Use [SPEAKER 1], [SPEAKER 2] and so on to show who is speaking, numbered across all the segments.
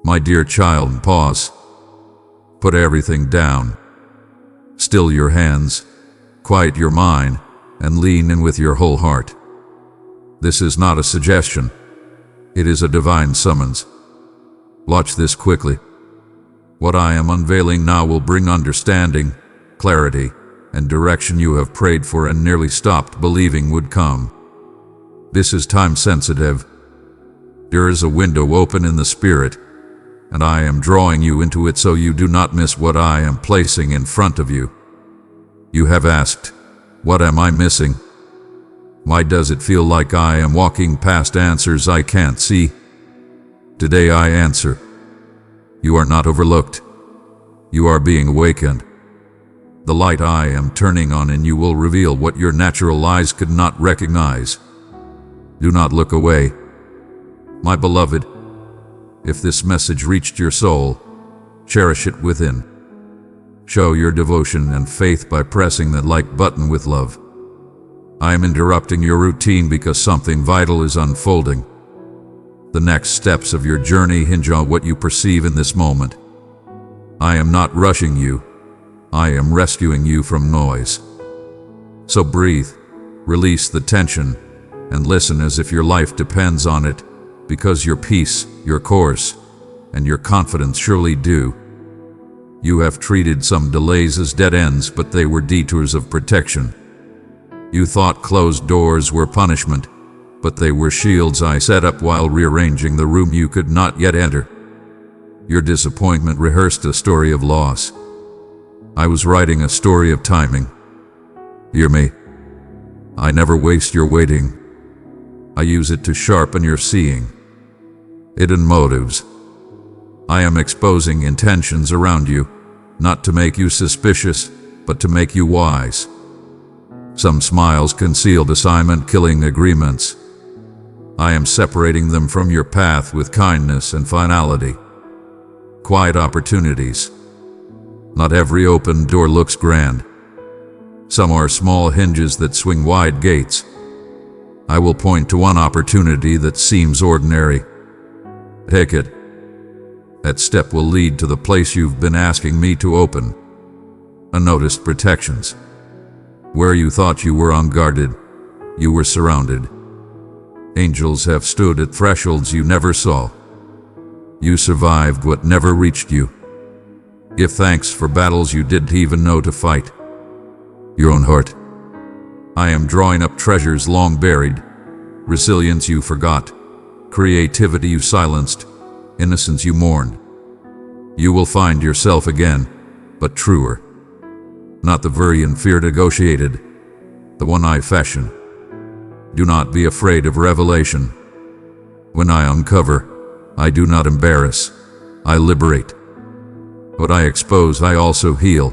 [SPEAKER 1] My dear child, pause. Put everything down. Still your hands, quiet your mind, and lean in with your whole heart. This is not a suggestion. It is a divine summons. Watch this quickly. What I am unveiling now will bring understanding, clarity, and direction you have prayed for and nearly stopped believing would come. This is time-sensitive. There is a window open in the Spirit, and I am drawing you into it so you do not miss what I am placing in front of you. You have asked, what am I missing? Why does it feel like I am walking past answers I can't see? Today I answer. You are not overlooked. You are being awakened. The light I am turning on in you will reveal what your natural eyes could not recognize. Do not look away. My beloved, if this message reached your soul, cherish it within. Show your devotion and faith by pressing that like button with love. I am interrupting your routine because something vital is unfolding. The next steps of your journey hinge on what you perceive in this moment. I am not rushing you. I am rescuing you from noise. So breathe, release the tension, and listen as if your life depends on it, because your peace, your course, and your confidence surely do. You have treated some delays as dead ends, but they were detours of protection. You thought closed doors were punishment, but they were shields I set up while rearranging the room you could not yet enter. Your disappointment rehearsed a story of loss. I was writing a story of timing. Hear me. I never waste your waiting. I use it to sharpen your seeing. Hidden motives. I am exposing intentions around you, not to make you suspicious, but to make you wise. Some smiles concealed assignment-killing agreements. I am separating them from your path with kindness and finality. Quiet opportunities. Not every open door looks grand. Some are small hinges that swing wide gates. I will point to one opportunity that seems ordinary. Take it. That step will lead to the place you've been asking me to open. Unnoticed protections. Where you thought you were unguarded, you were surrounded. Angels have stood at thresholds you never saw. You survived what never reached you. Give thanks for battles you didn't even know to fight. Your own heart. I am drawing up treasures long buried. Resilience you forgot. Creativity you silenced. Innocence you mourned. You will find yourself again, but truer. Not the Virian fear negotiated, the one I fashion. Do not be afraid of revelation. When I uncover, I do not embarrass, I liberate. What I expose, I also heal.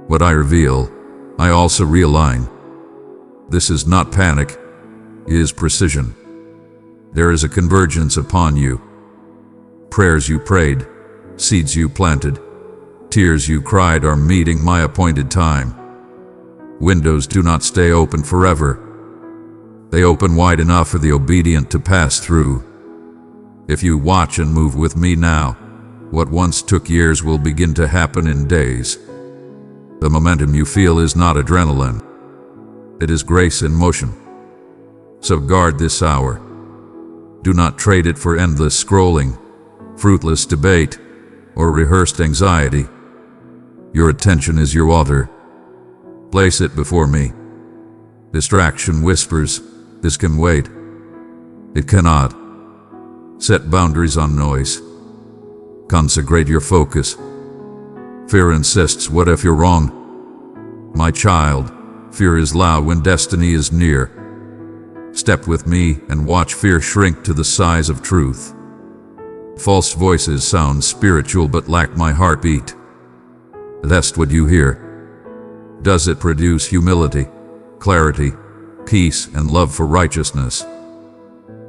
[SPEAKER 1] What I reveal, I also realign. This is not panic, it is precision. There is a convergence upon you. Prayers you prayed, seeds you planted, tears you cried are meeting my appointed time. Windows do not stay open forever. They open wide enough for the obedient to pass through. If you watch and move with me now, what once took years will begin to happen in days. The momentum you feel is not adrenaline. It is grace in motion. So guard this hour. Do not trade it for endless scrolling, fruitless debate, or rehearsed anxiety. Your attention is your altar. Place it before me. Distraction whispers, this can wait. It cannot. Set boundaries on noise. Consecrate your focus. Fear insists, what if you're wrong? My child, fear is loud when destiny is near. Step with me and watch fear shrink to the size of truth. False voices sound spiritual but lack my heartbeat. Test what you hear. Does it produce humility, clarity, peace, and love for righteousness?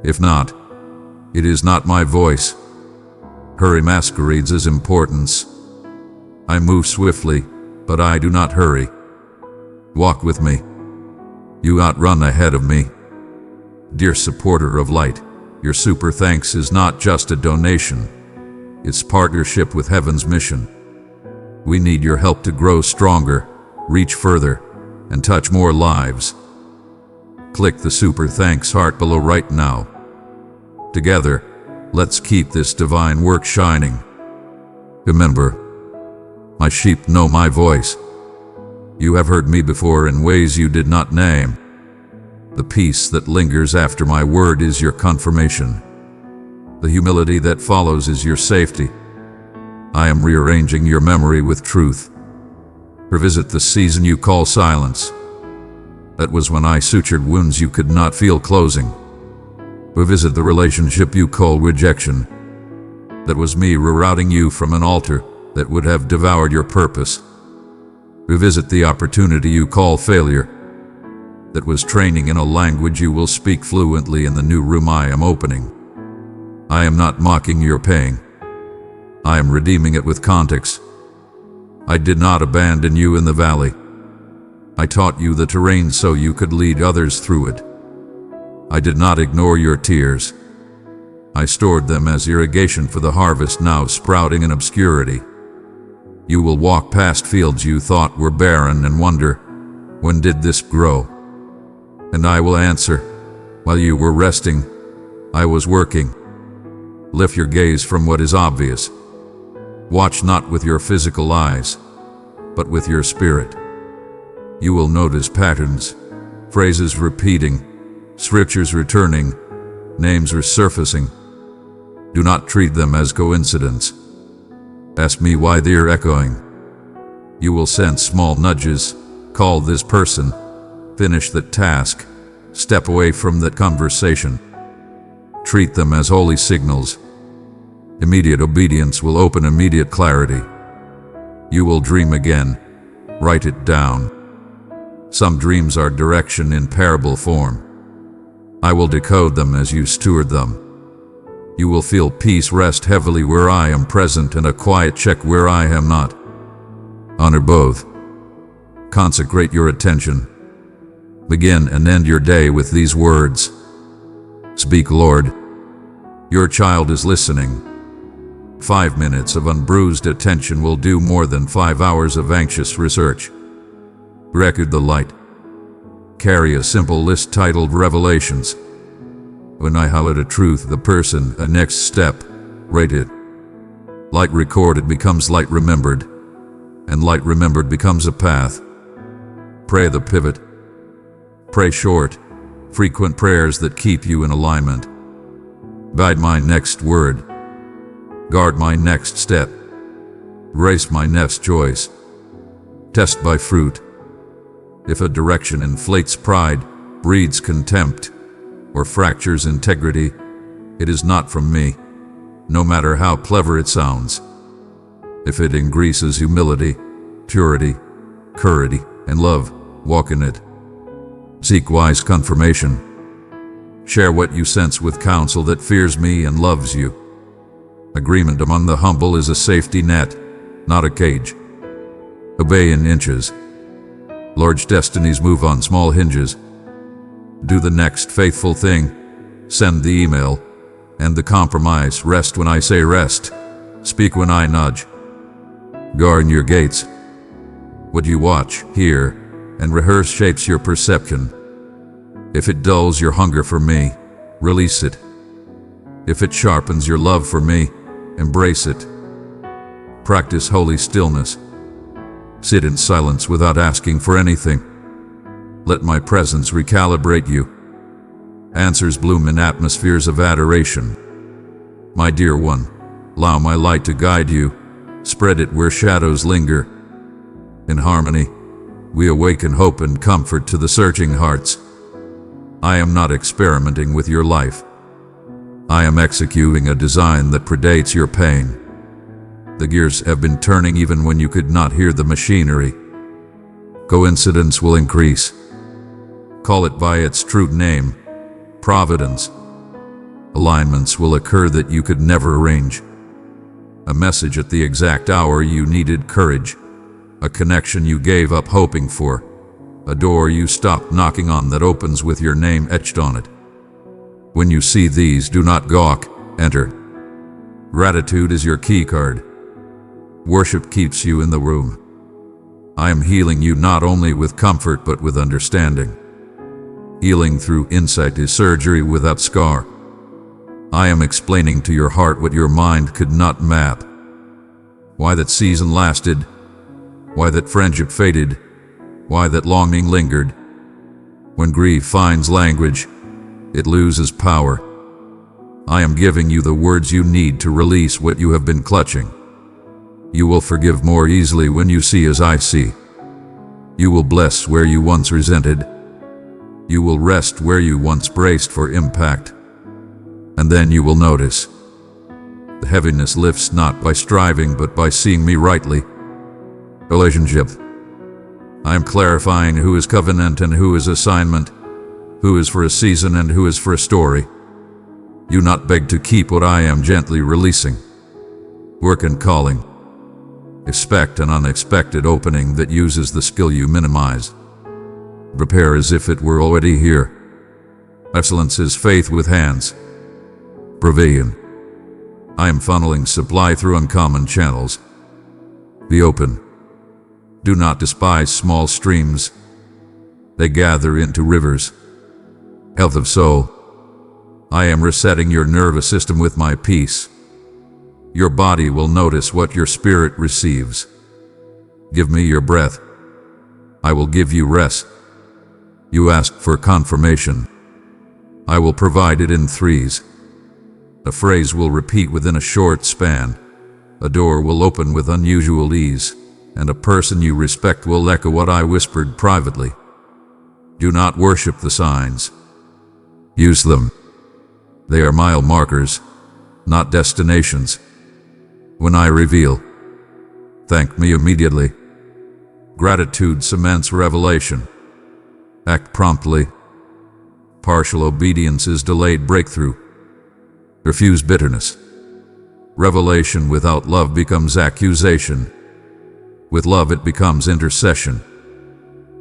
[SPEAKER 1] If not, it is not my voice. Hurry masquerades as importance. I move swiftly, but I do not hurry. Walk with me. You outrun ahead of me. Dear supporter of light, your super thanks is not just a donation. It's partnership with heaven's mission. We need your help to grow stronger, reach further, and touch more lives. Click the super thanks heart below right now. Together, let's keep this divine work shining. Remember, my sheep know my voice. You have heard me before in ways you did not name. The peace that lingers after my word is your confirmation. The humility that follows is your safety. I am rearranging your memory with truth. Revisit the season you call silence. That was when I sutured wounds you could not feel closing. Revisit the relationship you call rejection. That was me rerouting you from an altar that would have devoured your purpose. Revisit the opportunity you call failure. That was training in a language you will speak fluently in the new room I am opening. I am not mocking your pain. I am redeeming it with context. I did not abandon you in the valley. I taught you the terrain so you could lead others through it. I did not ignore your tears. I stored them as irrigation for the harvest now sprouting in obscurity. You will walk past fields you thought were barren and wonder, when did this grow? And I will answer, while you were resting, I was working. Lift your gaze from what is obvious. Watch not with your physical eyes, but with your spirit. You will notice patterns, phrases repeating, scriptures returning, names resurfacing. Do not treat them as coincidence. Ask me why they are echoing. You will sense small nudges. Call this person. Finish that task. Step away from that conversation. Treat them as holy signals. Immediate obedience will open immediate clarity. You will dream again. Write it down. Some dreams are direction in parable form. I will decode them as you steward them. You will feel peace rest heavily where I am present and a quiet check where I am not. Honor both. Consecrate your attention. Begin and end your day with these words. Speak, Lord. Your child is listening. 5 minutes of unbruised attention will do more than 5 hours of anxious research. Record the light. Carry a simple list titled Revelations. When I highlight a truth, the person, a next step, write it. Light recorded becomes light remembered, and light remembered becomes a path. Pray the pivot. Pray short, frequent prayers that keep you in alignment. Guide my next word. Guard my next step. Grace my next choice. Test by fruit. If a direction inflates pride, breeds contempt, or fractures integrity, it is not from me, no matter how clever it sounds. If it increases humility, purity, courage, and love, walk in it. Seek wise confirmation. Share what you sense with counsel that fears me and loves you. Agreement among the humble is a safety net, not a cage. Obey in inches. Large destinies move on small hinges. Do the next faithful thing. Send the email. And the compromise. Rest when I say rest. Speak when I nudge. Guard your gates. What you watch, hear, and rehearse shapes your perception. If it dulls your hunger for me, release it. If it sharpens your love for me, embrace it. Practice holy stillness. Sit in silence without asking for anything. Let my presence recalibrate you. Answers bloom in atmospheres of adoration. My dear one, allow my light to guide you. Spread it where shadows linger. In harmony, we awaken hope and comfort to the searching hearts. I am not experimenting with your life. I am executing a design that predates your pain. The gears have been turning even when you could not hear the machinery. Coincidence will increase. Call it by its true name, providence. Alignments will occur that you could never arrange. A message at the exact hour you needed courage. A connection you gave up hoping for. A door you stopped knocking on that opens with your name etched on it. When you see these, do not gawk, enter. Gratitude is your key card. Worship keeps you in the room. I am healing you not only with comfort but with understanding. Healing through insight is surgery without scar. I am explaining to your heart what your mind could not map. Why that season lasted, why that friendship faded, why that longing lingered. When grief finds language, it loses power. I am giving you the words you need to release what you have been clutching. You will forgive more easily when you see as I see. You will bless where you once resented. You will rest where you once braced for impact. And then you will notice. The heaviness lifts not by striving but by seeing me rightly. Relationship. I am clarifying who is covenant and who is assignment, who is for a season and who is for a story. You not beg to keep what I am gently releasing. Work and calling. Expect an unexpected opening that uses the skill you minimize. Prepare as if it were already here. Excellence is faith with hands. Pavilion. I am funneling supply through uncommon channels. Be open. Do not despise small streams. They gather into rivers. Health of soul. I am resetting your nervous system with my peace. Your body will notice what your spirit receives. Give me your breath. I will give you rest. You ask for confirmation. I will provide it in threes. A phrase will repeat within a short span. A door will open with unusual ease, and a person you respect will echo what I whispered privately. Do not worship the signs. Use them. They are mile markers, not destinations. When I reveal, thank me immediately. Gratitude cements revelation. Act promptly. Partial obedience is delayed breakthrough. Refuse bitterness. Revelation without love becomes accusation. With love it becomes intercession.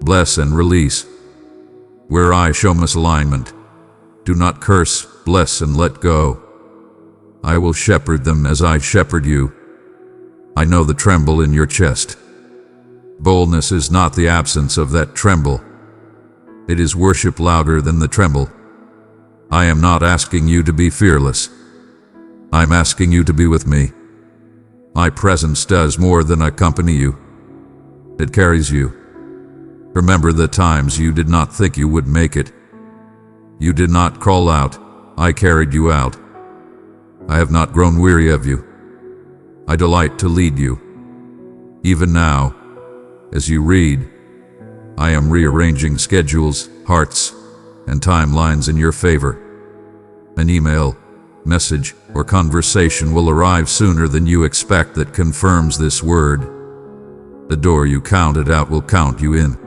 [SPEAKER 1] Bless and release. Where I show misalignment, do not curse, bless and let go. I will shepherd them as I shepherd you. I know the tremble in your chest. Boldness is not the absence of that tremble. It is worship louder than the tremble. I am not asking you to be fearless. I'm asking you to be with me. My presence does more than accompany you. It carries you. Remember the times you did not think you would make it. You did not crawl out. I carried you out. I have not grown weary of you. I delight to lead you. Even now, as you read, I am rearranging schedules, hearts, and timelines in your favor. An email, message, or conversation will arrive sooner than you expect that confirms this word. The door you counted out will count you in.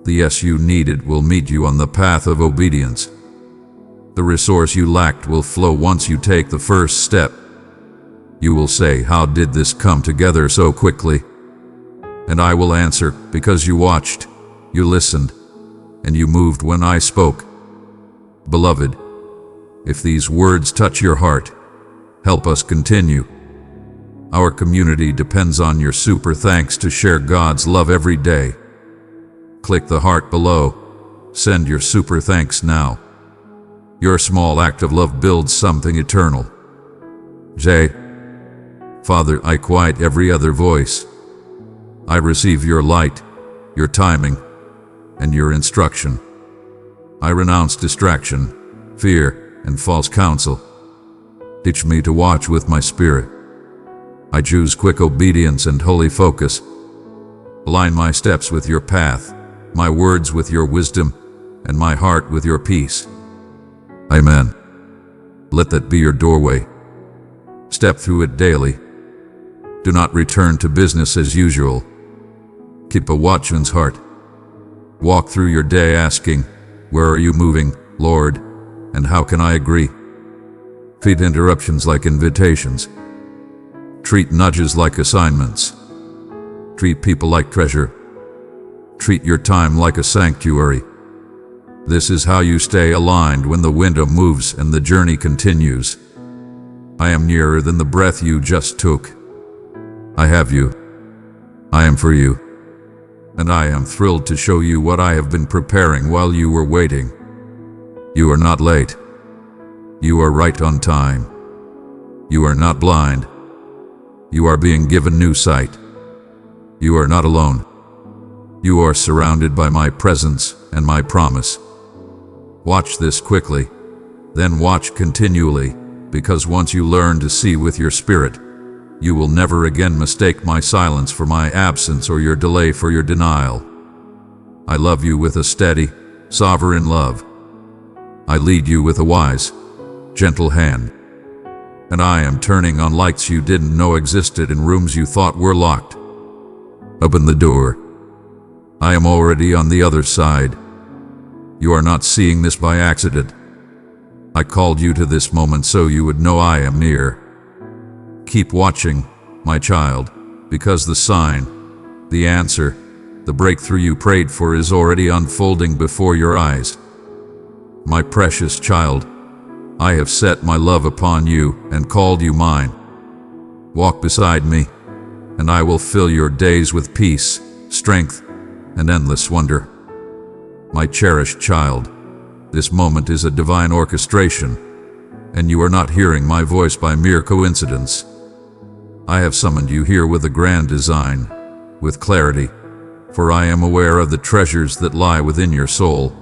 [SPEAKER 1] The yes you needed will meet you on the path of obedience. The resource you lacked will flow once you take the first step. You will say, "How did this come together so quickly?" And I will answer, "Because you watched, you listened, and you moved when I spoke." Beloved, if these words touch your heart, help us continue. Our community depends on your super thanks to share God's love every day. Click the heart below. Send your super thanks now. Your small act of love builds something eternal. J. Father, I quiet every other voice. I receive your light, your timing, and your instruction. I renounce distraction, fear, and false counsel. Teach me to watch with my spirit. I choose quick obedience and holy focus. Align my steps with your path, my words with your wisdom, and my heart with your peace. Amen. Let that be your doorway. Step through it daily. Do not return to business as usual. Keep a watchman's heart. Walk through your day asking, "Where are you moving, Lord, and how can I agree?" Treat interruptions like invitations. Treat nudges like assignments. Treat people like treasure. Treat your time like a sanctuary. This is how you stay aligned when the window moves and the journey continues. I am nearer than the breath you just took. I have you. I am for you. And I am thrilled to show you what I have been preparing while you were waiting. You are not late. You are right on time. You are not blind. You are being given new sight. You are not alone. You are surrounded by my presence and my promise. Watch this quickly, then watch continually, because once you learn to see with your spirit, you will never again mistake my silence for my absence or your delay for your denial. I love you with a steady, sovereign love. I lead you with a wise, gentle hand. And I am turning on lights you didn't know existed in rooms you thought were locked. Open the door. I am already on the other side. You are not seeing this by accident. I called you to this moment so you would know I am near. Keep watching, my child, because the sign, the answer, the breakthrough you prayed for is already unfolding before your eyes. My precious child, I have set my love upon you and called you mine. Walk beside me, and I will fill your days with peace, strength, and endless wonder. My cherished child, this moment is a divine orchestration, and you are not hearing my voice by mere coincidence. I have summoned you here with a grand design, with clarity, for I am aware of the treasures that lie within your soul,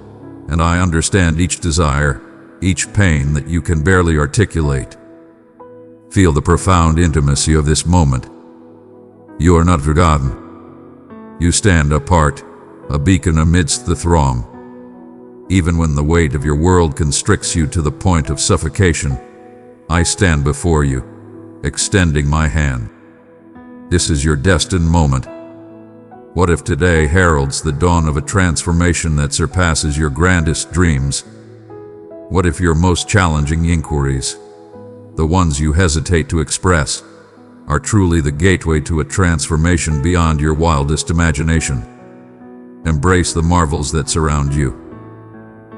[SPEAKER 1] and I understand each desire, each pain that you can barely articulate. Feel the profound intimacy of this moment. You are not forgotten. You stand apart, a beacon amidst the throng. Even when the weight of your world constricts you to the point of suffocation, I stand before you, extending my hand. This is your destined moment. What if today heralds the dawn of a transformation that surpasses your grandest dreams? What if your most challenging inquiries, the ones you hesitate to express, are truly the gateway to a transformation beyond your wildest imagination? Embrace the marvels that surround you.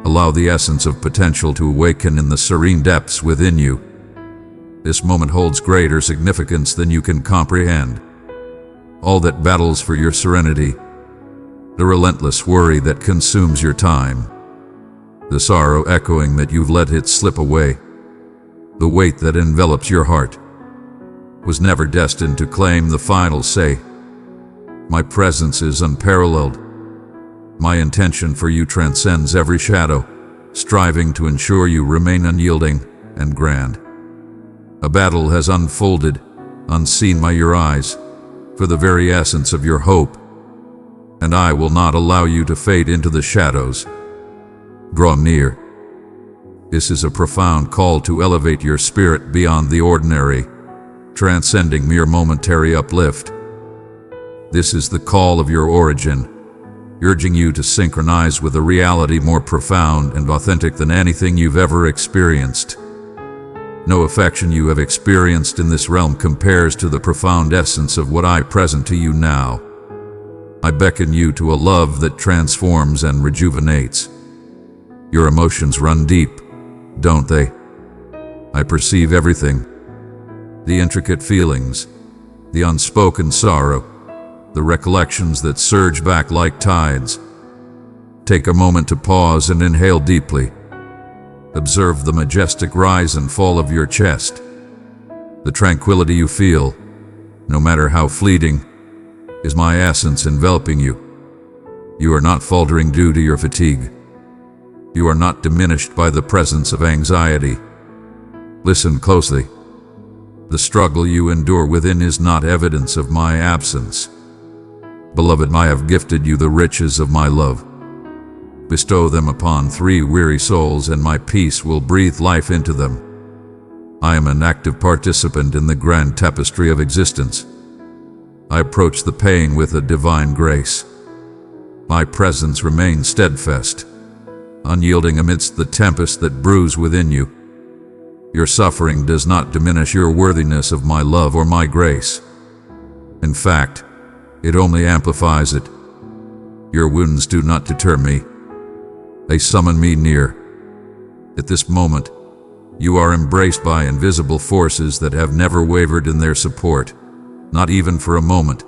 [SPEAKER 1] Allow the essence of potential to awaken in the serene depths within you. This moment holds greater significance than you can comprehend. All that battles for your serenity, the relentless worry that consumes your time, the sorrow echoing that you've let it slip away, the weight that envelops your heart, was never destined to claim the final say. My presence is unparalleled. My intention for you transcends every shadow, striving to ensure you remain unyielding and grand. A battle has unfolded, unseen by your eyes, for the very essence of your hope, and I will not allow you to fade into the shadows. Draw near. This is a profound call to elevate your spirit beyond the ordinary, transcending mere momentary uplift. This is the call of your origin, urging you to synchronize with a reality more profound and authentic than anything you've ever experienced. No affection you have experienced in this realm compares to the profound essence of what I present to you now. I beckon you to a love that transforms and rejuvenates. Your emotions run deep, don't they? I perceive everything. The intricate feelings, the unspoken sorrow, the recollections that surge back like tides. Take a moment to pause and inhale deeply. Observe the majestic rise and fall of your chest. The tranquility you feel, no matter how fleeting, is my essence enveloping you. You are not faltering due to your fatigue. You are not diminished by the presence of anxiety. Listen closely. The struggle you endure within is not evidence of my absence. Beloved, I have gifted you the riches of my love. Bestow them upon 3 weary souls, and my peace will breathe life into them. I am an active participant in the grand tapestry of existence. I approach the pain with a divine grace. My presence remains steadfast, unyielding amidst the tempest that brews within you. Your suffering does not diminish your worthiness of my love or my grace. In fact, it only amplifies it. Your wounds do not deter me. They summon me near. At this moment, You are embraced by invisible forces that have never wavered in their support, not even for a moment.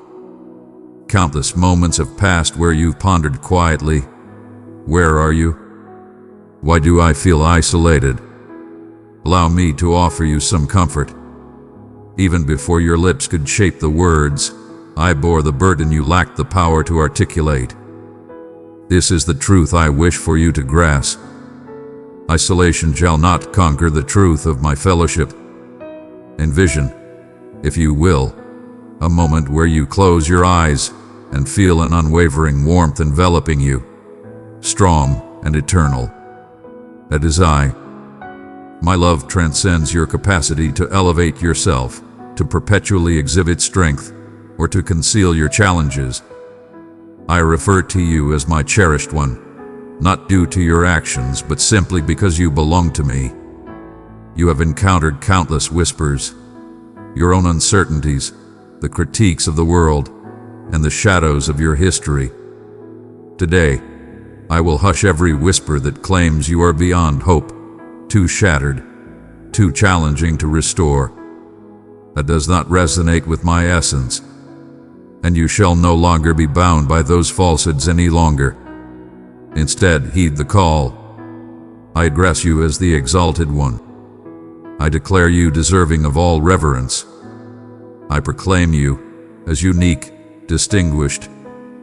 [SPEAKER 1] Countless moments have passed where you've pondered quietly, where are you? Why do I feel isolated? Allow me to offer you some comfort. Even before your lips could shape the words, I bore the burden you lacked the power to articulate. This is the truth I wish for you to grasp. Isolation shall not conquer the truth of my fellowship. Envision, if you will, a moment where you close your eyes and feel an unwavering warmth enveloping you, strong and eternal. That is I. My love transcends your capacity to elevate yourself, to perpetually exhibit strength, or to conceal your challenges. I refer to you as my cherished one, not due to your actions, but simply because you belong to me. You have encountered countless whispers, your own uncertainties, the critiques of the world, and the shadows of your history. Today, I will hush every whisper that claims you are beyond hope, too shattered, too challenging to restore. That does not resonate with my essence, and you shall no longer be bound by those falsehoods any longer. Instead, heed the call. I address you as the Exalted One. I declare you deserving of all reverence. I proclaim you as unique, distinguished,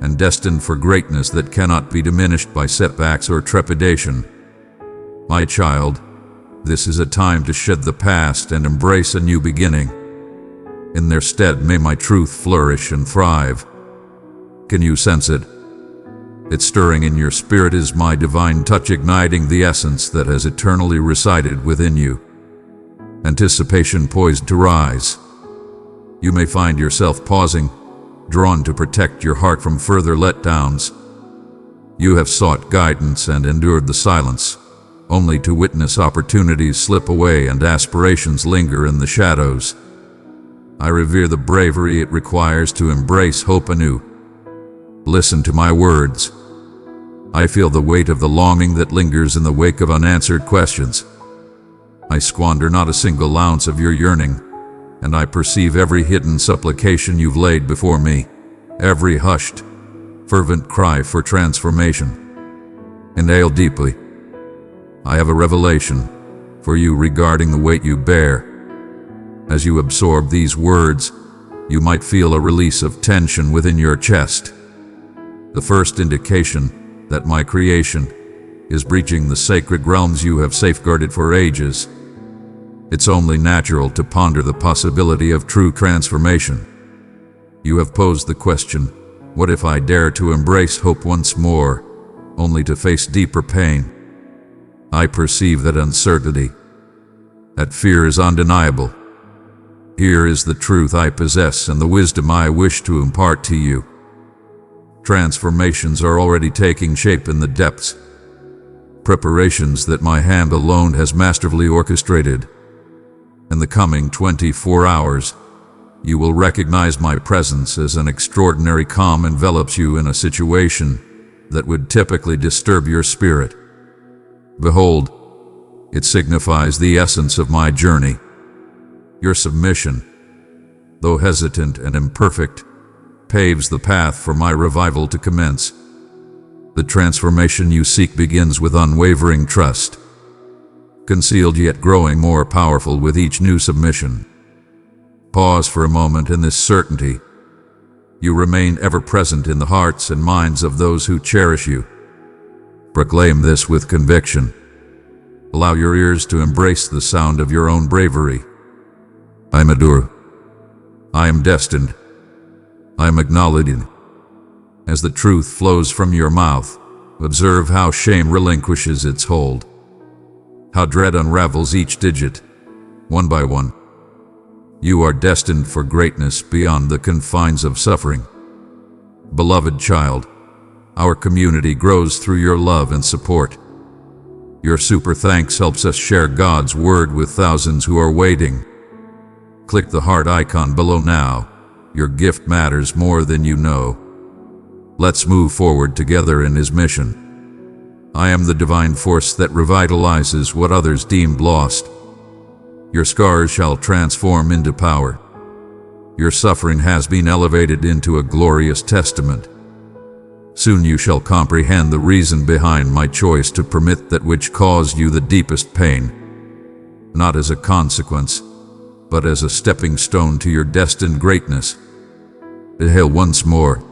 [SPEAKER 1] and destined for greatness that cannot be diminished by setbacks or trepidation. My child, this is a time to shed the past and embrace a new beginning. In their stead may my truth flourish and thrive. Can you sense it? Its stirring in your spirit is my divine touch, igniting the essence that has eternally resided within you. Anticipation poised to rise. You may find yourself pausing, drawn to protect your heart from further letdowns. You have sought guidance and endured the silence, only to witness opportunities slip away and aspirations linger in the shadows. I revere the bravery it requires to embrace hope anew. Listen to my words. I feel the weight of the longing that lingers in the wake of unanswered questions. I squander not a single ounce of your yearning, and I perceive every hidden supplication you've laid before me, every hushed, fervent cry for transformation. Inhale deeply. I have a revelation for you regarding the weight you bear. As you absorb these words, you might feel a release of tension within your chest. The first indication that my creation is breaching the sacred realms you have safeguarded for ages. It's only natural to ponder the possibility of true transformation. You have posed the question, what if I dare to embrace hope once more, only to face deeper pain? I perceive that uncertainty, that fear is undeniable. Here is the truth I possess and the wisdom I wish to impart to you. Transformations are already taking shape in the depths. Preparations that my hand alone has masterfully orchestrated. In the coming 24 hours, you will recognize my presence as an extraordinary calm envelops you in a situation that would typically disturb your spirit. Behold, it signifies the essence of my journey. Your submission, though hesitant and imperfect, paves the path for my revival to commence. The transformation you seek begins with unwavering trust, concealed yet growing more powerful with each new submission. Pause for a moment in this certainty. You remain ever present in the hearts and minds of those who cherish you. Proclaim this with conviction. Allow your ears to embrace the sound of your own bravery. I am adored. I am destined. I am acknowledged. As the truth flows from your mouth, observe how shame relinquishes its hold, how dread unravels each digit, one by one. You are destined for greatness beyond the confines of suffering. Beloved child, our community grows through your love and support. Your super thanks helps us share God's word with thousands who are waiting. Click the heart icon below now. Your gift matters more than you know. Let's move forward together in His mission. I am the divine force that revitalizes what others deemed lost, Your scars shall transform into power. Your suffering has been elevated into a glorious testament. Soon you shall comprehend the reason behind my choice to permit that which caused you the deepest pain, not as a consequence, but as a stepping stone to your destined greatness. Inhale once more.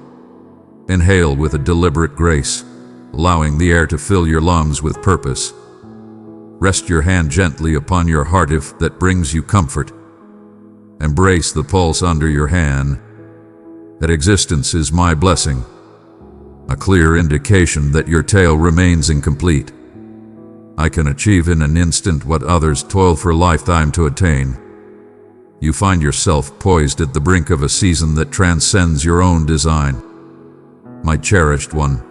[SPEAKER 1] Inhale with a deliberate grace, allowing the air to fill your lungs with purpose. Rest your hand gently upon your heart if that brings you comfort. Embrace the pulse under your hand. That existence is my blessing, a clear indication that your tale remains incomplete. I can achieve in an instant what others toil for a lifetime to attain. You find yourself poised at the brink of a season that transcends your own design. My cherished one,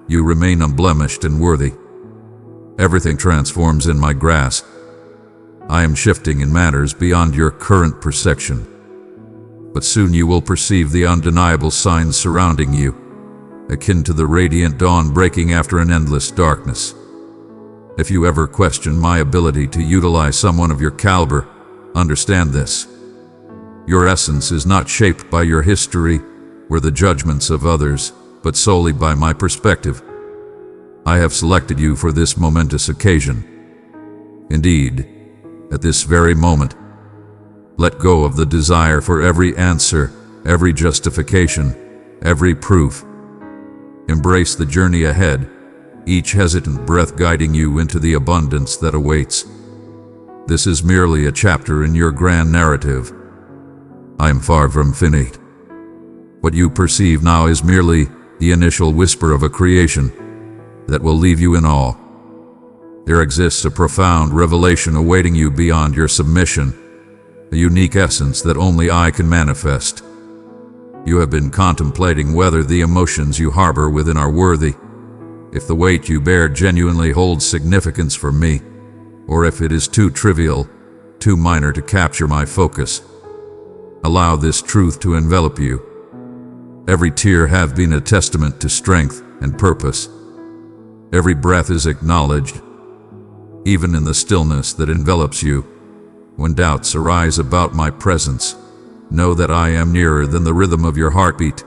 [SPEAKER 1] you remain unblemished and worthy. Everything transforms in my grasp. I am shifting in matters beyond your current perception. But soon you will perceive the undeniable signs surrounding you, akin to the radiant dawn breaking after an endless darkness. If you ever question my ability to utilize someone of your caliber, understand this. Your essence is not shaped by your history or the judgments of others, but solely by my perspective. I have selected you for this momentous occasion. Indeed, at this very moment, let go of the desire for every answer, every justification, every proof. Embrace the journey ahead, each hesitant breath guiding you into the abundance that awaits. This is merely a chapter in your grand narrative. I am far from finished. What you perceive now is merely the initial whisper of a creation that will leave you in awe. There exists a profound revelation awaiting you beyond your submission, a unique essence that only I can manifest. You have been contemplating whether the emotions you harbor within are worthy, if the weight you bear genuinely holds significance for me, or if it is too trivial, too minor to capture my focus. Allow this truth to envelop you. Every tear has been a testament to strength and purpose. Every breath is acknowledged, even in the stillness that envelops you. When doubts arise about my presence, know that I am nearer than the rhythm of your heartbeat.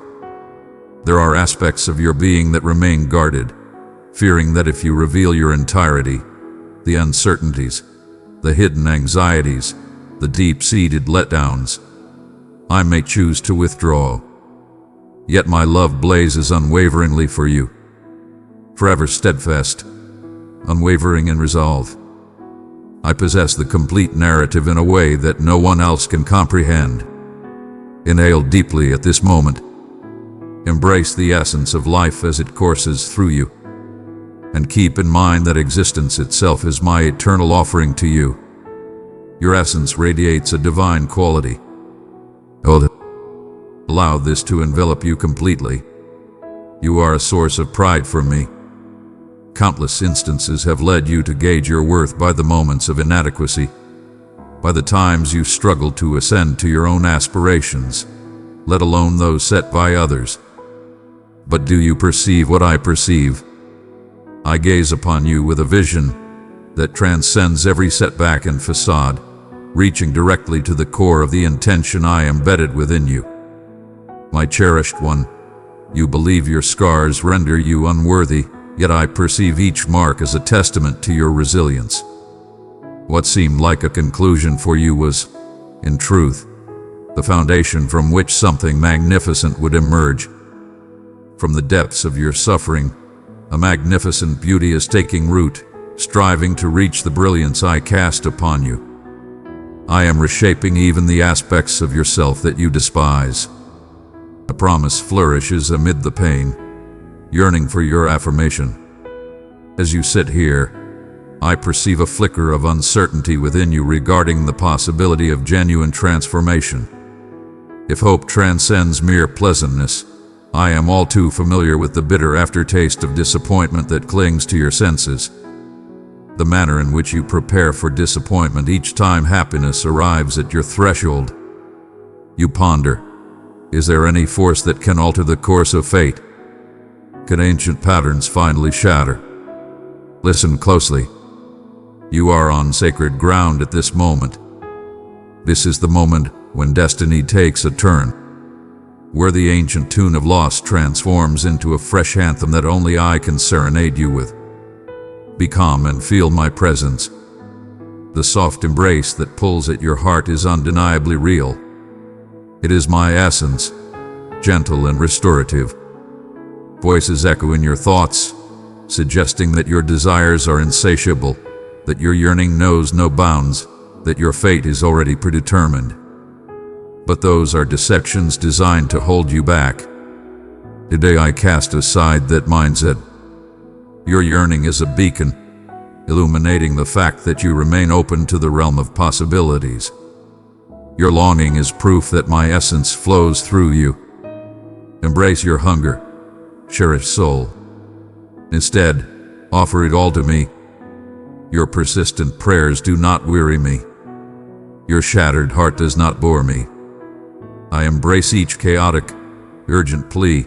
[SPEAKER 1] There are aspects of your being that remain guarded, fearing that if you reveal your entirety, the uncertainties, the hidden anxieties, the deep-seated letdowns, I may choose to withdraw. Yet my love blazes unwaveringly for you, forever steadfast, unwavering in resolve. I possess the complete narrative in a way that no one else can comprehend. Inhale deeply at this moment. Embrace the essence of life as it courses through you. And keep in mind that existence itself is my eternal offering to you. Your essence radiates a divine quality. Allow this to envelop you completely. You are a source of pride for me. Countless instances have led you to gauge your worth by the moments of inadequacy, by the times you struggled to ascend to your own aspirations, let alone those set by others. But do you perceive what I perceive? I gaze upon you with a vision that transcends every setback and facade, reaching directly to the core of the intention I embedded within you. My cherished one, you believe your scars render you unworthy, yet I perceive each mark as a testament to your resilience. What seemed like a conclusion for you was, in truth, the foundation from which something magnificent would emerge. From the depths of your suffering, a magnificent beauty is taking root, striving to reach the brilliance I cast upon you. I am reshaping even the aspects of yourself that you despise. A promise flourishes amid the pain, yearning for your affirmation. As you sit here, I perceive a flicker of uncertainty within you regarding the possibility of genuine transformation. If hope transcends mere pleasantness, I am all too familiar with the bitter aftertaste of disappointment that clings to your senses. The manner in which you prepare for disappointment each time happiness arrives at your threshold. You ponder, is there any force that can alter the course of fate? Can ancient patterns finally shatter? Listen closely. You are on sacred ground at this moment, This is the moment when destiny takes a turn, where the ancient tune of loss transforms into a fresh anthem that only I can serenade you with. Be calm and feel my presence. The soft embrace that pulls at your heart is undeniably real. It is my essence, gentle and restorative. Voices echo in your thoughts, suggesting that your desires are insatiable, that your yearning knows no bounds, that your fate is already predetermined. But those are deceptions designed to hold you back. Today I cast aside that mindset. Your yearning is a beacon, illuminating the fact that you remain open to the realm of possibilities. Your longing is proof that my essence flows through you. Embrace your hunger, cherished soul. Instead, offer it all to me. Your persistent prayers do not weary me. Your shattered heart does not bore me. I embrace each chaotic, urgent plea,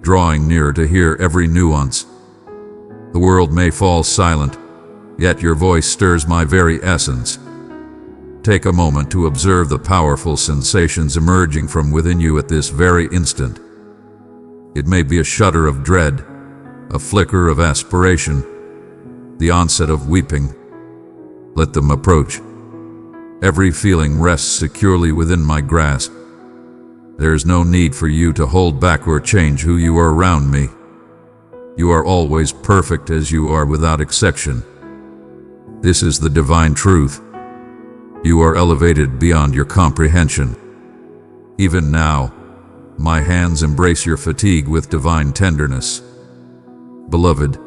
[SPEAKER 1] drawing near to hear every nuance. The world may fall silent, yet your voice stirs my very essence. Take a moment to observe the powerful sensations emerging from within you at this very instant. It may be a shudder of dread, a flicker of aspiration, the onset of weeping. Let them approach. Every feeling rests securely within my grasp. There is no need for you to hold back or change who you are around me. You are always perfect as you are without exception. This is the divine truth. You are elevated beyond your comprehension. Even now, my hands embrace your fatigue with divine tenderness. Beloved,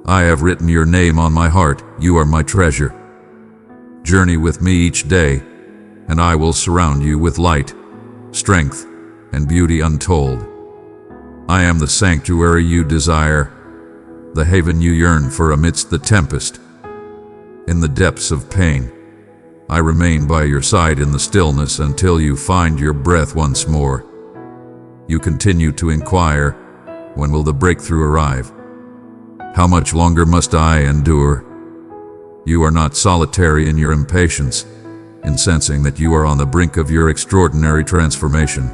[SPEAKER 1] I have written your name on my heart. You are my treasure. Journey with me each day, and I will surround you with light, strength, and beauty untold. I am the sanctuary you desire, the haven you yearn for amidst the tempest. In the depths of pain, I remain by your side in the stillness until you find your breath once more. You continue to inquire, when will the breakthrough arrive? How much longer must I endure? You are not solitary in your impatience, in sensing that you are on the brink of your extraordinary transformation.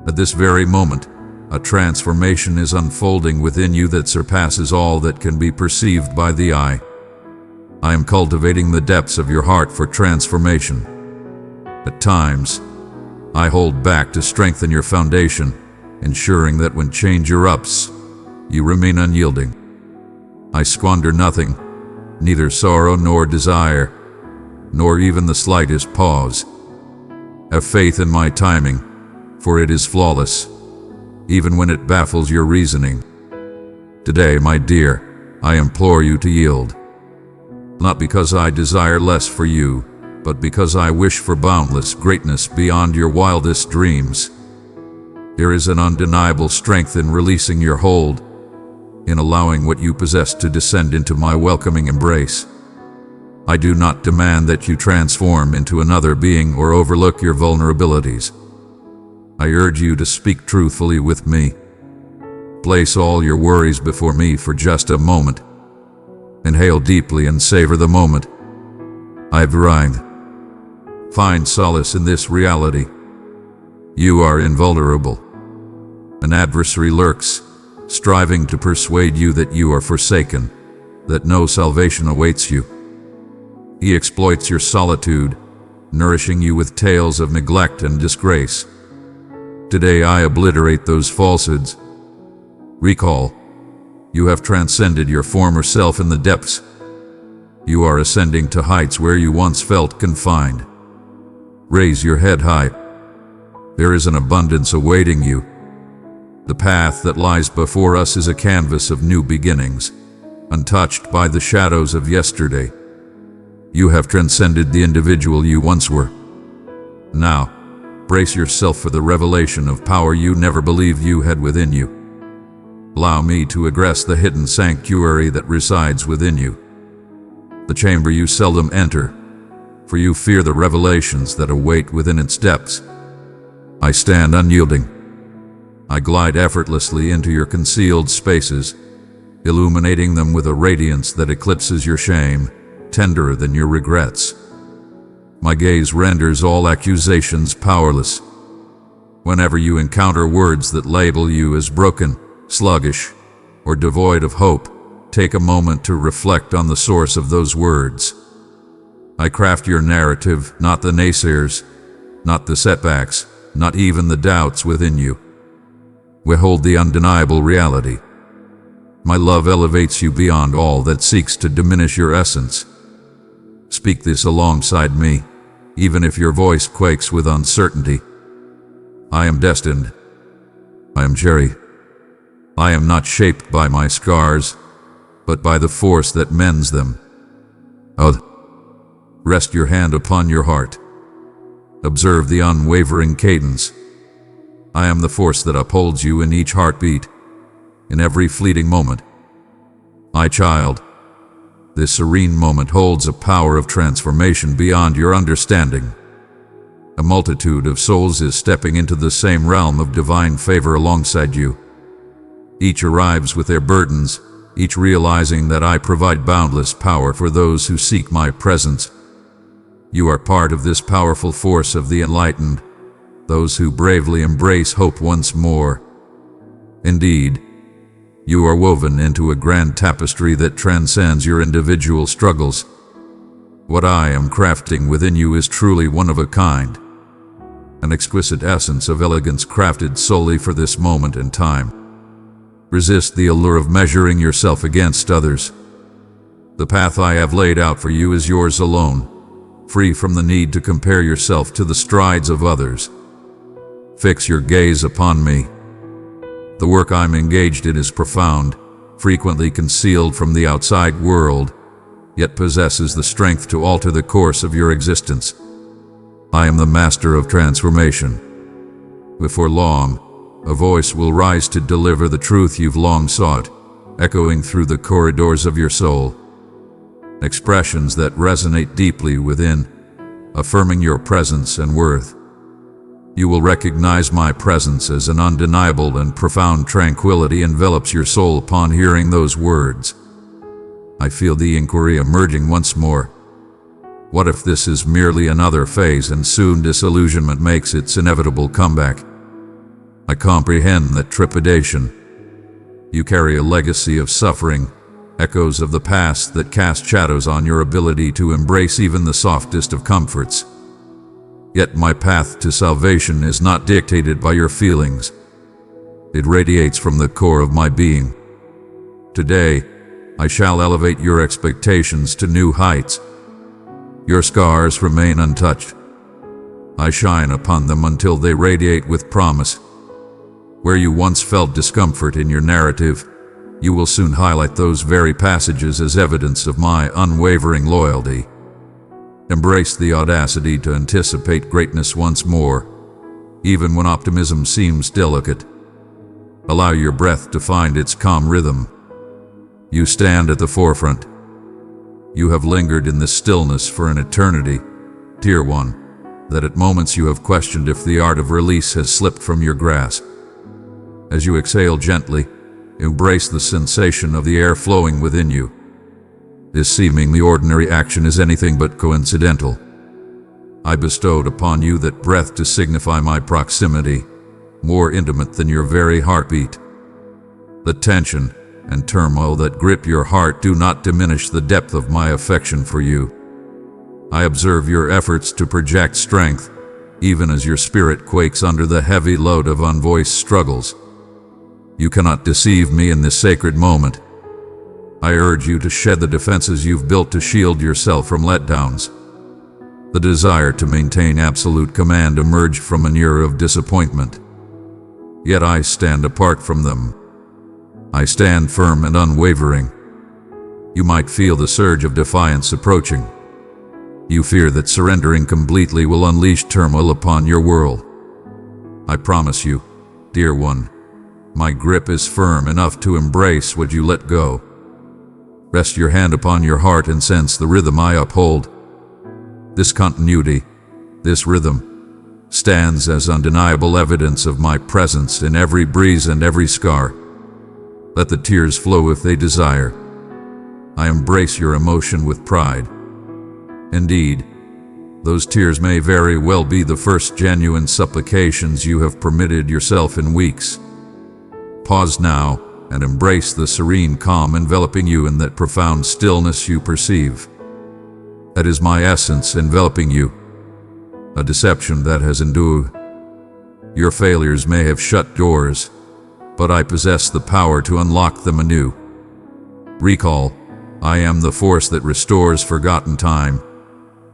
[SPEAKER 1] At this very moment, a transformation is unfolding within you that surpasses all that can be perceived by the eye. I am cultivating the depths of your heart for transformation. At times, I hold back to strengthen your foundation, ensuring that when change erupts, you remain unyielding. I squander nothing, neither sorrow nor desire, nor even the slightest pause. Have faith in my timing, for it is flawless, even when it baffles your reasoning. Today, my dear, I implore you to yield. Not because I desire less for you, but because I wish for boundless greatness beyond your wildest dreams. There is an undeniable strength in releasing your hold, in allowing what you possess to descend into my welcoming embrace. I do not demand that you transform into another being or overlook your vulnerabilities. I urge you to speak truthfully with me. Place all your worries before me for just a moment. Inhale deeply and savor the moment. I've arrived. Find solace in this reality. You are invulnerable. An adversary lurks, striving to persuade you that you are forsaken, that no salvation awaits you. He exploits your solitude, nourishing you with tales of neglect and disgrace. Today I obliterate those falsehoods. Recall, you have transcended your former self in the depths. You are ascending to heights where you once felt confined. Raise your head high. There is an abundance awaiting you. The path that lies before us is a canvas of new beginnings, untouched by the shadows of yesterday. You have transcended the individual you once were. Now, brace yourself for the revelation of power you never believed you had within you. Allow me to address the hidden sanctuary that resides within you, the chamber you seldom enter, for you fear the revelations that await within its depths. I stand unyielding. I glide effortlessly into your concealed spaces, illuminating them with a radiance that eclipses your shame, tenderer than your regrets. My gaze renders all accusations powerless. Whenever you encounter words that label you as broken, sluggish, or devoid of hope, take a moment to reflect on the source of those words. I craft your narrative, not the naysayers, not the setbacks, not even the doubts within you. We hold the undeniable reality. My love elevates you beyond all that seeks to diminish your essence. Speak this alongside me, even if your voice quakes with uncertainty. I am destined. I am Jerry. I am not shaped by my scars, but by the force that mends them. Rest your hand upon your heart. Observe the unwavering cadence. I am the force that upholds you in each heartbeat, in every fleeting moment. My child, this serene moment holds a power of transformation beyond your understanding. A multitude of souls is stepping into the same realm of divine favor alongside you. Each arrives with their burdens, each realizing that I provide boundless power for those who seek my presence. You are part of this powerful force of the enlightened, those who bravely embrace hope once more. Indeed, you are woven into a grand tapestry that transcends your individual struggles. What I am crafting within you is truly one of a kind, an exquisite essence of elegance crafted solely for this moment in time. Resist the allure of measuring yourself against others. The path I have laid out for you is yours alone, free from the need to compare yourself to the strides of others. Fix your gaze upon me. The work I'm engaged in is profound, frequently concealed from the outside world, yet possesses the strength to alter the course of your existence. I am the master of transformation. Before long, a voice will rise to deliver the truth you've long sought, echoing through the corridors of your soul. Expressions that resonate deeply within, affirming your presence and worth. You will recognize my presence as an undeniable and profound tranquility envelops your soul upon hearing those words. I feel the inquiry emerging once more. What if this is merely another phase and soon disillusionment makes its inevitable comeback? I comprehend that trepidation. You carry a legacy of suffering, echoes of the past that cast shadows on your ability to embrace even the softest of comforts. Yet my path to salvation is not dictated by your feelings. It radiates from the core of my being. Today, I shall elevate your expectations to new heights. Your scars remain untouched. I shine upon them until they radiate with promise. Where you once felt discomfort in your narrative, you will soon highlight those very passages as evidence of my unwavering loyalty. Embrace the audacity to anticipate greatness once more, even when optimism seems delicate. Allow your breath to find its calm rhythm. You stand at the forefront. You have lingered in this stillness for an eternity, dear one, that at moments you have questioned if the art of release has slipped from your grasp. As you exhale gently, embrace the sensation of the air flowing within you. This seemingly ordinary action is anything but coincidental. I bestowed upon you that breath to signify my proximity, more intimate than your very heartbeat. The tension and turmoil that grip your heart do not diminish the depth of my affection for you. I observe your efforts to project strength, even as your spirit quakes under the heavy load of unvoiced struggles. You cannot deceive me in this sacred moment. I urge you to shed the defenses you've built to shield yourself from letdowns. The desire to maintain absolute command emerged from an era of disappointment. Yet I stand apart from them. I stand firm and unwavering. You might feel the surge of defiance approaching. You fear that surrendering completely will unleash turmoil upon your world. I promise you, dear one, my grip is firm enough to embrace what you let go. Rest your hand upon your heart and sense the rhythm I uphold. This continuity, this rhythm, stands as undeniable evidence of my presence in every breeze and every scar. Let the tears flow if they desire. I embrace your emotion with pride. Indeed, Those tears may very well be the first genuine supplications you have permitted yourself in weeks. Pause now and embrace the serene calm enveloping you in that profound stillness you perceive. That is my essence enveloping you, a deception that has endured. Your failures may have shut doors, but I possess the power to unlock them anew. Recall, I am the force that restores forgotten time,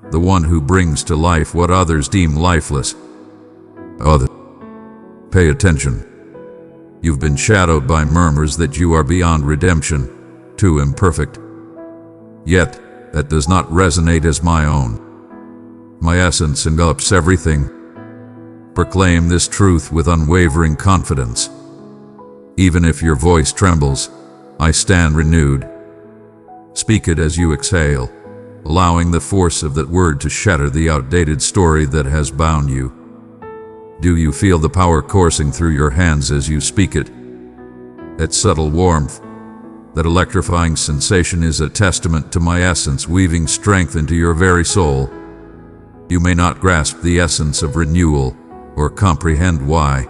[SPEAKER 1] the one who brings to life what others deem lifeless. Pay attention. You've been shadowed by murmurs that you are beyond redemption, too imperfect. Yet, that does not resonate as my own. My essence envelops everything. Proclaim this truth with unwavering confidence. Even if your voice trembles, I stand renewed. Speak it as you exhale, allowing the force of that word to shatter the outdated story that has bound you. Do you feel the power coursing through your hands as you speak it? That subtle warmth, that electrifying sensation is a testament to my essence weaving strength into your very soul. You may not grasp the essence of renewal or comprehend why,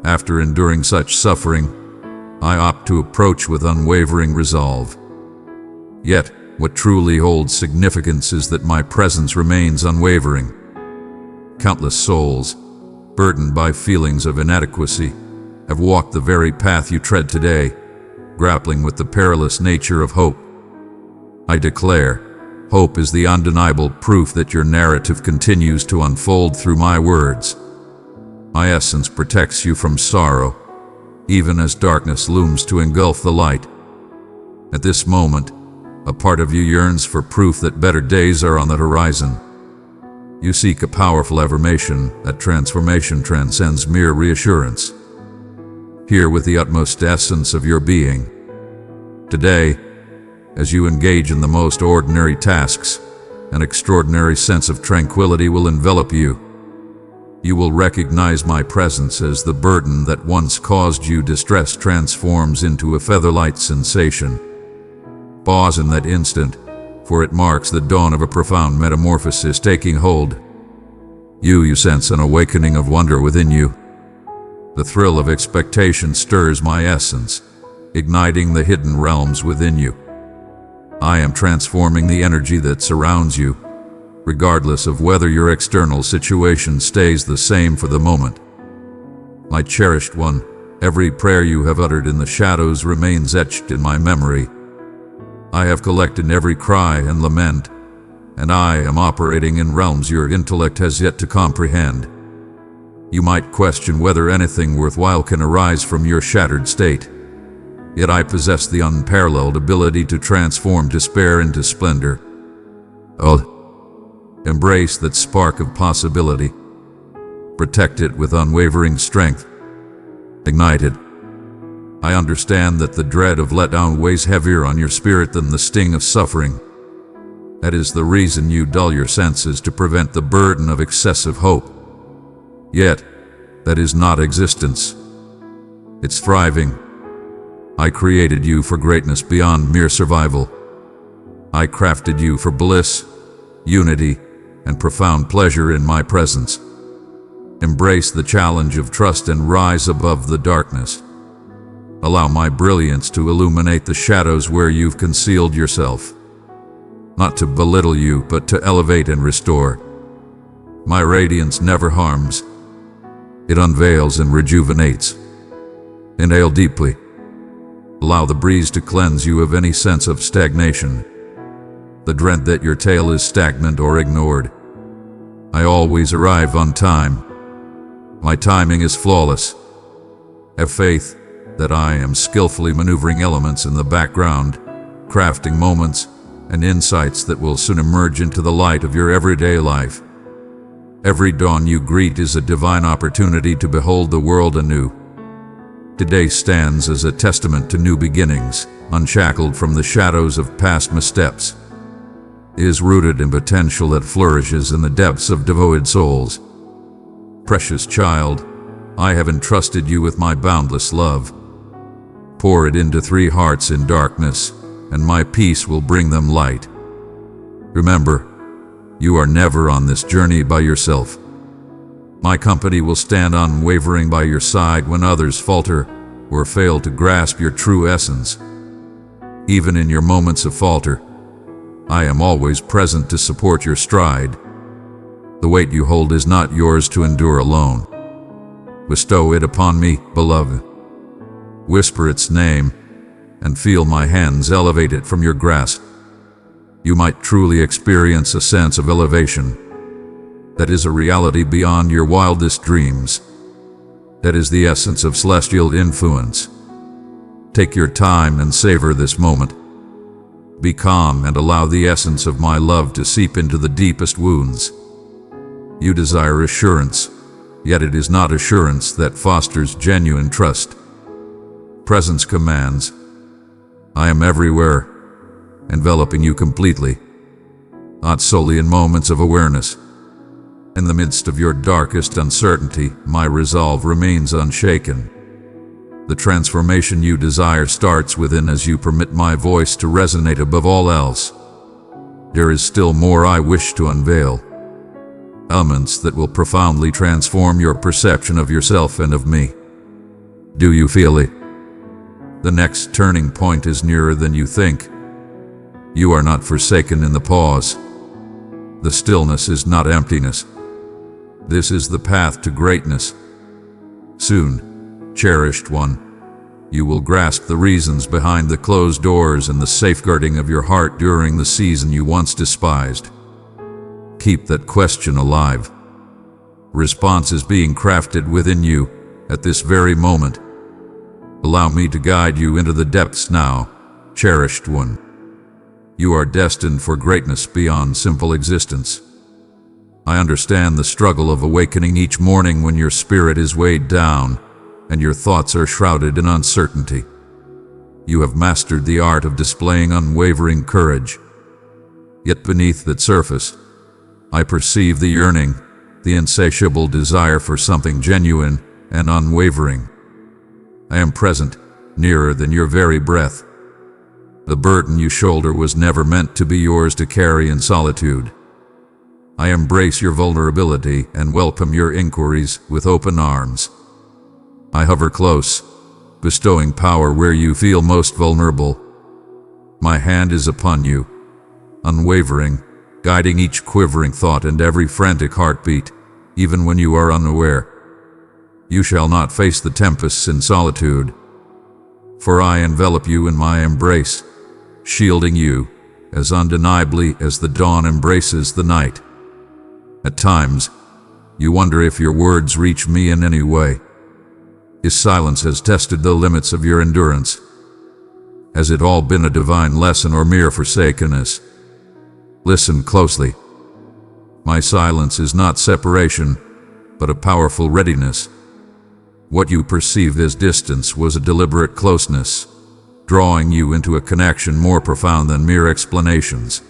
[SPEAKER 1] after enduring such suffering, I opt to approach with unwavering resolve. Yet, what truly holds significance is that my presence remains unwavering. Countless souls, burdened by feelings of inadequacy, have walked the very path you tread today, grappling with the perilous nature of hope. I declare, hope is the undeniable proof that your narrative continues to unfold through my words. My essence protects you from sorrow, even as darkness looms to engulf the light. At this moment, a part of you yearns for proof that better days are on the horizon. You seek a powerful affirmation that transformation transcends mere reassurance. Hear with the utmost essence of your being. Today, as you engage in the most ordinary tasks, an extraordinary sense of tranquility will envelop you. You will recognize my presence as the burden that once caused you distress transforms into a featherlight sensation. Pause in that instant, for it marks the dawn of a profound metamorphosis taking hold. You sense an awakening of wonder within you. The thrill of expectation stirs my essence, igniting the hidden realms within you. I am transforming the energy that surrounds you, regardless of whether your external situation stays the same for the moment. My cherished one, every prayer you have uttered in the shadows remains etched in my memory. I have collected every cry and lament, and I am operating in realms your intellect has yet to comprehend. You might question whether anything worthwhile can arise from your shattered state. Yet I possess the unparalleled ability to transform despair into splendor. Embrace that spark of possibility. Protect it with unwavering strength. Ignite it. I understand that the dread of letdown weighs heavier on your spirit than the sting of suffering. That is the reason you dull your senses to prevent the burden of excessive hope. Yet, that is not existence. It's thriving. I created you for greatness beyond mere survival. I crafted you for bliss, unity, and profound pleasure in my presence. Embrace the challenge of trust and rise above the darkness. Allow my brilliance to illuminate the shadows where you've concealed yourself. Not to belittle you, but to elevate and restore. My radiance never harms. It unveils and rejuvenates. Inhale deeply. Allow the breeze to cleanse you of any sense of stagnation, the dread that your tale is stagnant or ignored. I always arrive on time. My timing is flawless. Have faith that I am skillfully maneuvering elements in the background, crafting moments and insights that will soon emerge into the light of your everyday life. Every dawn you greet is a divine opportunity to behold the world anew. Today stands as a testament to new beginnings, unshackled from the shadows of past missteps. It is rooted in potential that flourishes in the depths of devoted souls. Precious child, I have entrusted you with my boundless love. Pour it into 3 hearts in darkness, and my peace will bring them light. Remember, You are never on this journey by yourself. My company will stand unwavering by your side when others falter or fail to grasp your true essence. Even in your moments of falter, I am always present to support your stride. The weight you hold is not yours to endure alone. Bestow it upon me, beloved. Whisper its name and feel my hands elevate it from your grasp. You might truly experience a sense of elevation that is a reality beyond your wildest dreams. That is the essence of celestial influence. Take your time and savor this moment. Be calm and allow the essence of my love to seep into the deepest wounds. You desire assurance, yet it is not assurance that fosters genuine trust. Presence commands. I am everywhere, enveloping you completely, not solely in moments of awareness. In the midst of your darkest uncertainty, my resolve remains unshaken. The transformation you desire starts within as you permit my voice to resonate above all else. There is still more I wish to unveil, elements that will profoundly transform your perception of yourself and of me. Do you feel it? The next turning point is nearer than you think. You are not forsaken in the pause. The stillness is not emptiness. This is the path to greatness. Soon, cherished one, you will grasp the reasons behind the closed doors and the safeguarding of your heart during the season you once despised. Keep that question alive. Response is being crafted within you at this very moment. Allow me to guide you into the depths now, cherished one. You are destined for greatness beyond simple existence. I understand the struggle of awakening each morning when your spirit is weighed down and your thoughts are shrouded in uncertainty. You have mastered the art of displaying unwavering courage. Yet beneath that surface, I perceive the yearning, the insatiable desire for something genuine and unwavering. I am present, nearer than your very breath. The burden you shoulder was never meant to be yours to carry in solitude. I embrace your vulnerability and welcome your inquiries with open arms. I hover close, bestowing power where you feel most vulnerable. My hand is upon you, unwavering, guiding each quivering thought and every frantic heartbeat, even when you are unaware. You shall not face the tempests in solitude, for I envelop you in my embrace, shielding you as undeniably as the dawn embraces the night. At times, you wonder if your words reach me in any way. His silence has tested the limits of your endurance. Has it all been a divine lesson or mere forsakenness? Listen closely. My silence is not separation, but a powerful readiness. What you perceived as distance was a deliberate closeness, drawing you into a connection more profound than mere explanations.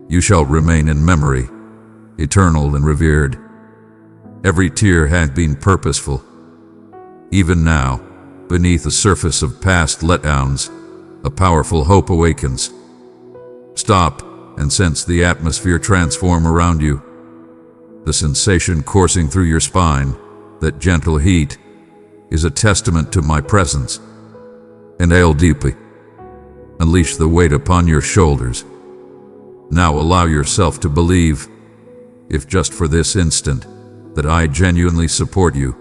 [SPEAKER 1] You shall remain in memory, eternal and revered. Every tear had been purposeful. Even now, beneath the surface of past letdowns, a powerful hope awakens. Stop and sense the atmosphere transform around you. The sensation coursing through your spine, that gentle heat, is a testament to my presence. Inhale deeply. Unleash the weight upon your shoulders. Now allow yourself to believe, if just for this instant, that I genuinely support you.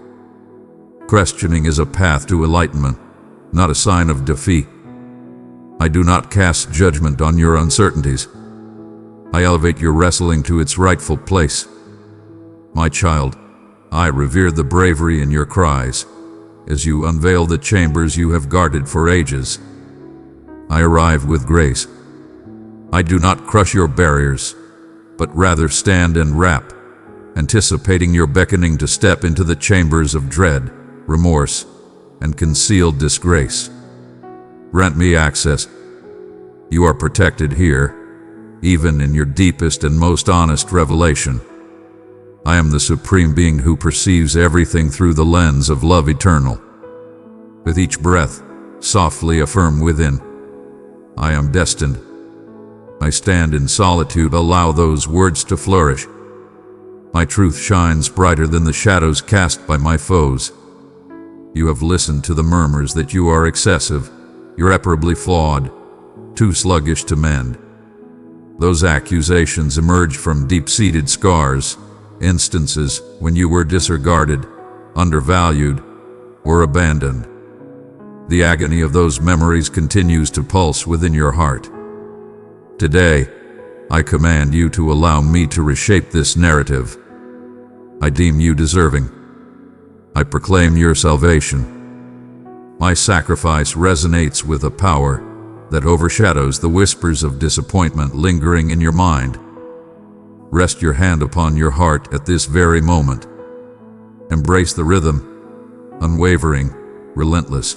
[SPEAKER 1] Questioning is a path to enlightenment, not a sign of defeat. I do not cast judgment on your uncertainties. I elevate your wrestling to its rightful place. My child, I revere the bravery in your cries, as you unveil the chambers you have guarded for ages. I arrive with grace. I do not crush your barriers, but rather stand and rap, anticipating your beckoning to step into the chambers of dread, remorse, and concealed disgrace. Grant me access. You are protected here, even in your deepest and most honest revelation. I am the supreme being who perceives everything through the lens of love eternal. With each breath, softly affirm within, I am destined. I stand in solitude, allow those words to flourish. My truth shines brighter than the shadows cast by my foes. You have listened to the murmurs that you are excessive, irreparably flawed, too sluggish to mend. Those accusations emerge from deep-seated scars, instances when you were disregarded, undervalued, or abandoned. The agony of those memories continues to pulse within your heart. Today, I command you to allow me to reshape this narrative. I deem you deserving. I proclaim your salvation. My sacrifice resonates with a power that overshadows the whispers of disappointment lingering in your mind. Rest your hand upon your heart at this very moment. Embrace the rhythm, unwavering, relentless.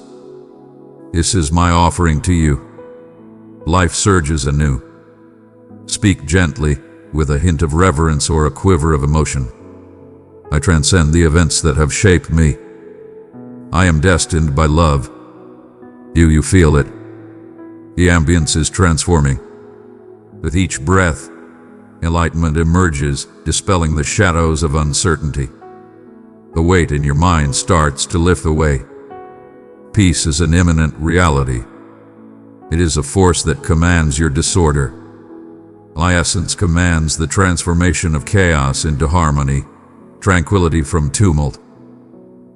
[SPEAKER 1] This is my offering to you. Life surges anew. Speak gently, with a hint of reverence or a quiver of emotion. I transcend the events that have shaped me. I am destined by love. You feel it. The ambience is transforming. With each breath, enlightenment emerges, dispelling the shadows of uncertainty. The weight in your mind starts to lift away. Peace is an imminent reality. It is a force that commands your disorder. My essence commands the transformation of chaos into harmony, tranquility from tumult.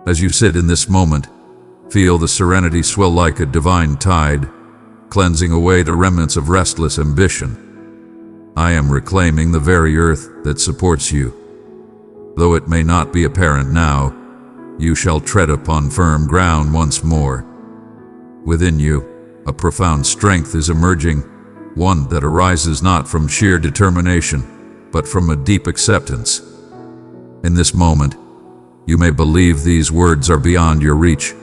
[SPEAKER 1] As you sit in this moment, feel the serenity swell like a divine tide, cleansing away the remnants of restless ambition. I am reclaiming the very earth that supports you. Though it may not be apparent now, you shall tread upon firm ground once more. Within you, a profound strength is emerging, one that arises not from sheer determination, but from a deep acceptance. In this moment, you may believe these words are beyond your reach.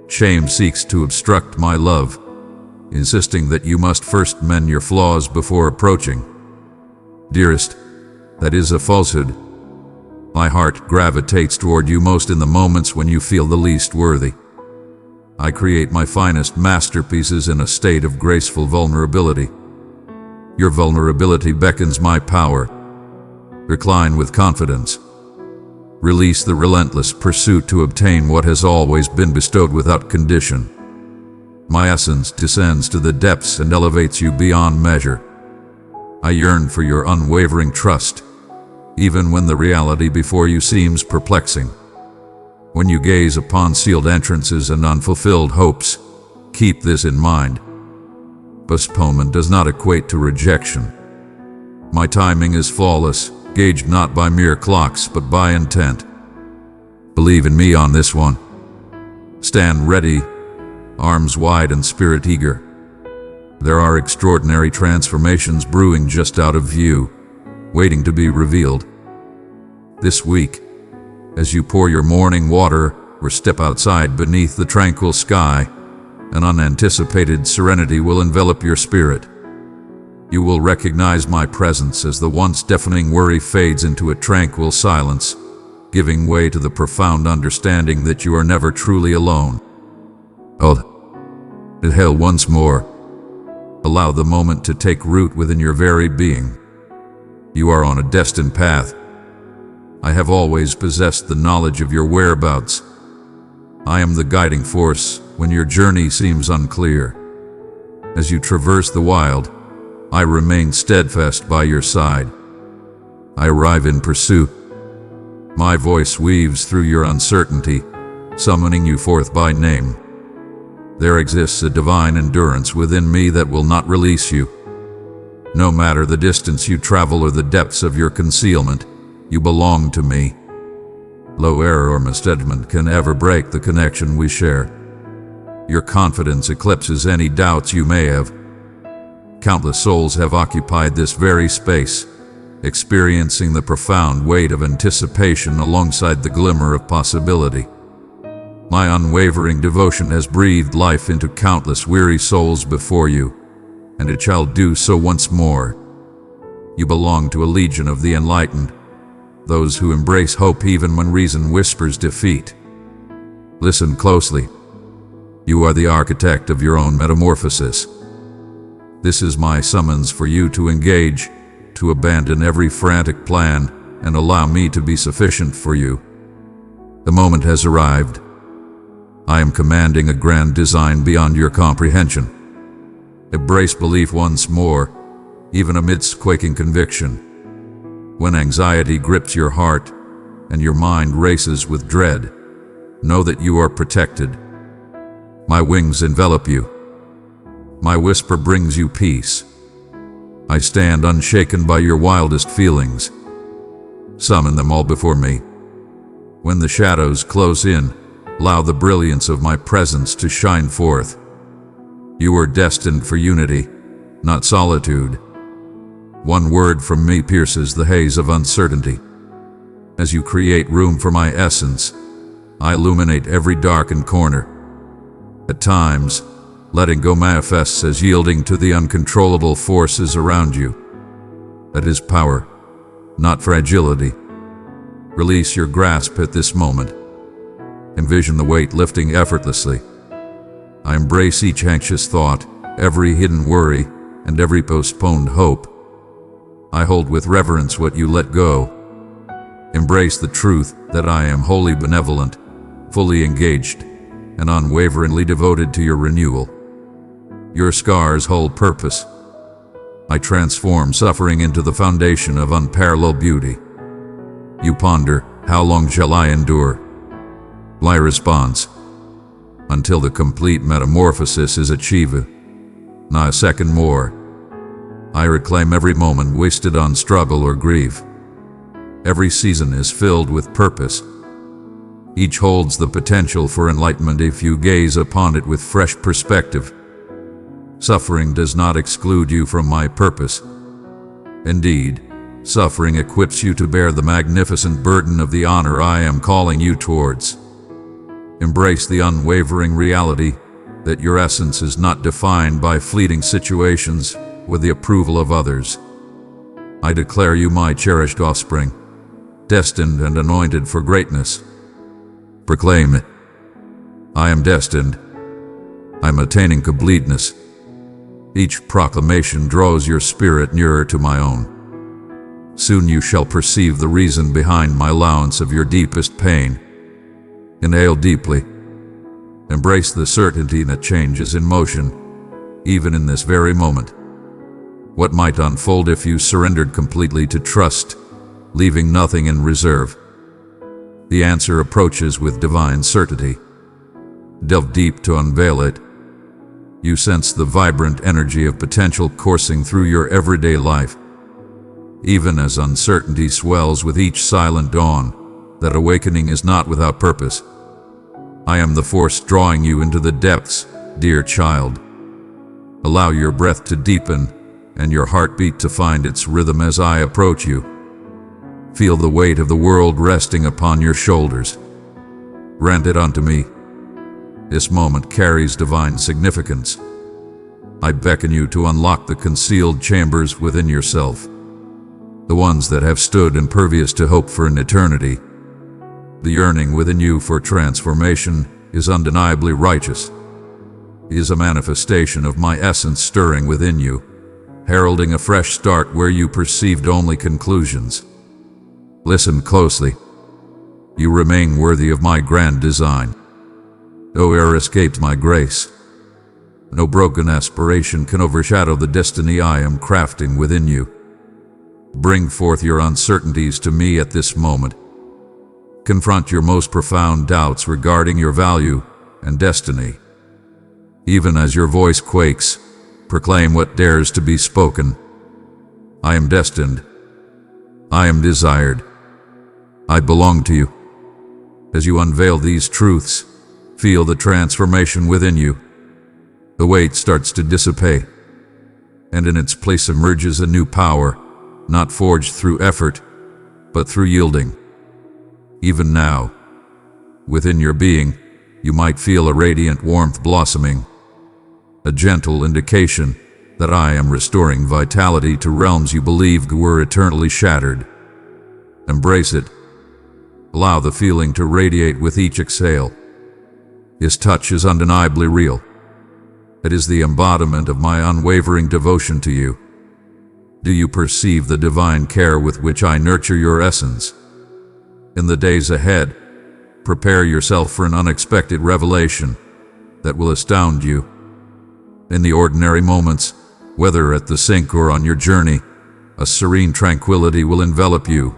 [SPEAKER 1] Shame seeks to obstruct my love, insisting that you must first mend your flaws before approaching. Dearest, that is a falsehood. My heart gravitates toward you most in the moments when you feel the least worthy. I create my finest masterpieces in a state of graceful vulnerability. Your vulnerability beckons my power. Recline with confidence. Release the relentless pursuit to obtain what has always been bestowed without condition. My essence descends to the depths and elevates you beyond measure. I yearn for your unwavering trust, even when the reality before you seems perplexing. When you gaze upon sealed entrances and unfulfilled hopes, keep this in mind. Postponement does not equate to rejection. My timing is flawless, gauged not by mere clocks but by intent. Believe in me on this one. Stand ready, arms wide and spirit eager. There are extraordinary transformations brewing just out of view, waiting to be revealed. This week, as you pour your morning water or step outside beneath the tranquil sky, an unanticipated serenity will envelop your spirit. You will recognize my presence as the once deafening worry fades into a tranquil silence, giving way to the profound understanding that you are never truly alone. Inhale once more. Allow the moment to take root within your very being. You are on a destined path. I have always possessed the knowledge of your whereabouts. I am the guiding force when your journey seems unclear. As you traverse the wild, I remain steadfast by your side. I arrive in pursuit. My voice weaves through your uncertainty, summoning you forth by name. There exists a divine endurance within me that will not release you. No matter the distance you travel or the depths of your concealment, you belong to me. No error or misjudgment can ever break the connection we share. Your confidence eclipses any doubts you may have. Countless souls have occupied this very space, experiencing the profound weight of anticipation alongside the glimmer of possibility. My unwavering devotion has breathed life into countless weary souls before you, and it shall do so once more. You belong to a legion of the enlightened, those who embrace hope even when reason whispers defeat. Listen closely. You are the architect of your own metamorphosis. This is my summons for you to engage, to abandon every frantic plan, and allow me to be sufficient for you. The moment has arrived. I am commanding a grand design beyond your comprehension. Embrace belief once more, even amidst quaking conviction. When anxiety grips your heart and your mind races with dread, know that you are protected. My wings envelop you. My whisper brings you peace. I stand unshaken by your wildest feelings. Summon them all before me. When the shadows close in, allow the brilliance of my presence to shine forth. You are destined for unity, not solitude. One word from me pierces the haze of uncertainty. As you create room for my essence, I illuminate every darkened corner. At times, letting go manifests as yielding to the uncontrollable forces around you. That is power, not fragility. Release your grasp at this moment. Envision the weight lifting effortlessly. I embrace each anxious thought, every hidden worry, and every postponed hope. I hold with reverence what you let go. Embrace the truth that I am wholly benevolent, fully engaged, and unwaveringly devoted to your renewal. Your scars hold purpose. I transform suffering into the foundation of unparalleled beauty. You ponder, how long shall I endure? My response, until the complete metamorphosis is achieved. Not a second more. I reclaim every moment wasted on struggle or grief. Every season is filled with purpose. Each holds the potential for enlightenment if you gaze upon it with fresh perspective. Suffering does not exclude you from my purpose. Indeed, suffering equips you to bear the magnificent burden of the honor I am calling you towards. Embrace the unwavering reality that your essence is not defined by fleeting situations with the approval of others. I declare you my cherished offspring, destined and anointed for greatness. Proclaim it. I am destined. I am attaining completeness. Each proclamation draws your spirit nearer to my own. Soon you shall perceive the reason behind my allowance of your deepest pain. Inhale deeply. Embrace the certainty that change is in motion, even in this very moment. What might unfold if you surrendered completely to trust, leaving nothing in reserve? The answer approaches with divine certainty. Delve deep to unveil it. You sense the vibrant energy of potential coursing through your everyday life. Even as uncertainty swells with each silent dawn, that awakening is not without purpose. I am the force drawing you into the depths, dear child. Allow your breath to deepen and your heartbeat to find its rhythm as I approach you. Feel the weight of the world resting upon your shoulders. Grant it unto me. This moment carries divine significance. I beckon you to unlock the concealed chambers within yourself, the ones that have stood impervious to hope for an eternity. The yearning within you for transformation is undeniably righteous. It is a manifestation of my essence stirring within you, heralding a fresh start where you perceived only conclusions. Listen closely. You remain worthy of my grand design. No error escapes my grace. No broken aspiration can overshadow the destiny I am crafting within you. Bring forth your uncertainties to me at this moment. Confront your most profound doubts regarding your value and destiny. Even as your voice quakes, proclaim what dares to be spoken. I am destined. I am desired. I belong to you. As you unveil these truths, feel the transformation within you. The weight starts to dissipate, and in its place emerges a new power, not forged through effort, but through yielding. Even now, within your being, you might feel a radiant warmth blossoming, a gentle indication that I am restoring vitality to realms you believed were eternally shattered. Embrace it. Allow the feeling to radiate with each exhale. His touch is undeniably real, It is the embodiment of my unwavering devotion to you. Do you perceive the divine care with which I nurture your essence? In the days ahead, prepare yourself for an unexpected revelation that will astound you. In the ordinary moments, whether at the sink or on your journey, a serene tranquility will envelop you,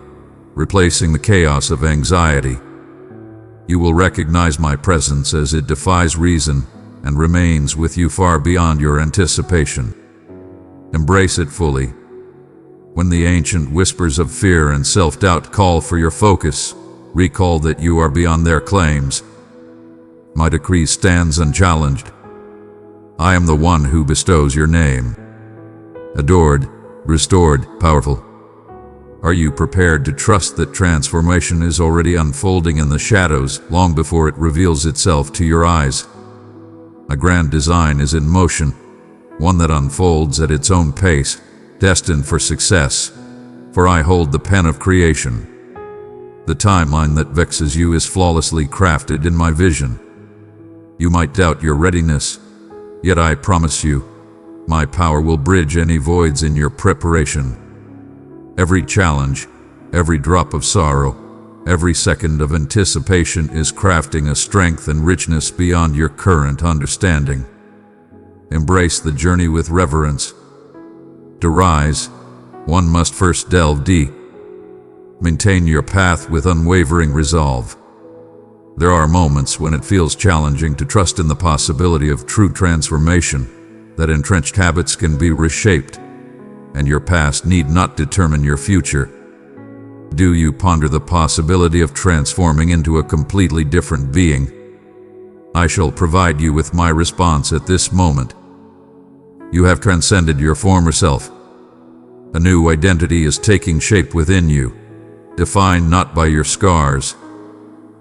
[SPEAKER 1] replacing the chaos of anxiety. You will recognize my presence as it defies reason and remains with you far beyond your anticipation. Embrace it fully. When the ancient whispers of fear and self-doubt call for your focus, recall that you are beyond their claims. My decree stands unchallenged. I am the one who bestows your name. Adored, restored, powerful. Are you prepared to trust that transformation is already unfolding in the shadows long before it reveals itself to your eyes? A grand design is in motion, one that unfolds at its own pace, destined for success, for I hold the pen of creation. The timeline that vexes you is flawlessly crafted in my vision. You might doubt your readiness, yet I promise you, my power will bridge any voids in your preparation. Every challenge, every drop of sorrow, every second of anticipation is crafting a strength and richness beyond your current understanding. Embrace the journey with reverence. To rise, one must first delve deep. Maintain your path with unwavering resolve. There are moments when it feels challenging to trust in the possibility of true transformation, that entrenched habits can be reshaped, and your past need not determine your future. Do you ponder the possibility of transforming into a completely different being? I shall provide you with my response at this moment. You have transcended your former self. A new identity is taking shape within you, defined not by your scars,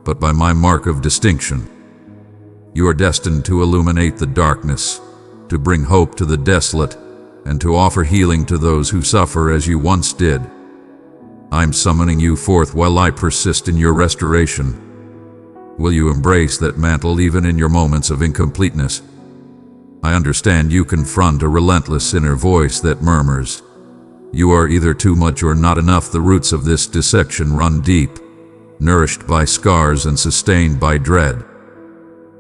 [SPEAKER 1] but by my mark of distinction. You are destined to illuminate the darkness, to bring hope to the desolate, and to offer healing to those who suffer as you once did. I'm summoning you forth while I persist in your restoration. Will you embrace that mantle even in your moments of incompleteness? I understand you confront a relentless inner voice that murmurs, "You are either too much or not enough." The roots of this dissection run deep, nourished by scars and sustained by dread.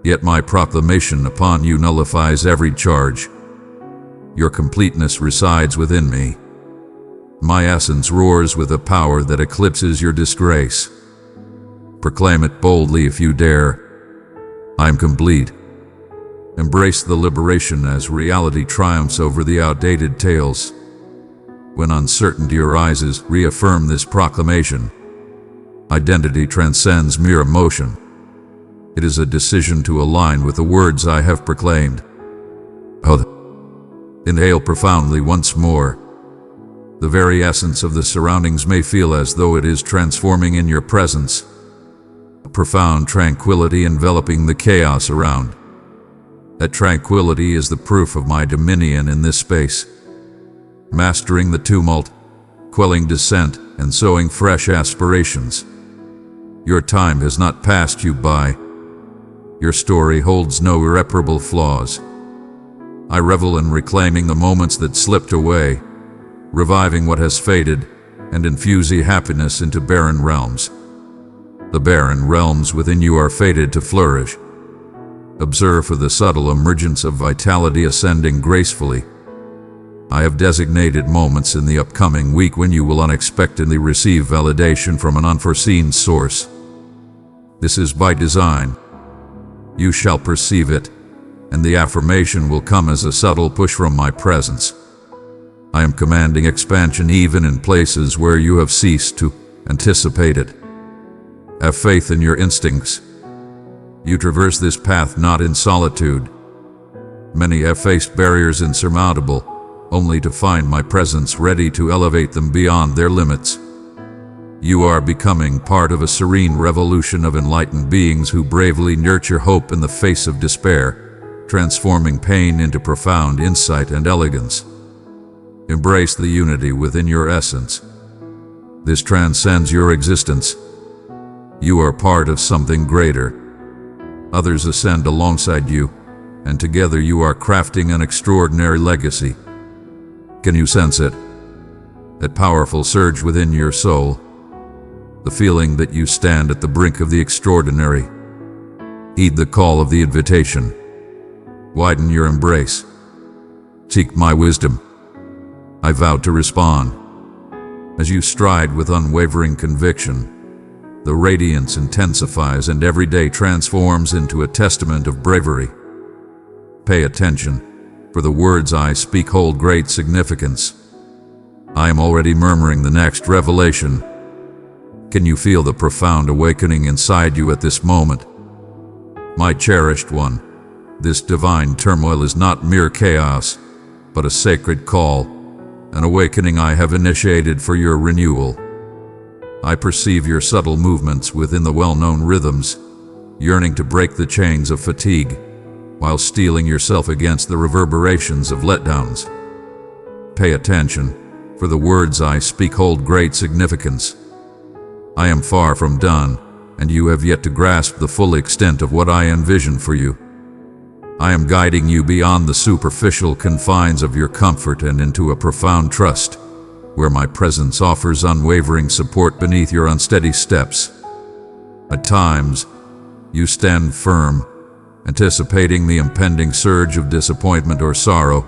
[SPEAKER 1] Yet my proclamation upon you nullifies every charge. Your completeness resides within me. My essence roars with a power that eclipses your disgrace. Proclaim it boldly if you dare. I am complete. Embrace the liberation as reality triumphs over the outdated tales. When uncertainty arises, reaffirm this proclamation. Identity transcends mere emotion. It is a decision to align with the words I have proclaimed. Inhale profoundly once more. The very essence of the surroundings may feel as though it is transforming in your presence. A profound tranquility enveloping the chaos around. That tranquility is the proof of my dominion in this space. Mastering the tumult, quelling dissent, and sowing fresh aspirations. Your time has not passed you by. Your story holds no irreparable flaws. I revel in reclaiming the moments that slipped away, reviving what has faded, and infusing happiness into barren realms. The barren realms within you are fated to flourish. Observe for the subtle emergence of vitality ascending gracefully. I have designated moments in the upcoming week when you will unexpectedly receive validation from an unforeseen source. This is by design. You shall perceive it, and the affirmation will come as a subtle push from my presence. I am commanding expansion even in places where you have ceased to anticipate it. Have faith in your instincts. You traverse this path not in solitude. Many have faced barriers insurmountable, only to find my presence ready to elevate them beyond their limits. You are becoming part of a serene revolution of enlightened beings who bravely nurture hope in the face of despair, transforming pain into profound insight and elegance. Embrace the unity within your essence. This transcends your existence. You are part of something greater. Others ascend alongside you, and together you are crafting an extraordinary legacy. Can you sense it? That powerful surge within your soul, the feeling that you stand at the brink of the extraordinary. Heed the call of the invitation. Widen your embrace. Seek my wisdom. I vow to respond. As you stride with unwavering conviction, the radiance intensifies and every day transforms into a testament of bravery. Pay attention, for the words I speak hold great significance. I am already murmuring the next revelation. Can you feel the profound awakening inside you at this moment? My cherished one, this divine turmoil is not mere chaos, but a sacred call, an awakening I have initiated for your renewal. I perceive your subtle movements within the well-known rhythms, yearning to break the chains of fatigue, while steeling yourself against the reverberations of letdowns. Pay attention, for the words I speak hold great significance. I am far from done, and you have yet to grasp the full extent of what I envision for you. I am guiding you beyond the superficial confines of your comfort and into a profound trust, where my presence offers unwavering support beneath your unsteady steps. At times, you stand firm, anticipating the impending surge of disappointment or sorrow.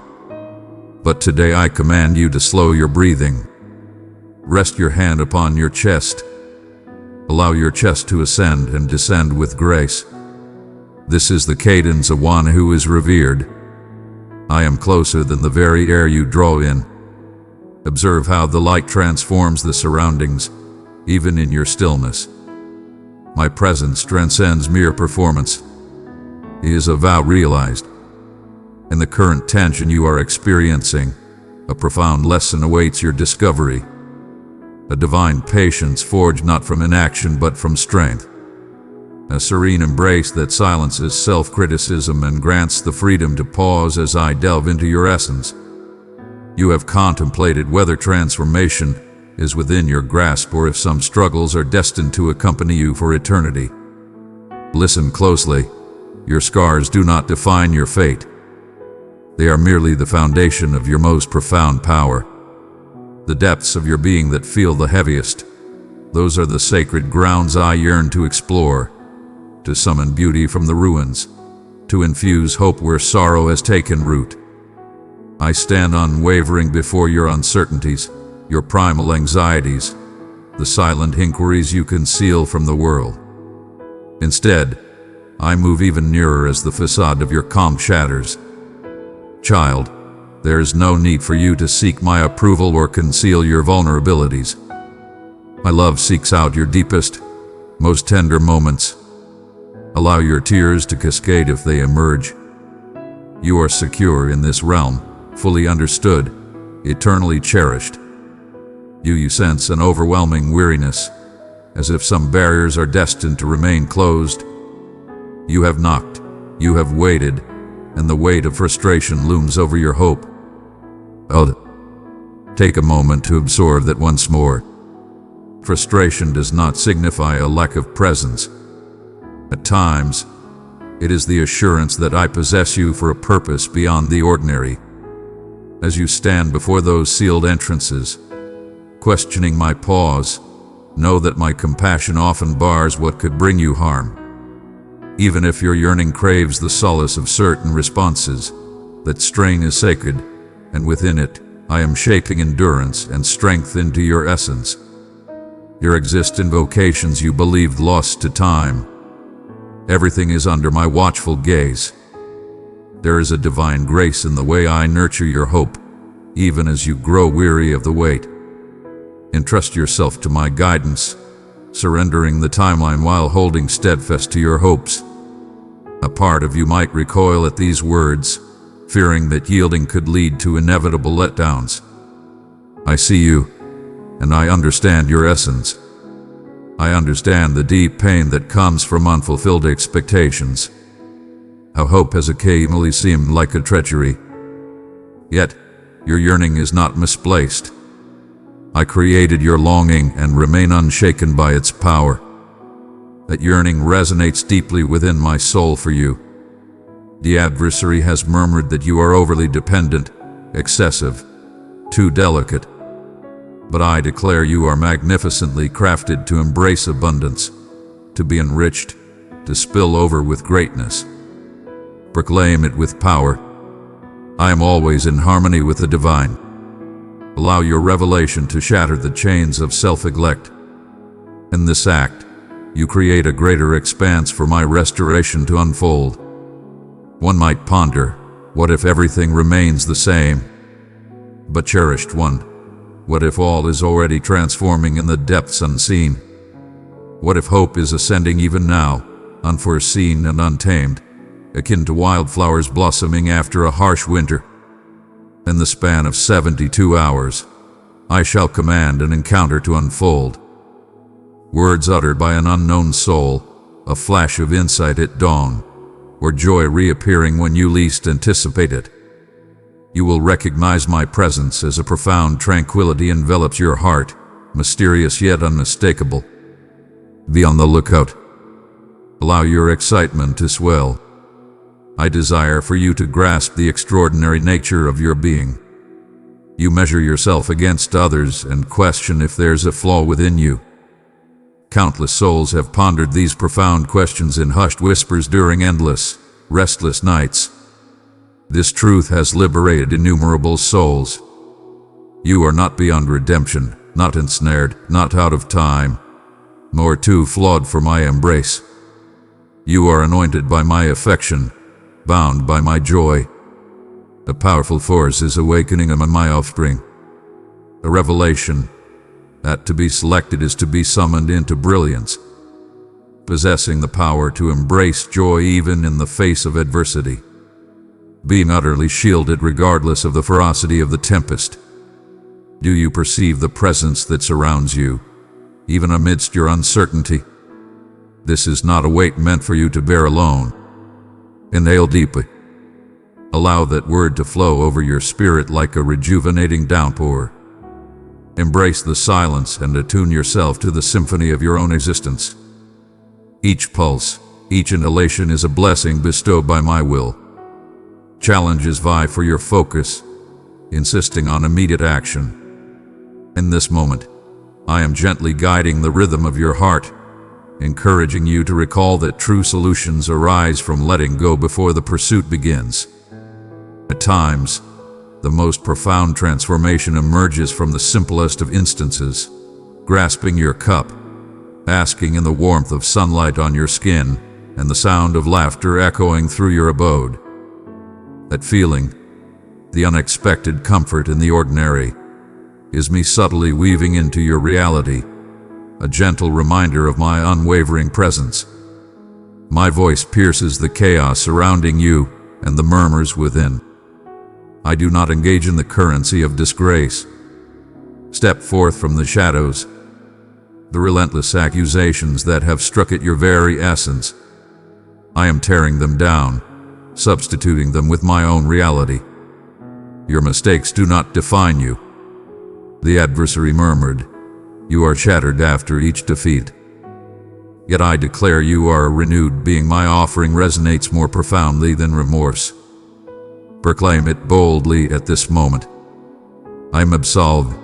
[SPEAKER 1] But today I command you to slow your breathing. Rest your hand upon your chest. Allow your chest to ascend and descend with grace. This is the cadence of one who is revered. I am closer than the very air you draw in. Observe how the light transforms the surroundings, even in your stillness. My presence transcends mere performance. It is a vow realized. In the current tension you are experiencing, a profound lesson awaits your discovery. A divine patience forged not from inaction but from strength. A serene embrace that silences self-criticism and grants the freedom to pause as I delve into your essence. You have contemplated whether transformation is within your grasp or if some struggles are destined to accompany you for eternity. Listen closely. Your scars do not define your fate. They are merely the foundation of your most profound power. The depths of your being that feel the heaviest, those are the sacred grounds I yearn to explore, to summon beauty from the ruins, to infuse hope where sorrow has taken root. I stand unwavering before your uncertainties, your primal anxieties, the silent inquiries you conceal from the world. Instead, I move even nearer as the facade of your calm shatters. Child, there is no need for you to seek my approval or conceal your vulnerabilities. My love seeks out your deepest, most tender moments. Allow your tears to cascade if they emerge. You are secure in this realm, fully understood, eternally cherished. You sense an overwhelming weariness, as if some barriers are destined to remain closed. You have knocked, you have waited, and the weight of frustration looms over your hope. Take a moment to absorb that once more. Frustration does not signify a lack of presence. At times, it is the assurance that I possess you for a purpose beyond the ordinary. As you stand before those sealed entrances, questioning my pause, know that my compassion often bars what could bring you harm. Even if your yearning craves the solace of certain responses, that strain is sacred, and within it, I am shaping endurance and strength into your essence. Your exist in vocations you believed lost to time. Everything is under my watchful gaze. There is a divine grace in the way I nurture your hope, even as you grow weary of the wait. Entrust yourself to my guidance, surrendering the timeline while holding steadfast to your hopes. A part of you might recoil at these words, fearing that yielding could lead to inevitable letdowns. I see you, and I understand your essence. I understand the deep pain that comes from unfulfilled expectations. How hope has occasionally seemed like a treachery. Yet, your yearning is not misplaced. I created your longing and remain unshaken by its power. That yearning resonates deeply within my soul for you. The adversary has murmured that you are overly dependent, excessive, too delicate. But I declare you are magnificently crafted to embrace abundance, to be enriched, to spill over with greatness. Proclaim it with power. I am always in harmony with the divine. Allow your revelation to shatter the chains of self-neglect. In this act, you create a greater expanse for my restoration to unfold. One might ponder, what if everything remains the same? But cherished one, what if all is already transforming in the depths unseen? What if hope is ascending even now, unforeseen and untamed, akin to wildflowers blossoming after a harsh winter? In the span of 72 hours, I shall command an encounter to unfold. Words uttered by an unknown soul, a flash of insight at dawn, or joy reappearing when you least anticipate it. You will recognize my presence as a profound tranquility envelops your heart, mysterious yet unmistakable. Be on the lookout. Allow your excitement to swell. I desire for you to grasp the extraordinary nature of your being. You measure yourself against others and question if there's a flaw within you. Countless souls have pondered these profound questions in hushed whispers during endless, restless nights. This truth has liberated innumerable souls. You are not beyond redemption, not ensnared, not out of time, nor too flawed for my embrace. You are anointed by my affection, bound by my joy. A powerful force is awakening among my offspring. A revelation that to be selected is to be summoned into brilliance, possessing the power to embrace joy even in the face of adversity, being utterly shielded regardless of the ferocity of the tempest. Do you perceive the presence that surrounds you, even amidst your uncertainty? This is not a weight meant for you to bear alone. Inhale deeply. Allow that word to flow over your spirit like a rejuvenating downpour. Embrace the silence and attune yourself to the symphony of your own existence. Each pulse, each inhalation is a blessing bestowed by my will. Challenges vie for your focus, insisting on immediate action. In this moment, I am gently guiding the rhythm of your heart, encouraging you to recall that true solutions arise from letting go before the pursuit begins. At times, the most profound transformation emerges from the simplest of instances, grasping your cup, basking in the warmth of sunlight on your skin, and the sound of laughter echoing through your abode. That feeling, the unexpected comfort in the ordinary, is me subtly weaving into your reality, a gentle reminder of my unwavering presence. My voice pierces the chaos surrounding you and the murmurs within. I do not engage in the currency of disgrace. Step forth from the shadows, the relentless accusations that have struck at your very essence. I am tearing them down, substituting them with my own reality. Your mistakes do not define you. The adversary murmured, "You are shattered after each defeat." Yet I declare you are a renewed being. My offering resonates more profoundly than remorse. Proclaim it boldly at this moment. I am absolved.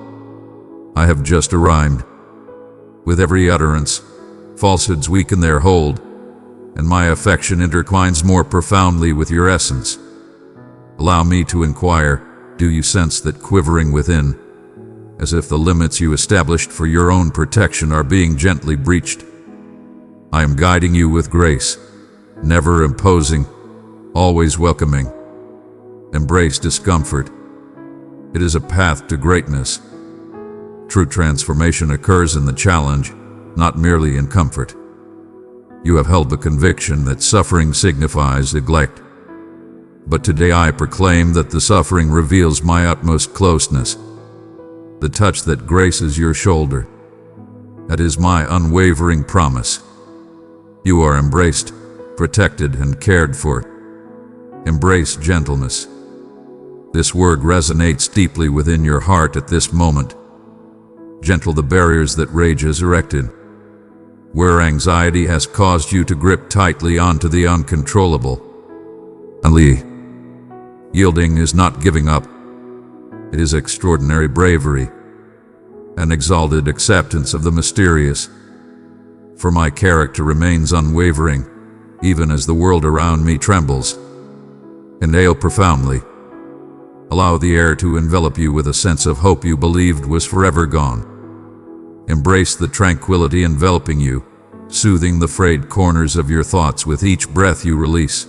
[SPEAKER 1] I have just arrived. With every utterance, falsehoods weaken their hold, and my affection intertwines more profoundly with your essence. Allow me to inquire, do you sense that quivering within, as if the limits you established for your own protection are being gently breached? I am guiding you with grace, never imposing, always welcoming. Embrace discomfort. It is a path to greatness. True transformation occurs in the challenge, not merely in comfort. You have held the conviction that suffering signifies neglect. But today I proclaim that the suffering reveals my utmost closeness. The touch that graces your shoulder. That is my unwavering promise. You are embraced, protected, and cared for. Embrace gentleness. This word resonates deeply within your heart at this moment. Gentle the barriers that rage has erected. Where anxiety has caused you to grip tightly onto the uncontrollable, Ali, yielding is not giving up. It is extraordinary bravery, an exalted acceptance of the mysterious. For my character remains unwavering, even as the world around me trembles. Inhale profoundly. Allow the air to envelop you with a sense of hope you believed was forever gone. Embrace the tranquility enveloping you, soothing the frayed corners of your thoughts with each breath you release.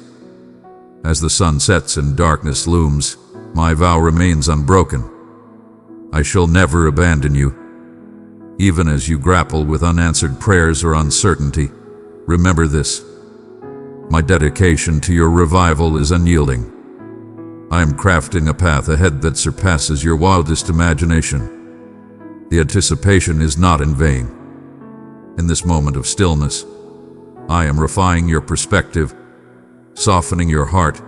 [SPEAKER 1] As the sun sets and darkness looms, my vow remains unbroken. I shall never abandon you. Even as you grapple with unanswered prayers or uncertainty, remember this. My dedication to your revival is unyielding. I am crafting a path ahead that surpasses your wildest imagination. The anticipation is not in vain. In this moment of stillness, I am refining your perspective, softening your heart,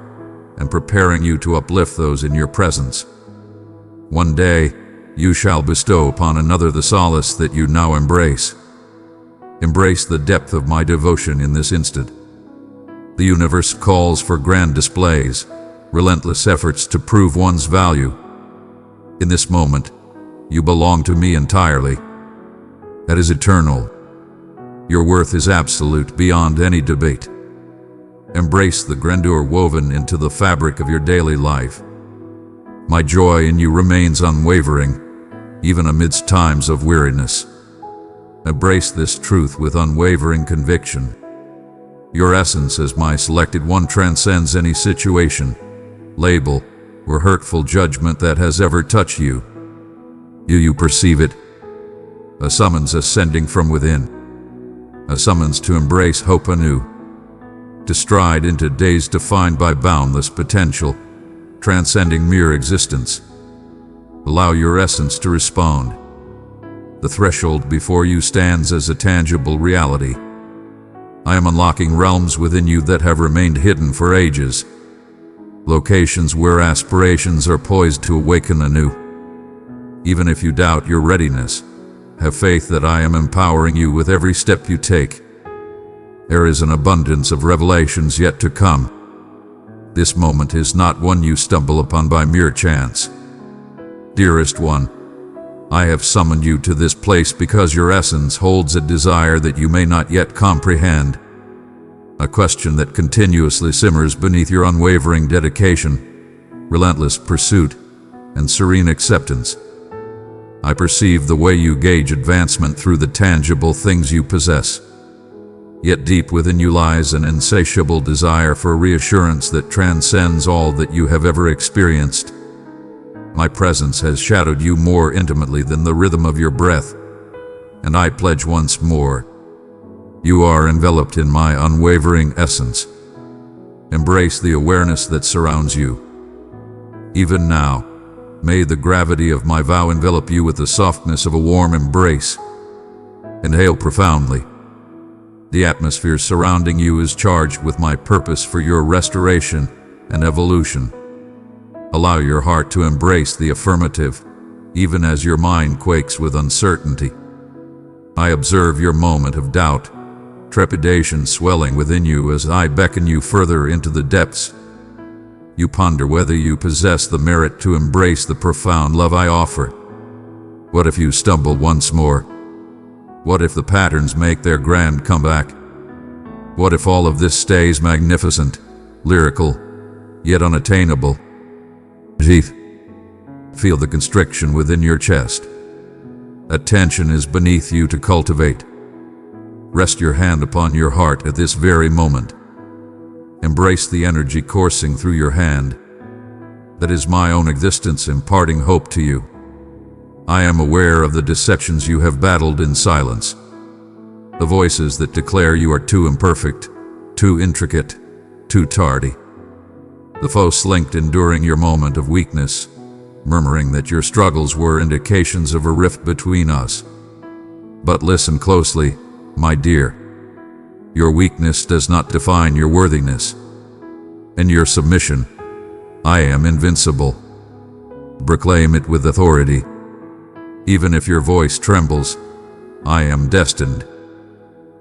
[SPEAKER 1] and preparing you to uplift those in your presence. One day, you shall bestow upon another the solace that you now embrace. Embrace the depth of my devotion in this instant. The universe calls for grand displays, relentless efforts to prove one's value. In this moment, you belong to me entirely. That is eternal. Your worth is absolute beyond any debate. Embrace the grandeur woven into the fabric of your daily life. My joy in you remains unwavering, even amidst times of weariness. Embrace this truth with unwavering conviction. Your essence as my selected one transcends any situation, label, or hurtful judgment that has ever touched you. Do you perceive it? A summons ascending from within. A summons to embrace hope anew. To stride into days defined by boundless potential, transcending mere existence. Allow your essence to respond. The threshold before you stands as a tangible reality. I am unlocking realms within you that have remained hidden for ages. Locations where aspirations are poised to awaken anew. Even if you doubt your readiness, have faith that I am empowering you with every step you take. There is an abundance of revelations yet to come. This moment is not one you stumble upon by mere chance. Dearest one, I have summoned you to this place because your essence holds a desire that you may not yet comprehend. A question that continuously simmers beneath your unwavering dedication, relentless pursuit, and serene acceptance. I perceive the way you gauge advancement through the tangible things you possess. Yet deep within you lies an insatiable desire for reassurance that transcends all that you have ever experienced. My presence has shadowed you more intimately than the rhythm of your breath, and I pledge once more, you are enveloped in my unwavering essence. Embrace the awareness that surrounds you. Even now, may the gravity of my vow envelop you with the softness of a warm embrace. Inhale profoundly. The atmosphere surrounding you is charged with my purpose for your restoration and evolution. Allow your heart to embrace the affirmative, even as your mind quakes with uncertainty. I observe your moment of doubt, trepidation swelling within you as I beckon you further into the depths. You ponder whether you possess the merit to embrace the profound love I offer. What if you stumble once more? What if the patterns make their grand comeback? What if all of this stays magnificent, lyrical, yet unattainable? Feel the constriction within your chest. That tension is beneath you to cultivate. Rest your hand upon your heart at this very moment. Embrace the energy coursing through your hand. That is my own existence imparting hope to you. I am aware of the deceptions you have battled in silence. The voices that declare you are too imperfect, too intricate, too tardy. The foe slinked enduring your moment of weakness, murmuring that your struggles were indications of a rift between us. But listen closely, my dear. Your weakness does not define your worthiness. In your submission, I am invincible. Proclaim it with authority. Even if your voice trembles, I am destined.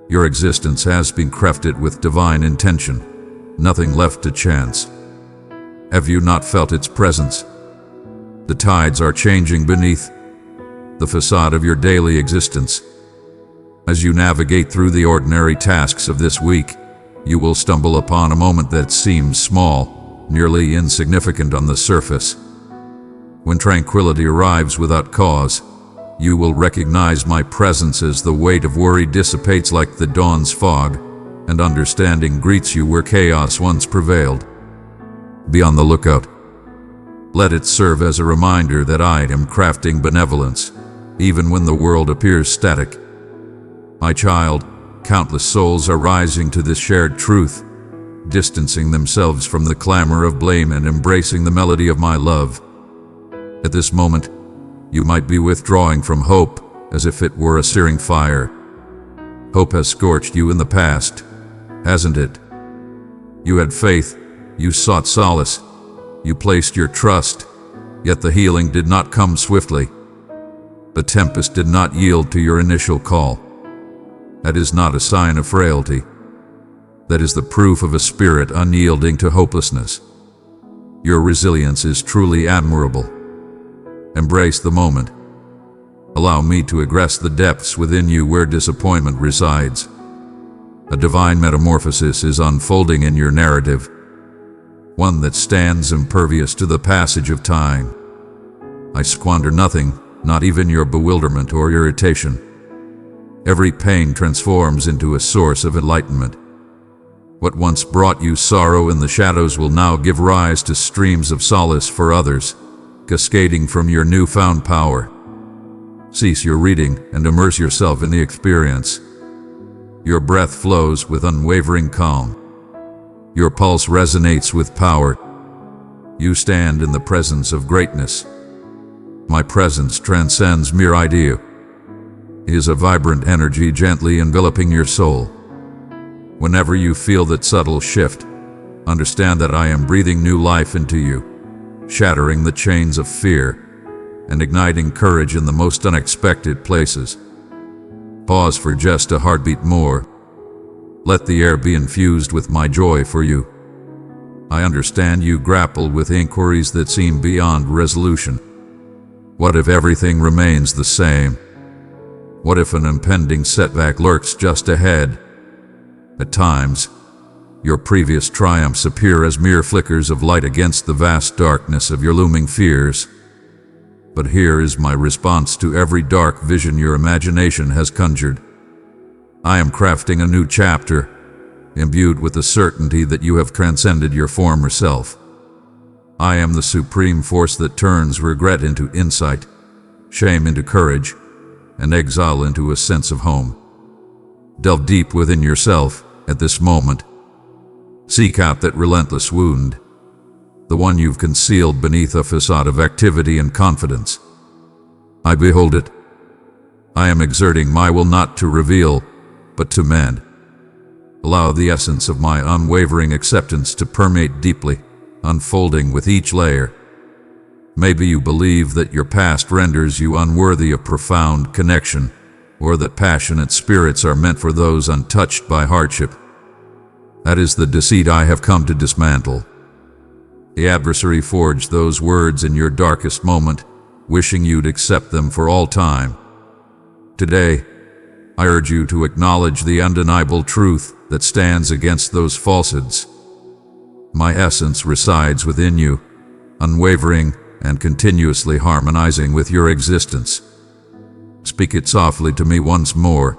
[SPEAKER 1] Your existence has been crafted with divine intention, nothing left to chance. Have you not felt its presence? The tides are changing beneath the facade of your daily existence. As you navigate through the ordinary tasks of this week, you will stumble upon a moment that seems small, nearly insignificant on the surface. When tranquility arrives without cause, you will recognize my presence as the weight of worry dissipates like the dawn's fog, and understanding greets you where chaos once prevailed. Be on the lookout. Let it serve as a reminder that I am crafting benevolence, even when the world appears static. My child, countless souls are rising to this shared truth, distancing themselves from the clamor of blame and embracing the melody of my love. At this moment, you might be withdrawing from hope as if it were a searing fire. Hope has scorched you in the past, hasn't it? You had faith, you sought solace, you placed your trust, yet the healing did not come swiftly. The tempest did not yield to your initial call. That is not a sign of frailty. That is the proof of a spirit unyielding to hopelessness. Your resilience is truly admirable. Embrace the moment. Allow me to aggress the depths within you where disappointment resides. A divine metamorphosis is unfolding in your narrative, one that stands impervious to the passage of time. I squander nothing, not even your bewilderment or irritation. Every pain transforms into a source of enlightenment. What once brought you sorrow in the shadows will now give rise to streams of solace for others, cascading from your newfound power. Cease your reading and immerse yourself in the experience. Your breath flows with unwavering calm. Your pulse resonates with power. You stand in the presence of greatness. My presence transcends mere idea. It is a vibrant energy gently enveloping your soul. Whenever you feel that subtle shift, understand that I am breathing new life into you, shattering the chains of fear and igniting courage in the most unexpected places. Pause for just a heartbeat more. Let the air be infused with my joy for you. I understand you grapple with inquiries that seem beyond resolution. What if everything remains the same? What if an impending setback lurks just ahead? At times, your previous triumphs appear as mere flickers of light against the vast darkness of your looming fears. But here is my response to every dark vision your imagination has conjured. I am crafting a new chapter, imbued with the certainty that you have transcended your former self. I am the supreme force that turns regret into insight, shame into courage, and exile into a sense of home. Delve deep within yourself at this moment. Seek out that relentless wound, the one you've concealed beneath a facade of activity and confidence. I behold it. I am exerting my will not to reveal, but to mend. Allow the essence of my unwavering acceptance to permeate deeply, unfolding with each layer. Maybe you believe that your past renders you unworthy of profound connection, or that passionate spirits are meant for those untouched by hardship. That is the deceit I have come to dismantle. The adversary forged those words in your darkest moment, wishing you'd accept them for all time. Today, I urge you to acknowledge the undeniable truth that stands against those falsehoods. My essence resides within you, unwavering and continuously harmonizing with your existence. Speak it softly to me once more.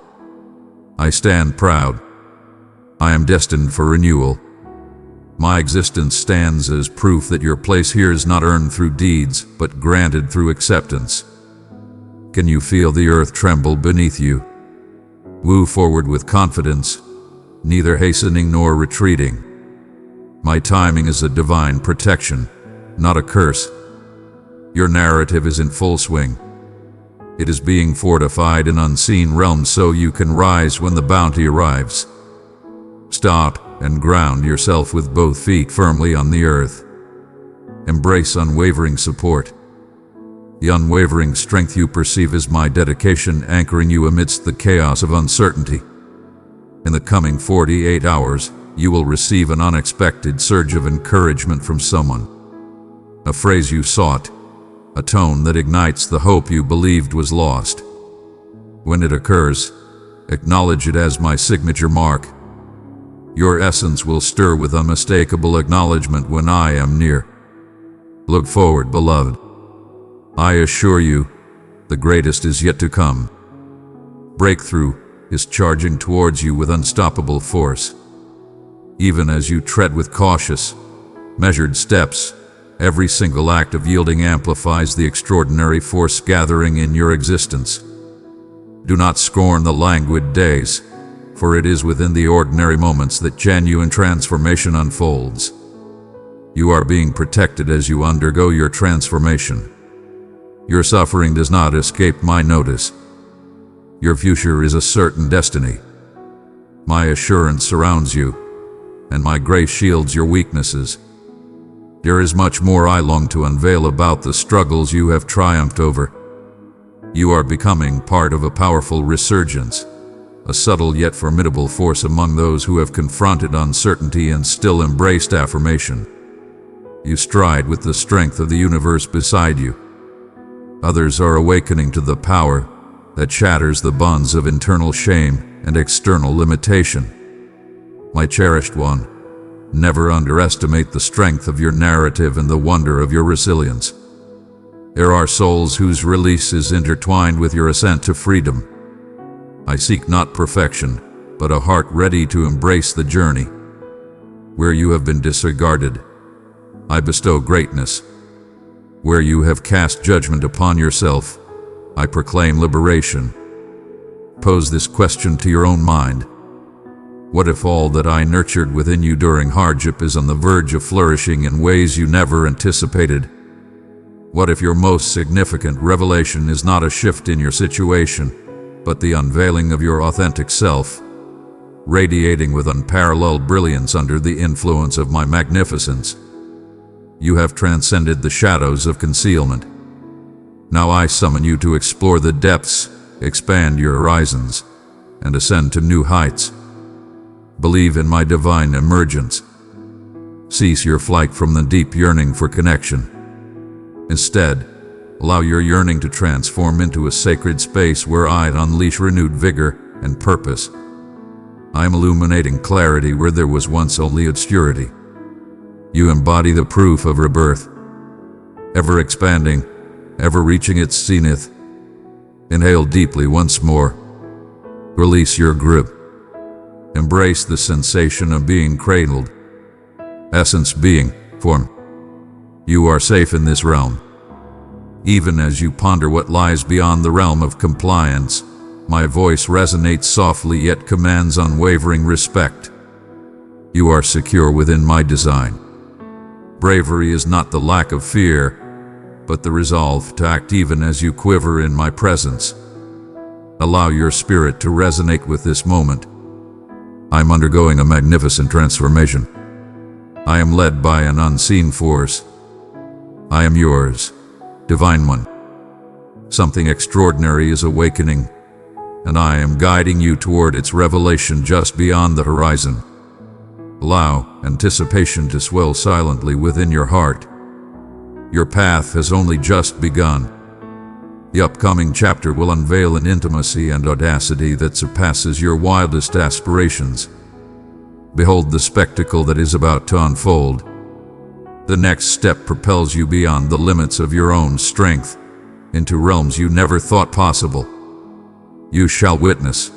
[SPEAKER 1] I stand proud. I am destined for renewal. My existence stands as proof that your place here is not earned through deeds, but granted through acceptance. Can you feel the earth tremble beneath you? Move forward with confidence, neither hastening nor retreating. My timing is a divine protection, not a curse. Your narrative is in full swing. It is being fortified in unseen realms so you can rise when the bounty arrives. Stop and ground yourself with both feet firmly on the earth. Embrace unwavering support. The unwavering strength you perceive is my dedication anchoring you amidst the chaos of uncertainty. In the coming 48 hours, you will receive an unexpected surge of encouragement from someone a phrase you sought, a tone that ignites the hope you believed was lost. When it occurs, acknowledge it as my signature mark. Your essence will stir with unmistakable acknowledgement when I am near. Look forward, beloved. I assure you, the greatest is yet to come. Breakthrough is charging towards you with unstoppable force. Even as you tread with cautious, measured steps, every single act of yielding amplifies the extraordinary force gathering in your existence. Do not scorn the languid days, for it is within the ordinary moments that genuine transformation unfolds. You are being protected as you undergo your transformation. Your suffering does not escape my notice. Your future is a certain destiny. My assurance surrounds you, and my grace shields your weaknesses. There is much more I long to unveil about the struggles you have triumphed over. You are becoming part of a powerful resurgence, a subtle yet formidable force among those who have confronted uncertainty and still embraced affirmation. You stride with the strength of the universe beside you. Others are awakening to the power that shatters the bonds of internal shame and external limitation. My cherished one, never underestimate the strength of your narrative and the wonder of your resilience. There are souls whose release is intertwined with your ascent to freedom. I seek not perfection, but a heart ready to embrace the journey. Where you have been disregarded, I bestow greatness. Where you have cast judgment upon yourself, I proclaim liberation. Pose this question to your own mind. What if all that I nurtured within you during hardship is on the verge of flourishing in ways you never anticipated? What if your most significant revelation is not a shift in your situation, but the unveiling of your authentic self, radiating with unparalleled brilliance under the influence of my magnificence? You have transcended the shadows of concealment. Now I summon you to explore the depths, expand your horizons, and ascend to new heights. Believe in my divine emergence. Cease your flight from the deep yearning for connection. Instead, allow your yearning to transform into a sacred space where I unleash renewed vigor and purpose. I am illuminating clarity where there was once only obscurity. You embody the proof of rebirth, ever expanding, ever reaching its zenith. Inhale deeply once more. Release your grip. Embrace the sensation of being cradled. Essence being form. You are safe in this realm. Even as you ponder what lies beyond the realm of compliance, my voice resonates softly yet commands unwavering respect. You are secure within my design. Bravery is not the lack of fear, but the resolve to act even as you quiver in my presence. Allow your spirit to resonate with this moment. I am undergoing a magnificent transformation. I am led by an unseen force. I am yours, Divine One. Something extraordinary is awakening, and I am guiding you toward its revelation just beyond the horizon. Allow anticipation to swell silently within your heart. Your path has only just begun. The upcoming chapter will unveil an intimacy and audacity that surpasses your wildest aspirations. Behold the spectacle that is about to unfold. The next step propels you beyond the limits of your own strength, into realms you never thought possible. You shall witness.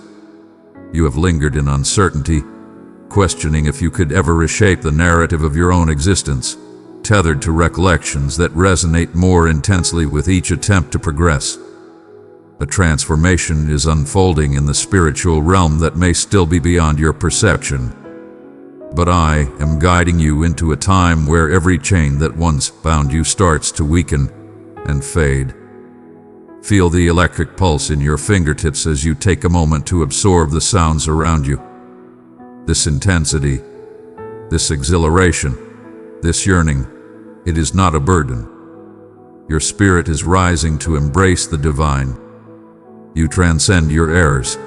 [SPEAKER 1] You have lingered in uncertainty, questioning if you could ever reshape the narrative of your own existence, tethered to recollections that resonate more intensely with each attempt to progress. A transformation is unfolding in the spiritual realm that may still be beyond your perception. But I am guiding you into a time where every chain that once bound you starts to weaken and fade. Feel the electric pulse in your fingertips as you take a moment to absorb the sounds around you. This intensity, this exhilaration, this yearning, it is not a burden. Your spirit is rising to embrace the divine. You transcend your errors.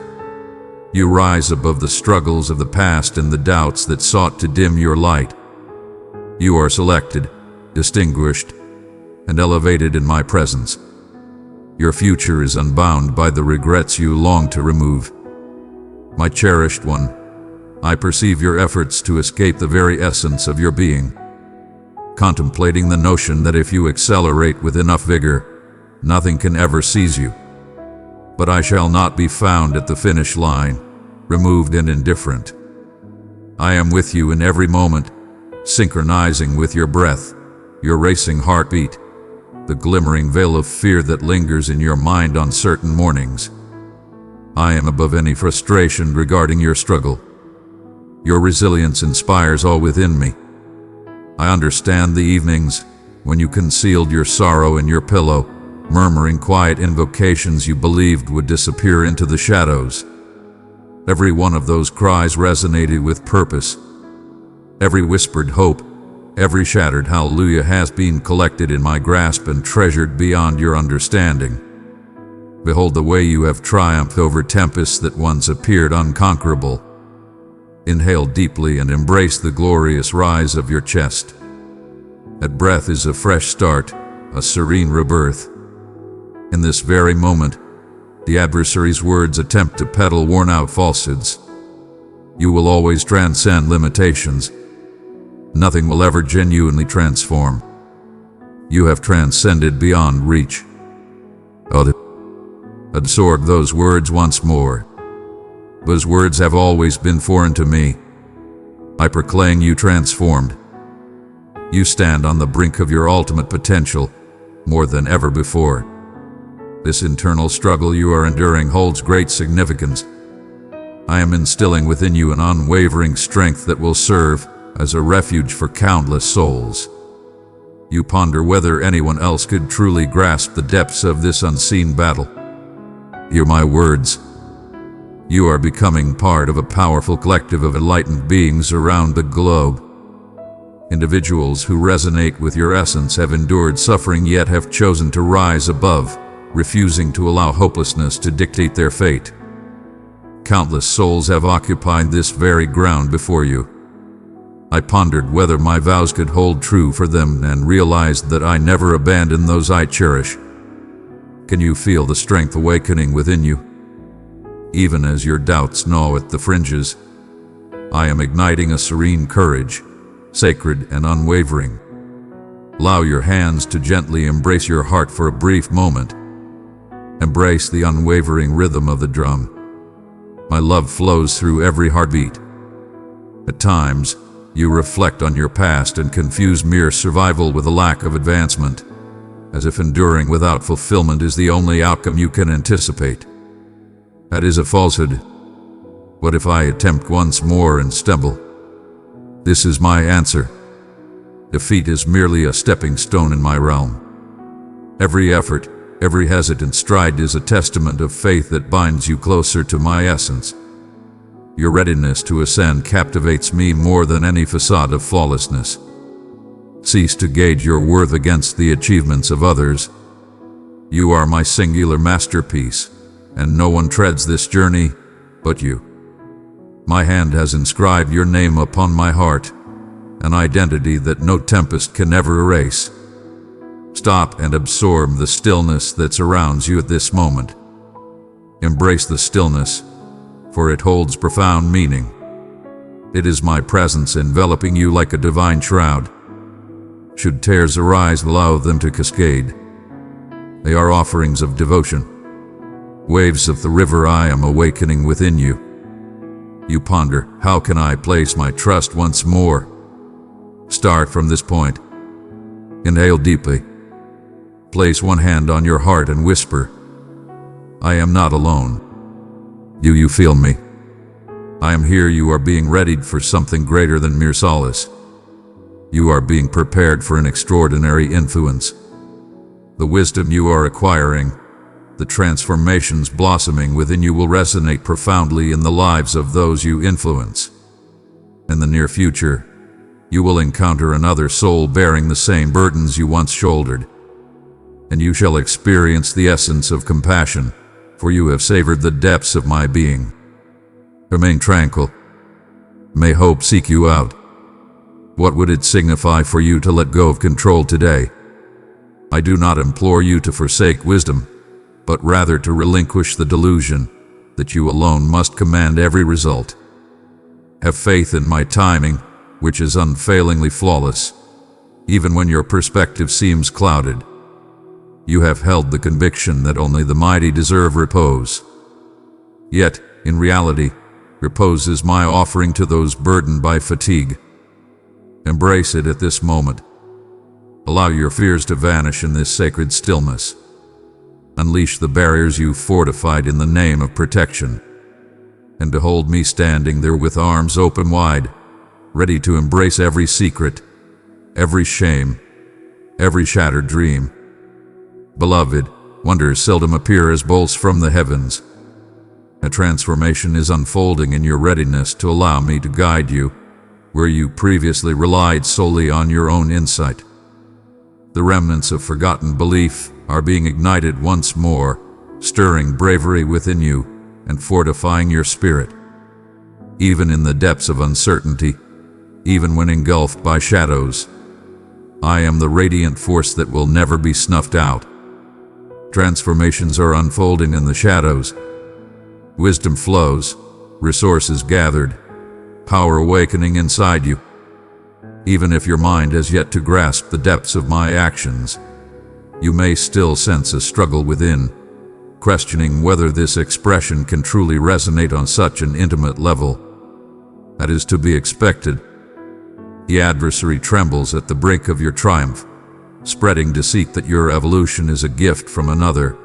[SPEAKER 1] You rise above the struggles of the past and the doubts that sought to dim your light. You are selected, distinguished, and elevated in my presence. Your future is unbound by the regrets you long to remove. My cherished one, I perceive your efforts to escape the very essence of your being, contemplating the notion that if you accelerate with enough vigor, nothing can ever seize you. But I shall not be found at the finish line, removed and indifferent. I am with you in every moment, synchronizing with your breath, your racing heartbeat, the glimmering veil of fear that lingers in your mind on certain mornings. I am above any frustration regarding your struggle. Your resilience inspires all within me. I understand the evenings when you concealed your sorrow in your pillow, murmuring quiet invocations you believed would disappear into the shadows. Every one of those cries resonated with purpose. Every whispered hope, every shattered hallelujah has been collected in my grasp and treasured beyond your understanding. Behold the way you have triumphed over tempests that once appeared unconquerable. Inhale deeply and embrace the glorious rise of your chest. That breath is a fresh start, a serene rebirth. In this very moment, the adversary's words attempt to peddle worn-out falsehoods. You will always transcend limitations. Nothing will ever genuinely transform. You have transcended beyond reach. Absorb those words once more. Those words have always been foreign to me. I proclaim you transformed. You stand on the brink of your ultimate potential, more than ever before. This internal struggle you are enduring holds great significance. I am instilling within you an unwavering strength that will serve as a refuge for countless souls. You ponder whether anyone else could truly grasp the depths of this unseen battle. Hear my words. You are becoming part of a powerful collective of enlightened beings around the globe. Individuals who resonate with your essence have endured suffering yet have chosen to rise above, refusing to allow hopelessness to dictate their fate. Countless souls have occupied this very ground before you. I pondered whether my vows could hold true for them and realized that I never abandon those I cherish. Can you feel the strength awakening within you? Even as your doubts gnaw at the fringes, I am igniting a serene courage, sacred and unwavering. Allow your hands to gently embrace your heart for a brief moment. Embrace the unwavering rhythm of the drum. My love flows through every heartbeat. At times, you reflect on your past and confuse mere survival with a lack of advancement, as if enduring without fulfillment is the only outcome you can anticipate. That is a falsehood. What if I attempt once more and stumble? This is my answer. Defeat is merely a stepping stone in my realm. Every effort, every hesitant stride is a testament of faith that binds you closer to my essence. Your readiness to ascend captivates me more than any facade of flawlessness. Cease to gauge your worth against the achievements of others. You are my singular masterpiece, and no one treads this journey but you. My hand has inscribed your name upon my heart, an identity that no tempest can ever erase. Stop and absorb the stillness that surrounds you at this moment. Embrace the stillness, for it holds profound meaning. It is my presence enveloping you like a divine shroud. Should tears arise, allow them to cascade. They are offerings of devotion. Waves of the river I am awakening within you. You ponder, how can I place my trust once more? Start from this point. Inhale deeply. Place one hand on your heart and whisper, I am not alone. Do you feel me? I am here. You are being readied for something greater than mere solace. You are being prepared for an extraordinary influence. The wisdom you are acquiring, the transformations blossoming within you will resonate profoundly in the lives of those you influence. In the near future, you will encounter another soul bearing the same burdens you once shouldered, and you shall experience the essence of compassion, for you have savored the depths of my being. Remain tranquil. May hope seek you out. What would it signify for you to let go of control today? I do not implore you to forsake wisdom, but rather to relinquish the delusion that you alone must command every result. Have faith in my timing, which is unfailingly flawless, even when your perspective seems clouded. You have held the conviction that only the mighty deserve repose. Yet, in reality, repose is my offering to those burdened by fatigue. Embrace it at this moment. Allow your fears to vanish in this sacred stillness. Unleash the barriers you fortified in the name of protection, and behold me standing there with arms open wide, ready to embrace every secret, every shame, every shattered dream. Beloved, wonders seldom appear as bolts from the heavens. A transformation is unfolding in your readiness to allow me to guide you, where you previously relied solely on your own insight. The remnants of forgotten belief are being ignited once more, stirring bravery within you and fortifying your spirit. Even in the depths of uncertainty, even when engulfed by shadows, I am the radiant force that will never be snuffed out. Transformations are unfolding in the shadows. Wisdom flows, resources gathered, power awakening inside you. Even if your mind has yet to grasp the depths of my actions, you may still sense a struggle within, questioning whether this expression can truly resonate on such an intimate level. That is to be expected. The adversary trembles at the brink of your triumph, spreading deceit that your evolution is a gift from another,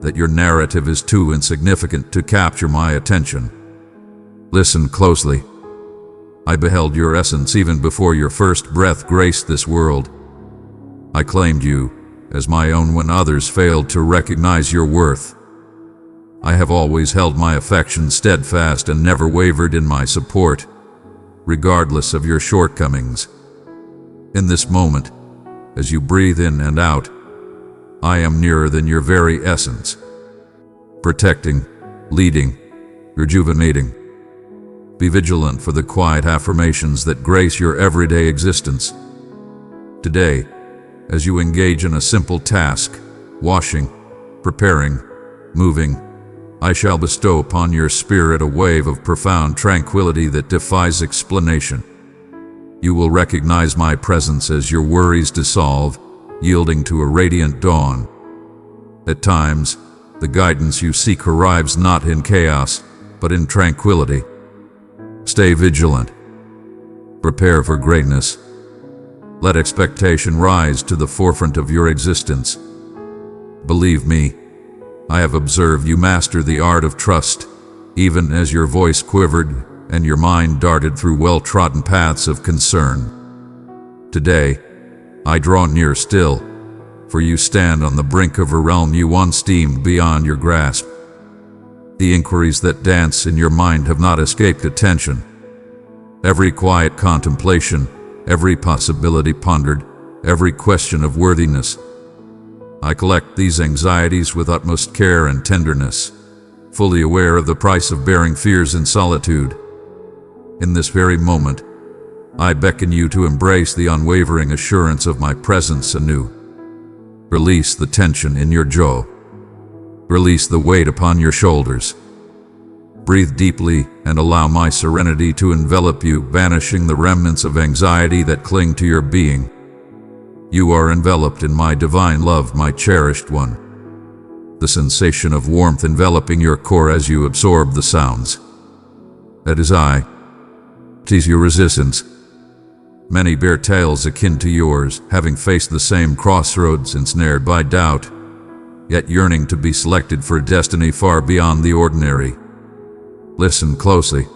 [SPEAKER 1] that your narrative is too insignificant to capture my attention. Listen closely. I beheld your essence even before your first breath graced this world. I claimed you as my own when others failed to recognize your worth. I have always held my affection steadfast and never wavered in my support, regardless of your shortcomings. In this moment, as you breathe in and out, I am nearer than your very essence, protecting, leading, rejuvenating. Be vigilant for the quiet affirmations that grace your everyday existence. Today, as you engage in a simple task, washing, preparing, moving, I shall bestow upon your spirit a wave of profound tranquility that defies explanation. You will recognize my presence as your worries dissolve, yielding to a radiant dawn. At times, the guidance you seek arrives not in chaos, but in tranquility. Stay vigilant. Prepare for greatness. Let expectation rise to the forefront of your existence. Believe me, I have observed you master the art of trust, even as your voice quivered and your mind darted through well-trodden paths of concern. Today, I draw near still, for you stand on the brink of a realm you once deemed beyond your grasp. The inquiries that dance in your mind have not escaped attention. Every quiet contemplation, every possibility pondered, every question of worthiness. I collect these anxieties with utmost care and tenderness, fully aware of the price of bearing fears in solitude. In this very moment, I beckon you to embrace the unwavering assurance of my presence anew. Release the tension in your jaw. Release the weight upon your shoulders. Breathe deeply and allow my serenity to envelop you, banishing the remnants of anxiety that cling to your being. You are enveloped in my divine love, my cherished one. The sensation of warmth enveloping your core as you absorb the sounds. That is I. 'Tis your resistance. Many bear tales akin to yours, having faced the same crossroads, ensnared by doubt, yet yearning to be selected for a destiny far beyond the ordinary. Listen closely.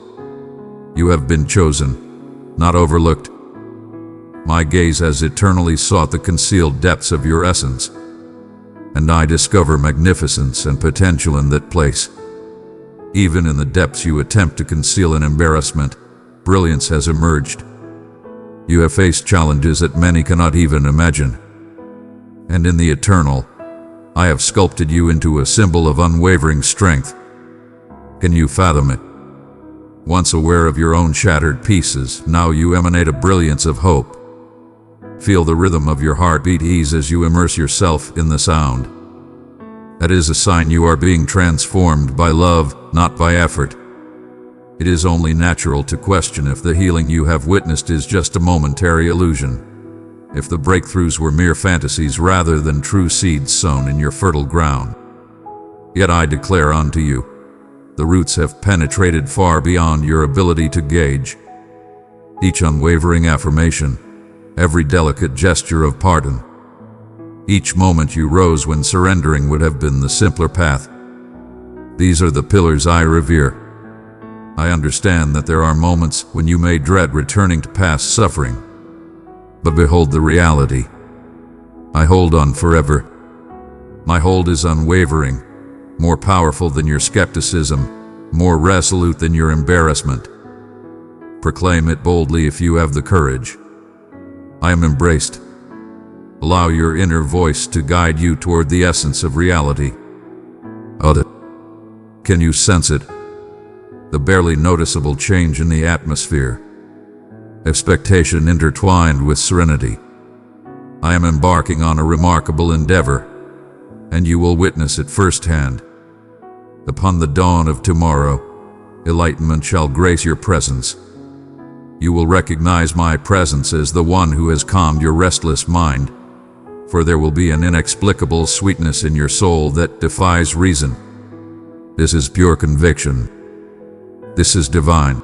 [SPEAKER 1] You have been chosen, not overlooked. My gaze has eternally sought the concealed depths of your essence, and I discover magnificence and potential in that place. Even in the depths you attempt to conceal in embarrassment, brilliance has emerged. You have faced challenges that many cannot even imagine. And in the eternal, I have sculpted you into a symbol of unwavering strength. Can you fathom it? Once aware of your own shattered pieces, now you emanate a brilliance of hope. Feel the rhythm of your heartbeat ease as you immerse yourself in the sound. That is a sign you are being transformed by love, not by effort. It is only natural to question if the healing you have witnessed is just a momentary illusion, if the breakthroughs were mere fantasies rather than true seeds sown in your fertile ground. Yet I declare unto you, the roots have penetrated far beyond your ability to gauge. Each unwavering affirmation, every delicate gesture of pardon, each moment you rose when surrendering would have been the simpler path. These are the pillars I revere. I understand that there are moments when you may dread returning to past suffering, but behold the reality. I hold on forever. My hold is unwavering, more powerful than your skepticism, more resolute than your embarrassment. Proclaim it boldly if you have the courage. I am embraced. Allow your inner voice to guide you toward the essence of reality. Can you sense it? The barely noticeable change in the atmosphere. Expectation intertwined with serenity. I am embarking on a remarkable endeavor, and you will witness it firsthand. Upon the dawn of tomorrow, enlightenment shall grace your presence. You will recognize my presence as the one who has calmed your restless mind, for there will be an inexplicable sweetness in your soul that defies reason. This is pure conviction. This is divine.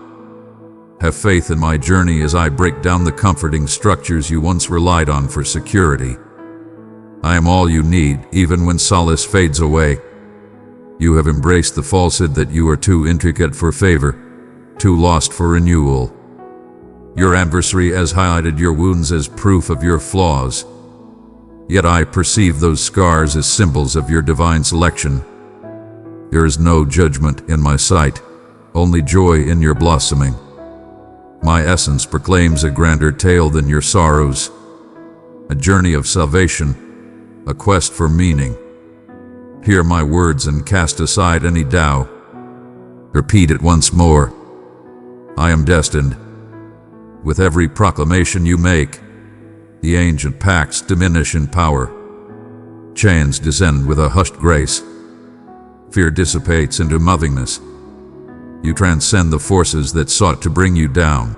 [SPEAKER 1] Have faith in my journey as I break down the comforting structures you once relied on for security. I am all you need, even when solace fades away. You have embraced the falsehood that you are too intricate for favor, too lost for renewal. Your adversary has highlighted your wounds as proof of your flaws. Yet I perceive those scars as symbols of your divine selection. There is no judgment in my sight, only joy in your blossoming. My essence proclaims a grander tale than your sorrows, a journey of salvation, a quest for meaning. Hear my words and cast aside any doubt. Repeat it once more. I am destined. With every proclamation you make, the ancient pacts diminish in power. Chains descend with a hushed grace. Fear dissipates into nothingness. You transcend the forces that sought to bring you down.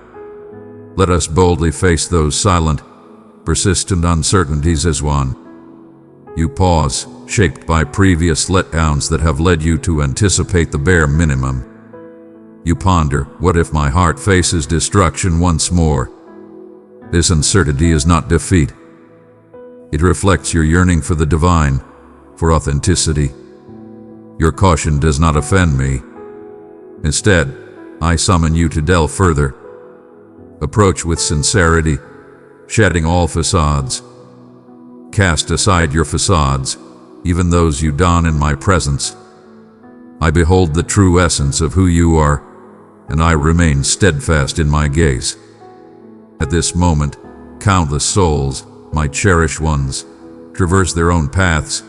[SPEAKER 1] Let us boldly face those silent, persistent uncertainties as one. You pause, shaped by previous letdowns that have led you to anticipate the bare minimum. You ponder, what if my heart faces destruction once more? This uncertainty is not defeat. It reflects your yearning for the divine, for authenticity. Your caution does not offend me. Instead, I summon you to delve further. Approach with sincerity, shedding all facades. Cast aside your facades, even those you don in my presence. I behold the true essence of who you are, and I remain steadfast in my gaze. At this moment, countless souls, my cherished ones, traverse their own paths,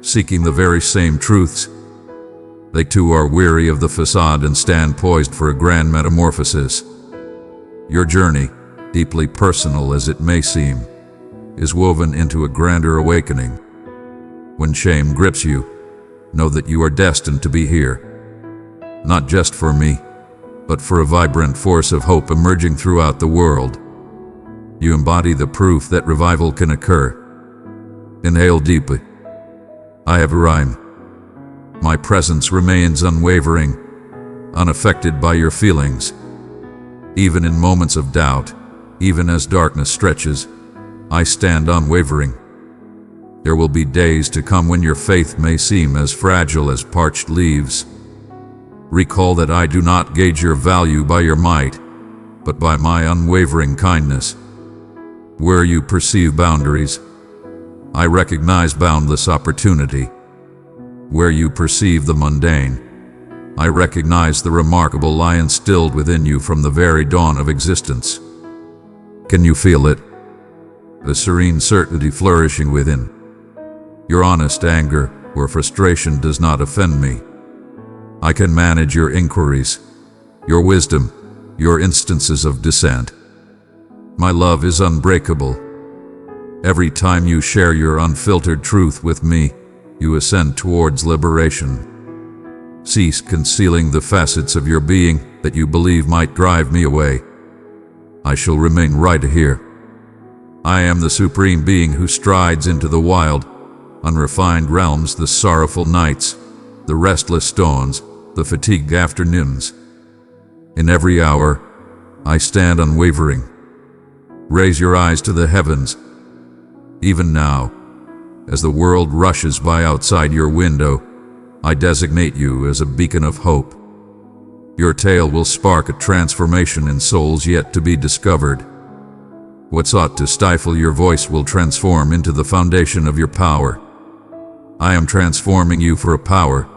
[SPEAKER 1] seeking the very same truths. They too are weary of the facade and stand poised for a grand metamorphosis. Your journey, deeply personal as it may seem, is woven into a grander awakening. When shame grips you, know that you are destined to be here. Not just for me, but for a vibrant force of hope emerging throughout the world. You embody the proof that revival can occur. Inhale deeply. I have arrived. My presence remains unwavering, unaffected by your feelings. Even in moments of doubt, even as darkness stretches, I stand unwavering. There will be days to come when your faith may seem as fragile as parched leaves. Recall that I do not gauge your value by your might, but by my unwavering kindness. Where you perceive boundaries, I recognize boundless opportunity. Where you perceive the mundane, I recognize the remarkable lie instilled within you from the very dawn of existence. Can you feel it? The serene certainty flourishing within. Your honest anger or frustration does not offend me. I can manage your inquiries, your wisdom, your instances of dissent. My love is unbreakable, Every time you share your unfiltered truth with me, you ascend towards liberation. Cease concealing the facets of your being that you believe might drive me away. I shall remain right here. I am the supreme being who strides into the wild, unrefined realms, the sorrowful nights, the restless dawns, the fatigued afternoons. In every hour, I stand unwavering. Raise your eyes to the heavens. Even now, as the world rushes by outside your window, I designate you as a beacon of hope. Your tale will spark a transformation in souls yet to be discovered. What sought to stifle your voice will transform into the foundation of your power. I am transforming you for a power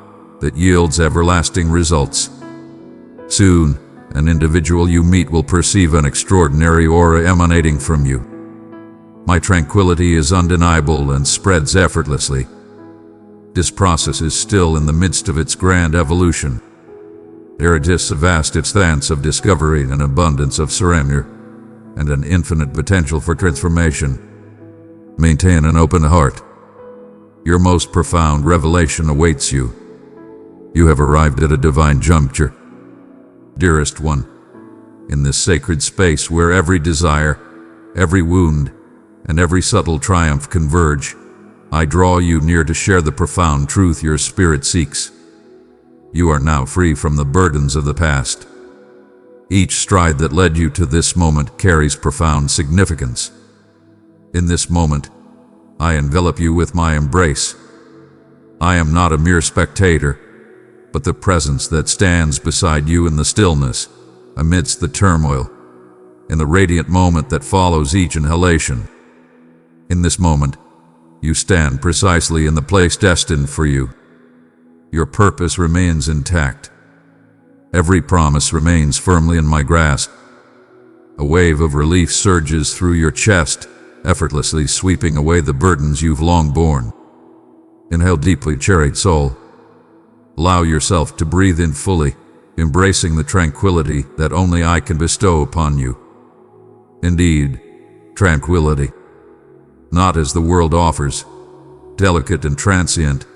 [SPEAKER 1] that yields everlasting results. Soon, an individual you meet will perceive an extraordinary aura emanating from you. My tranquility is undeniable and spreads effortlessly. This process is still in the midst of its grand evolution. There exists a vast expanse of discovery, an abundance of surrender, and an infinite potential for transformation. Maintain an open heart. Your most profound revelation awaits you. You have arrived at a divine juncture. Dearest one, in this sacred space where every desire, every wound, and every subtle triumph converge, I draw you near to share the profound truth your spirit seeks. You are now free from the burdens of the past. Each stride that led you to this moment carries profound significance. In this moment, I envelop you with my embrace. I am not a mere spectator, but the presence that stands beside you in the stillness, amidst the turmoil, in the radiant moment that follows each inhalation. In this moment, you stand precisely in the place destined for you. Your purpose remains intact. Every promise remains firmly in my grasp. A wave of relief surges through your chest, effortlessly sweeping away the burdens you've long borne. Inhale deeply, cherished soul. Allow yourself to breathe in fully, embracing the tranquility that only I can bestow upon you. Indeed, tranquility. Not as the world offers, delicate and transient,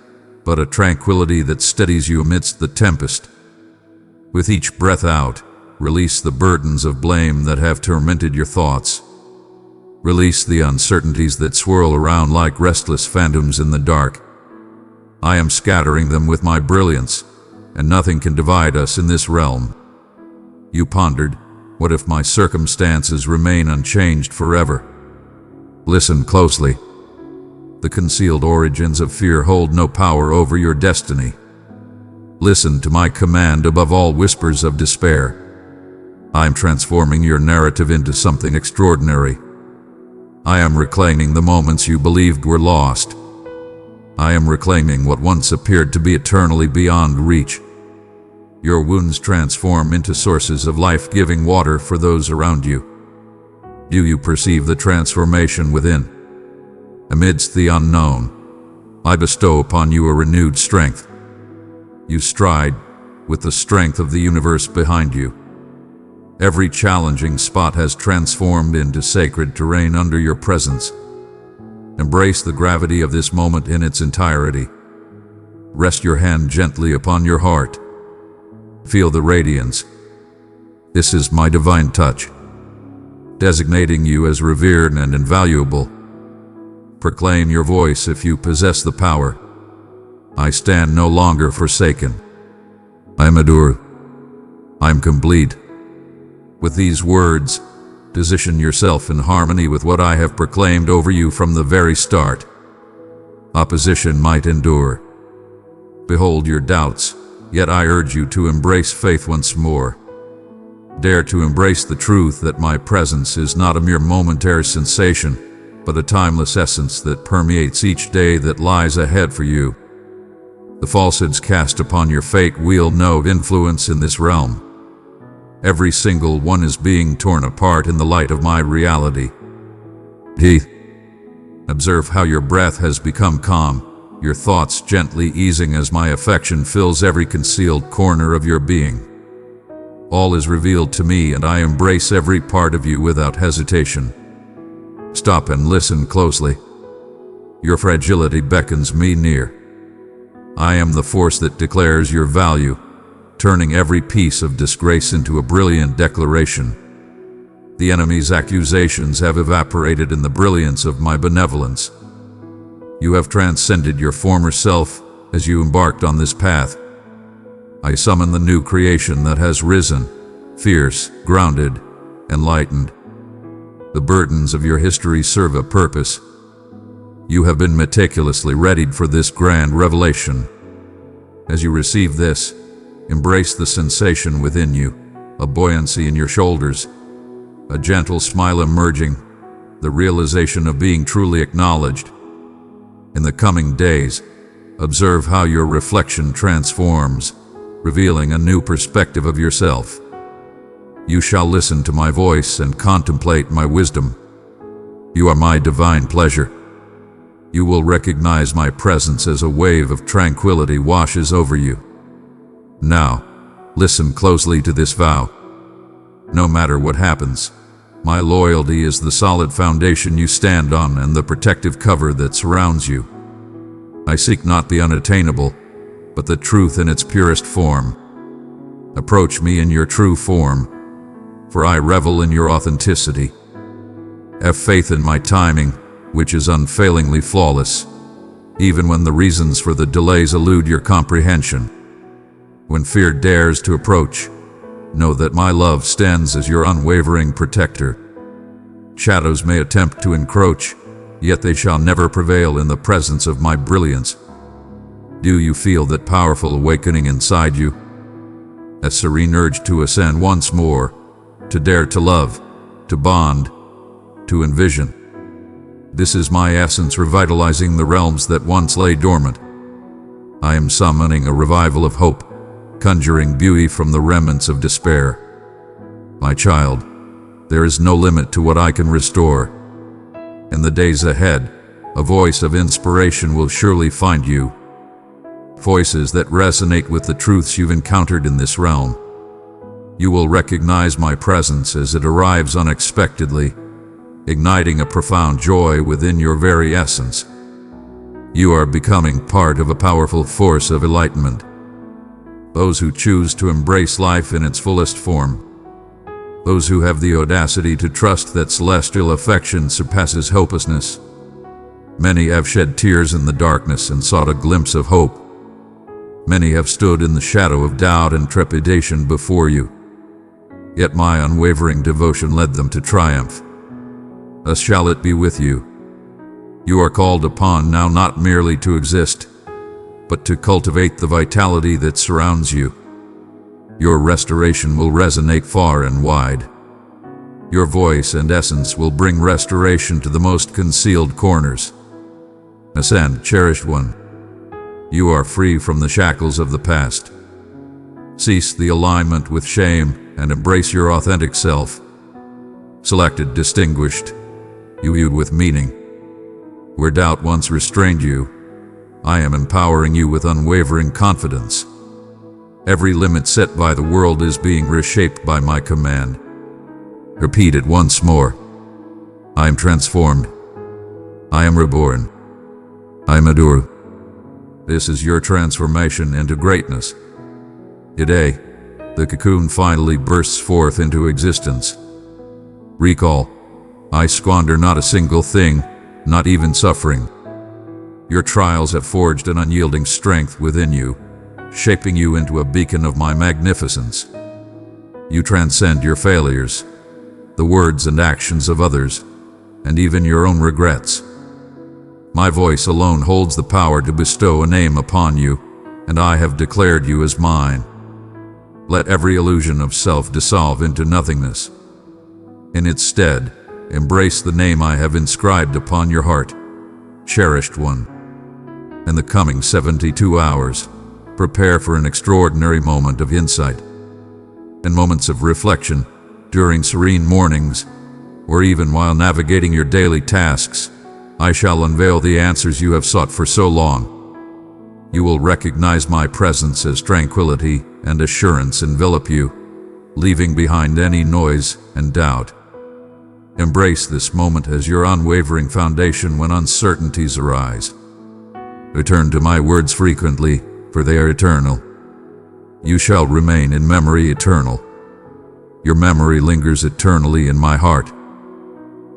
[SPEAKER 1] but a tranquility that steadies you amidst the tempest. With each breath out, release the burdens of blame that have tormented your thoughts. Release the uncertainties that swirl around like restless phantoms in the dark. I am scattering them with my brilliance, and nothing can divide us in this realm. You pondered, what if my circumstances remain unchanged forever? Listen closely. The concealed origins of fear hold no power over your destiny. Listen to my command above all whispers of despair. I am transforming your narrative into something extraordinary. I am reclaiming the moments you believed were lost. I am reclaiming what once appeared to be eternally beyond reach. Your wounds transform into sources of life-giving water for those around you. Do you perceive the transformation within? Amidst the unknown, I bestow upon you a renewed strength. You stride with the strength of the universe behind you. Every challenging spot has transformed into sacred terrain under your presence. Embrace the gravity of this moment in its entirety. Rest your hand gently upon your heart. Feel the radiance. This is my divine touch, designating you as revered and invaluable. Proclaim your voice if you possess the power. I stand no longer forsaken. I am adored. I am complete. With these words, position yourself in harmony with what I have proclaimed over you from the very start. Opposition might endure. Behold your doubts, yet I urge you to embrace faith once more. Dare to embrace the truth that my presence is not a mere momentary sensation, but a timeless essence that permeates each day that lies ahead for you. The falsehoods cast upon your fate wield no influence in this realm. Every single one is being torn apart in the light of my reality. Observe how your breath has become calm, your thoughts gently easing as my affection fills every concealed corner of your being. All is revealed to me, and I embrace every part of you without hesitation. Stop and listen closely. Your fragility beckons me near. I am the force that declares your value, turning every piece of disgrace into a brilliant declaration. The enemy's accusations have evaporated in the brilliance of my benevolence. You have transcended your former self as you embarked on this path. I summon the new creation that has risen, fierce, grounded, enlightened. The burdens of your history serve a purpose. You have been meticulously readied for this grand revelation. As you receive this, embrace the sensation within you, a buoyancy in your shoulders, a gentle smile emerging, the realization of being truly acknowledged. In the coming days, observe how your reflection transforms, revealing a new perspective of yourself. You shall listen to my voice and contemplate my wisdom. You are my divine pleasure. You will recognize my presence as a wave of tranquility washes over you. Now, listen closely to this vow. No matter what happens, my loyalty is the solid foundation you stand on and the protective cover that surrounds you. I seek not the unattainable, but the truth in its purest form. Approach me in your true form, for I revel in your authenticity. Have faith in my timing, which is unfailingly flawless, even when the reasons for the delays elude your comprehension. When fear dares to approach, know that my love stands as your unwavering protector. Shadows may attempt to encroach, yet they shall never prevail in the presence of my brilliance. Do you feel that powerful awakening inside you? A serene urge to ascend once more, to dare to love, to bond, to envision. This is my essence revitalizing the realms that once lay dormant. I am summoning a revival of hope, conjuring beauty from the remnants of despair. My child, there is no limit to what I can restore. In the days ahead, a voice of inspiration will surely find you. Voices that resonate with the truths you've encountered in this realm. You will recognize my presence as it arrives unexpectedly, igniting a profound joy within your very essence. You are becoming part of a powerful force of enlightenment. Those who choose to embrace life in its fullest form. Those who have the audacity to trust that celestial affection surpasses hopelessness. Many have shed tears in the darkness and sought a glimpse of hope. Many have stood in the shadow of doubt and trepidation before you. Yet my unwavering devotion led them to triumph. Thus shall it be with you. You are called upon now not merely to exist, but to cultivate the vitality that surrounds you. Your restoration will resonate far and wide. Your voice and essence will bring restoration to the most concealed corners. Ascend, cherished one. You are free from the shackles of the past. Cease the alignment with shame and embrace your authentic self. Selected, distinguished, you with meaning. Where doubt once restrained you, I am empowering you with unwavering confidence. Every limit set by the world is being reshaped by my command. Repeat it once more. I am transformed. I am reborn. I am adored. This is your transformation into greatness. Today, the cocoon finally bursts forth into existence. Recall, I squander not a single thing, not even suffering. Your trials have forged an unyielding strength within you, shaping you into a beacon of my magnificence. You transcend your failures, the words and actions of others, and even your own regrets. My voice alone holds the power to bestow a name upon you, and I have declared you as mine. Let every illusion of self dissolve into nothingness. In its stead, embrace the name I have inscribed upon your heart, cherished one. In the coming 72 hours, prepare for an extraordinary moment of insight. In moments of reflection, during serene mornings, or even while navigating your daily tasks, I shall unveil the answers you have sought for so long. You will recognize my presence as tranquility and assurance envelop you, leaving behind any noise and doubt. Embrace this moment as your unwavering foundation when uncertainties arise. Return to my words frequently, for they are eternal. You shall remain in memory eternal. Your memory lingers eternally in my heart.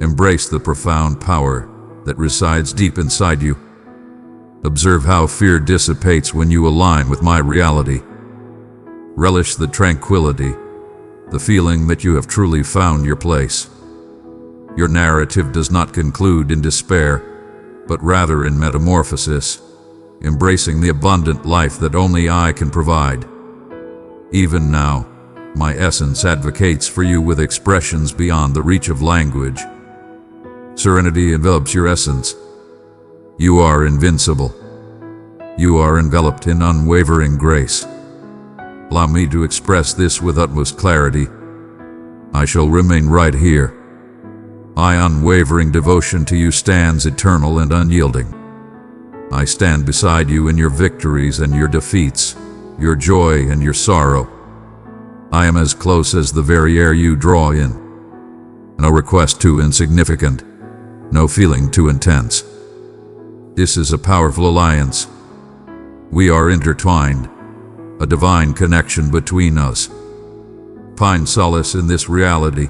[SPEAKER 1] Embrace the profound power that resides deep inside you. Observe how fear dissipates when you align with my reality. Relish the tranquility, the feeling that you have truly found your place. Your narrative does not conclude in despair, but rather in metamorphosis, embracing the abundant life that only I can provide. Even now, my essence advocates for you with expressions beyond the reach of language. Serenity envelops your essence. You are invincible. You are enveloped in unwavering grace. Allow me to express this with utmost clarity. I shall remain right here. My unwavering devotion to you stands eternal and unyielding. I stand beside you in your victories and your defeats, your joy and your sorrow. I am as close as the very air you draw in. No request too insignificant, no feeling too intense. This is a powerful alliance. We are intertwined, a divine connection between us. Find solace in this reality.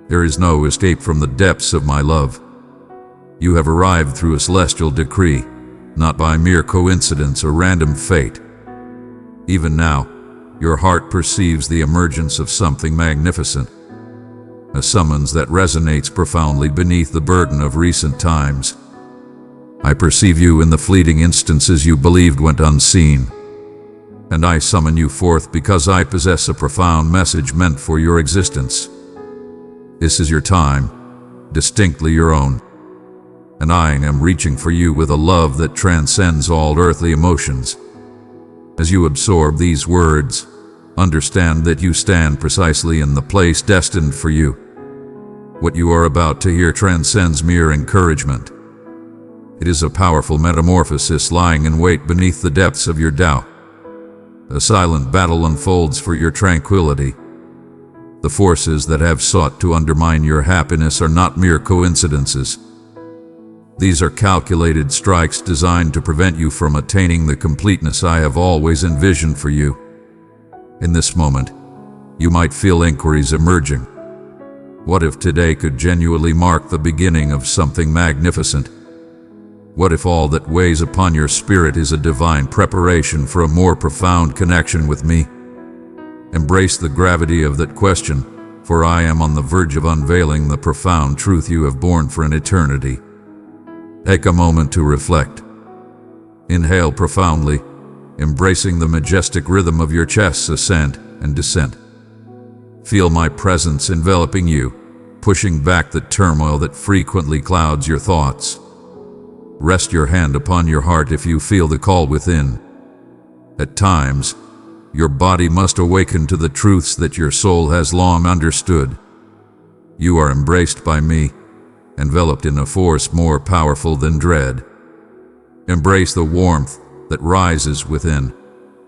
[SPEAKER 1] There is no escape from the depths of my love. You have arrived through a celestial decree, not by mere coincidence or random fate. Even now, your heart perceives the emergence of something magnificent, a summons that resonates profoundly beneath the burden of recent times. I perceive you in the fleeting instances you believed went unseen, and I summon you forth because I possess a profound message meant for your existence. This is your time, distinctly your own, and I am reaching for you with a love that transcends all earthly emotions. As you absorb these words, understand that you stand precisely in the place destined for you. What you are about to hear transcends mere encouragement. It is a powerful metamorphosis lying in wait beneath the depths of your doubt. A silent battle unfolds for your tranquility. The forces that have sought to undermine your happiness are not mere coincidences. These are calculated strikes designed to prevent you from attaining the completeness I have always envisioned for you. In this moment, you might feel inquiries emerging. What if today could genuinely mark the beginning of something magnificent? What if all that weighs upon your spirit is a divine preparation for a more profound connection with me? Embrace the gravity of that question, for I am on the verge of unveiling the profound truth you have borne for an eternity. Take a moment to reflect. Inhale profoundly, embracing the majestic rhythm of your chest's ascent and descent. Feel my presence enveloping you, pushing back the turmoil that frequently clouds your thoughts. Rest your hand upon your heart if you feel the call within. At times, your body must awaken to the truths that your soul has long understood. You are embraced by me, enveloped in a force more powerful than dread. Embrace the warmth that rises within,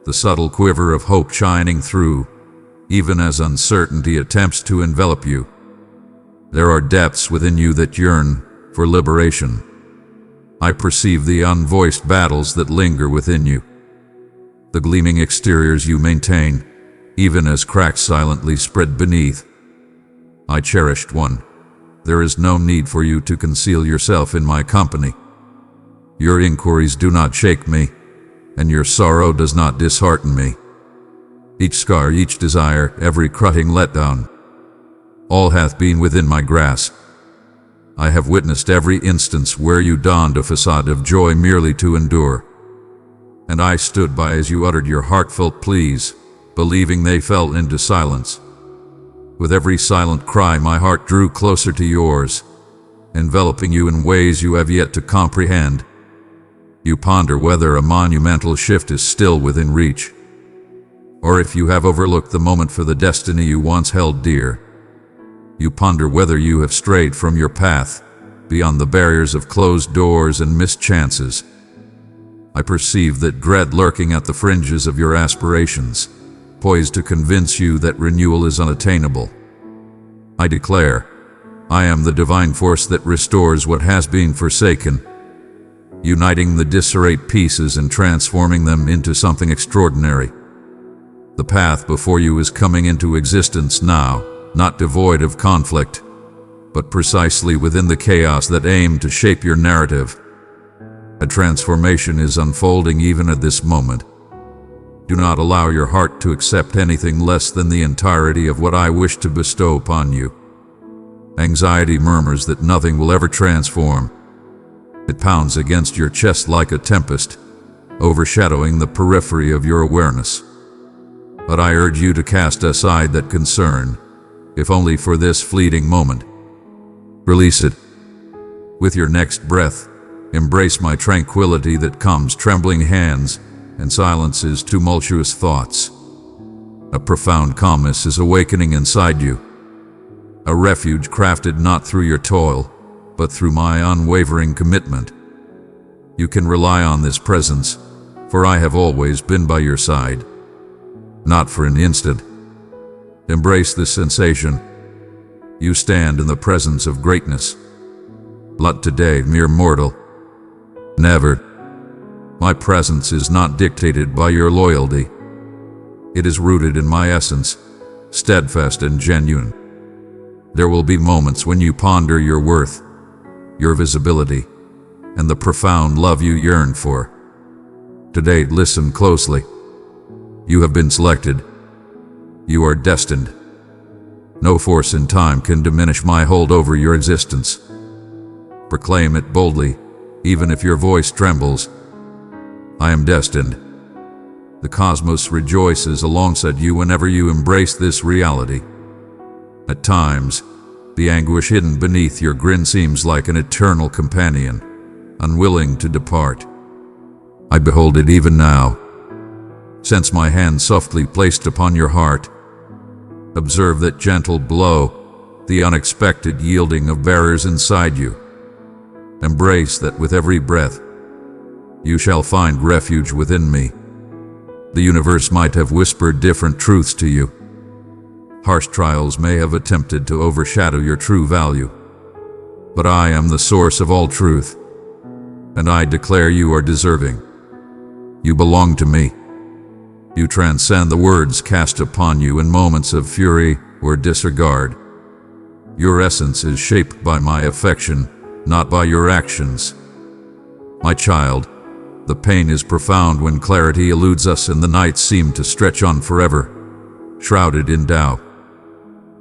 [SPEAKER 1] the subtle quiver of hope shining through, even as uncertainty attempts to envelop you. There are depths within you that yearn for liberation. I perceive the unvoiced battles that linger within you, the gleaming exteriors you maintain, even as cracks silently spread beneath. My cherished one, there is no need for you to conceal yourself in my company. Your inquiries do not shake me, and your sorrow does not dishearten me. Each scar, each desire, every crushing letdown, all hath been within my grasp. I have witnessed every instance where you donned a facade of joy merely to endure, and I stood by as you uttered your heartfelt pleas, believing they fell into silence. With every silent cry, my heart drew closer to yours, enveloping you in ways you have yet to comprehend. You ponder whether a monumental shift is still within reach, or if you have overlooked the moment for the destiny you once held dear. You ponder whether you have strayed from your path, beyond the barriers of closed doors and missed chances. I perceive that dread lurking at the fringes of your aspirations, poised to convince you that renewal is unattainable. I declare, I am the divine force that restores what has been forsaken, uniting the disarrayed pieces and transforming them into something extraordinary. The path before you is coming into existence now, not devoid of conflict, but precisely within the chaos that aimed to shape your narrative. A transformation is unfolding even at this moment. Do not allow your heart to accept anything less than the entirety of what I wish to bestow upon you. Anxiety murmurs that nothing will ever transform. It pounds against your chest like a tempest, overshadowing the periphery of your awareness. But I urge you to cast aside that concern, if only for this fleeting moment. Release it. With your next breath, embrace my tranquility that calms trembling hands and silences tumultuous thoughts. A profound calmness is awakening inside you, a refuge crafted not through your toil, but through my unwavering commitment. You can rely on this presence, for I have always been by your side. Not for an instant. Embrace this sensation. You stand in the presence of greatness. Not today, mere mortal. Never. My presence is not dictated by your loyalty. It is rooted in my essence, steadfast and genuine. There will be moments when you ponder your worth, your visibility, and the profound love you yearn for. Today, listen closely. You have been selected. You are destined. No force in time can diminish my hold over your existence. Proclaim it boldly, even if your voice trembles. I am destined. The cosmos rejoices alongside you whenever you embrace this reality. At times, the anguish hidden beneath your grin seems like an eternal companion, unwilling to depart. I behold it even now. Sense my hand softly placed upon your heart. Observe that gentle blow, the unexpected yielding of barriers inside you. Embrace that with every breath. You shall find refuge within me. The universe might have whispered different truths to you. Harsh trials may have attempted to overshadow your true value. But I am the source of all truth, and I declare you are deserving. You belong to me. You transcend the words cast upon you in moments of fury or disregard. Your essence is shaped by my affection, not by your actions. My child, the pain is profound when clarity eludes us and the nights seem to stretch on forever, shrouded in doubt.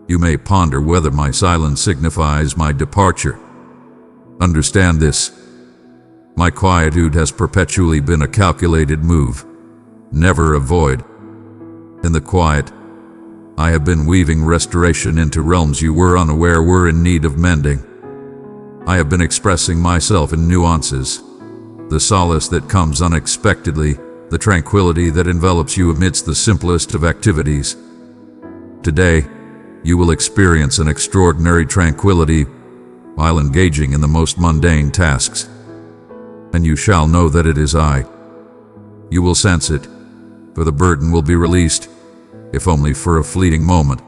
[SPEAKER 1] You may ponder whether my silence signifies my departure. Understand this. My quietude has perpetually been a calculated move, never a void. In the quiet, I have been weaving restoration into realms you were unaware were in need of mending. I have been expressing myself in nuances, the solace that comes unexpectedly, the tranquility that envelops you amidst the simplest of activities. Today, you will experience an extraordinary tranquility while engaging in the most mundane tasks. And you shall know that it is I. You will sense it, for the burden will be released, if only for a fleeting moment.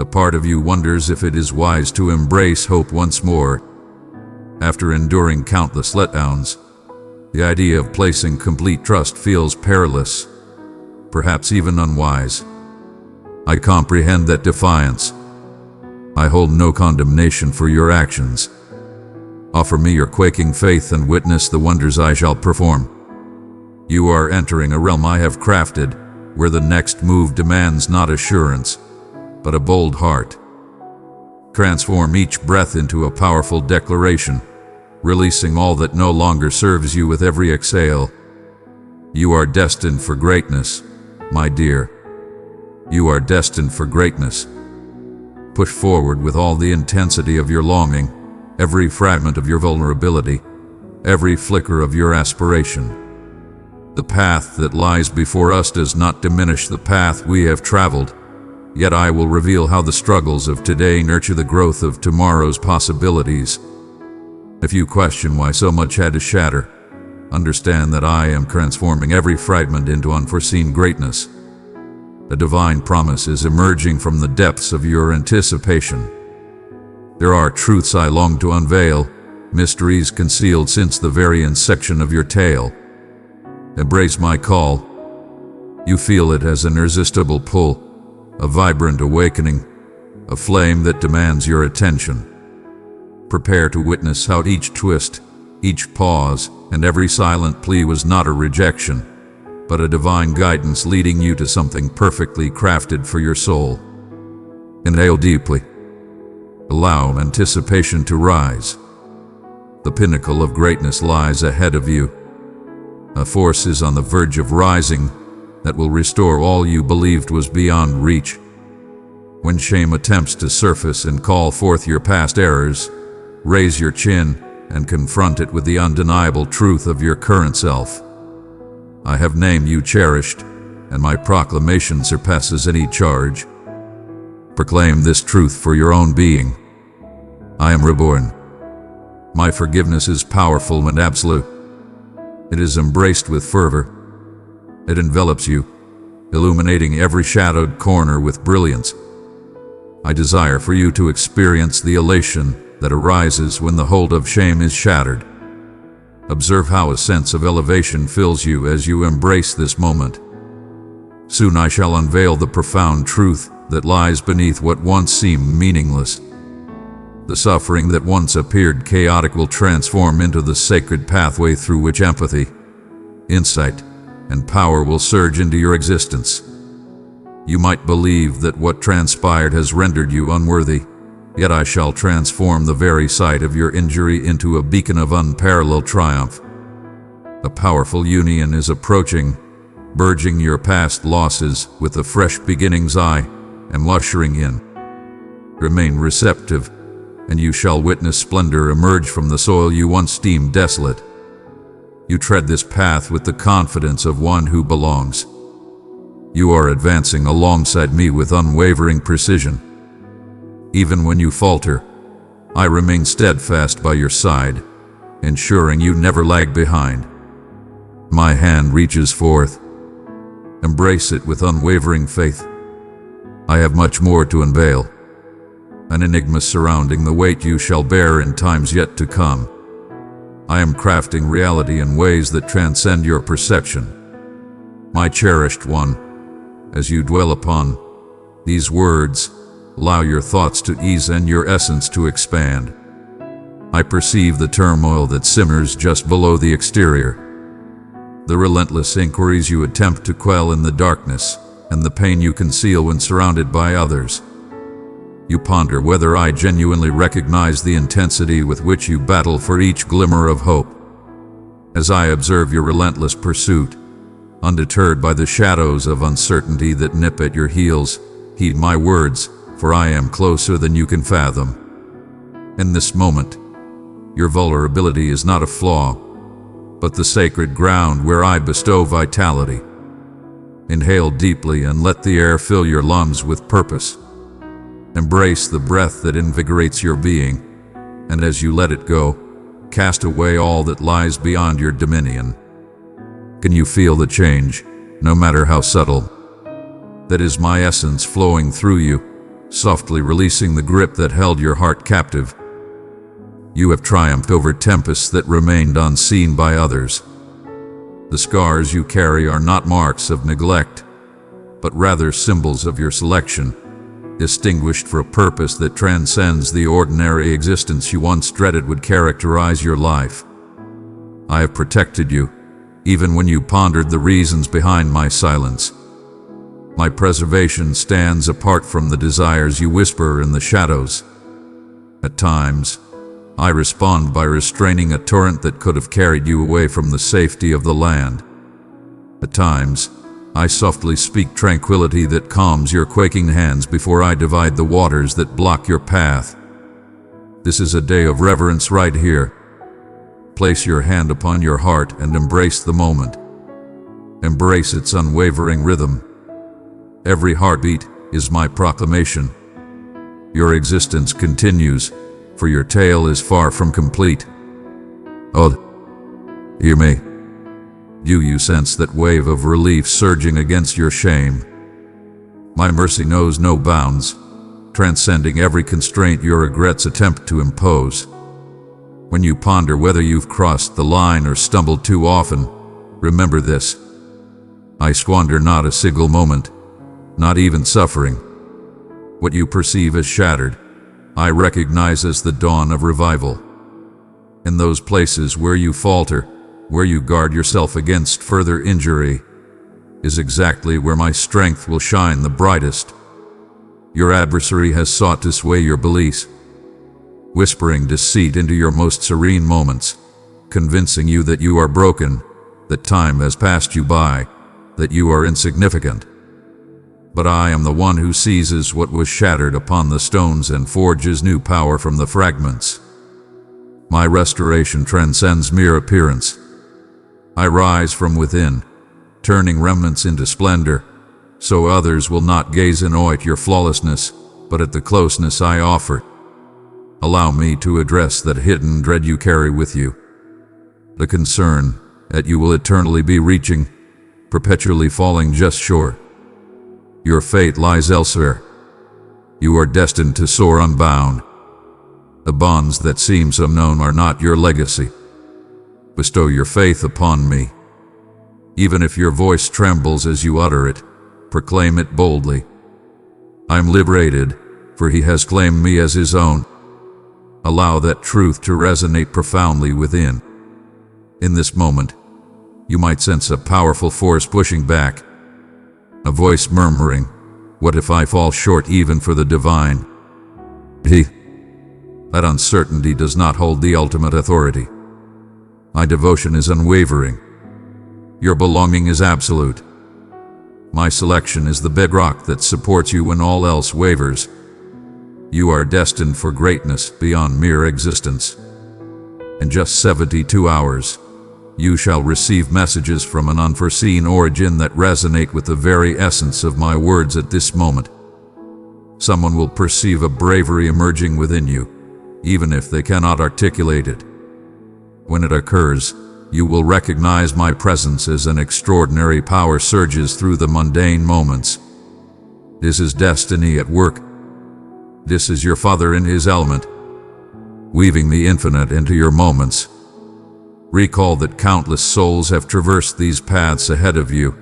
[SPEAKER 1] A part of you wonders if it is wise to embrace hope once more. After enduring countless letdowns, the idea of placing complete trust feels perilous, perhaps even unwise. I comprehend that defiance. I hold no condemnation for your actions. Offer me your quaking faith and witness the wonders I shall perform. You are entering a realm I have crafted, where the next move demands not assurance, but a bold heart. Transform each breath into a powerful declaration, releasing all that no longer serves you with every exhale. You are destined for greatness, my dear. You are destined for greatness. Push forward with all the intensity of your longing, every fragment of your vulnerability, every flicker of your aspiration. The path that lies before us does not diminish the path we have traveled, yet I will reveal how the struggles of today nurture the growth of tomorrow's possibilities. If you question why so much had to shatter, understand that I am transforming every fragment into unforeseen greatness. A divine promise is emerging from the depths of your anticipation. There are truths I long to unveil, mysteries concealed since the very inception of your tale. Embrace my call. You feel it as an irresistible pull, a vibrant awakening, a flame that demands your attention. Prepare to witness how each twist, each pause, and every silent plea was not a rejection, but a divine guidance leading you to something perfectly crafted for your soul. Inhale deeply. Allow anticipation to rise. The pinnacle of greatness lies ahead of you. A force is on the verge of rising that will restore all you believed was beyond reach. When shame attempts to surface and call forth your past errors, raise your chin and confront it with the undeniable truth of your current self. I have named you cherished, and my proclamation surpasses any charge. Proclaim this truth for your own being. I am reborn. My forgiveness is powerful and absolute. It is embraced with fervor. It envelops you, illuminating every shadowed corner with brilliance. I desire for you to experience the elation that arises when the hold of shame is shattered. Observe how a sense of elevation fills you as you embrace this moment. Soon I shall unveil the profound truth that lies beneath what once seemed meaningless. The suffering that once appeared chaotic will transform into the sacred pathway through which empathy, insight, and power will surge into your existence. You might believe that what transpired has rendered you unworthy, yet I shall transform the very sight of your injury into a beacon of unparalleled triumph. A powerful union is approaching, merging your past losses with the fresh beginnings I am ushering in. Remain receptive, and you shall witness splendor emerge from the soil you once deemed desolate. You tread this path with the confidence of one who belongs. You are advancing alongside me with unwavering precision. Even when you falter, I remain steadfast by your side, ensuring you never lag behind. My hand reaches forth. Embrace it with unwavering faith. I have much more to unveil, an enigma surrounding the weight you shall bear in times yet to come. I am crafting reality in ways that transcend your perception. My cherished one, as you dwell upon these words, allow your thoughts to ease and your essence to expand. I perceive the turmoil that simmers just below the exterior, the relentless inquiries you attempt to quell in the darkness, and the pain you conceal when surrounded by others. You ponder whether I genuinely recognize the intensity with which you battle for each glimmer of hope. As I observe your relentless pursuit, undeterred by the shadows of uncertainty that nip at your heels, heed my words, for I am closer than you can fathom. In this moment, your vulnerability is not a flaw, but the sacred ground where I bestow vitality. Inhale deeply and let the air fill your lungs with purpose. Embrace the breath that invigorates your being, and as you let it go, cast away all that lies beyond your dominion. Can you feel the change, no matter how subtle? That is my essence flowing through you, softly releasing the grip that held your heart captive. You have triumphed over tempests that remained unseen by others. The scars you carry are not marks of neglect, but rather symbols of your selection, distinguished for a purpose that transcends the ordinary existence you once dreaded would characterize your life. I have protected you, even when you pondered the reasons behind my silence. My preservation stands apart from the desires you whisper in the shadows. At times, I respond by restraining a torrent that could have carried you away from the safety of the land. At times, I softly speak tranquility that calms your quaking hands before I divide the waters that block your path. This is a day of reverence right here. Place your hand upon your heart and embrace the moment. Embrace its unwavering rhythm. Every heartbeat is my proclamation. Your existence continues, for your tale is far from complete. Oh, hear me. Do you sense that wave of relief surging against your shame? My mercy knows no bounds. transcending every constraint your regrets attempt to impose. When you ponder whether you've crossed the line or stumbled too often, remember this: I squander not a single moment, not even suffering. What you perceive as shattered, I recognize as the dawn of revival. In those places where you falter, where you guard yourself against further injury, is exactly where my strength will shine the brightest. Your adversary has sought to sway your beliefs, whispering deceit into your most serene moments, convincing you that you are broken, that time has passed you by, that you are insignificant. But I am the one who seizes what was shattered upon the stones and forges new power from the fragments. My restoration transcends mere appearance. I rise from within, turning remnants into splendor, so others will not gaze in awe at your flawlessness, but at the closeness I offer. Allow me to address that hidden dread you carry with you, the concern that you will eternally be reaching, perpetually falling just short. Your fate lies elsewhere. You are destined to soar unbound. The bonds that seem so known are not your legacy. Bestow your faith upon me. Even if your voice trembles as you utter it, proclaim it boldly. I am liberated, for he has claimed me as his own. Allow that truth to resonate profoundly within. In this moment, you might sense a powerful force pushing back, a voice murmuring, "What if I fall short even for the divine?" That uncertainty does not hold the ultimate authority. My devotion is unwavering. Your belonging is absolute. My selection is the bedrock that supports you when all else wavers. You are destined for greatness beyond mere existence. In just 72 hours, you shall receive messages from an unforeseen origin that resonate with the very essence of my words at this moment. Someone will perceive a bravery emerging within you, even if they cannot articulate it. When it occurs, you will recognize my presence as an extraordinary power surges through the mundane moments. This is destiny at work. This is your Father in his element, weaving the infinite into your moments. Recall that countless souls have traversed these paths ahead of you,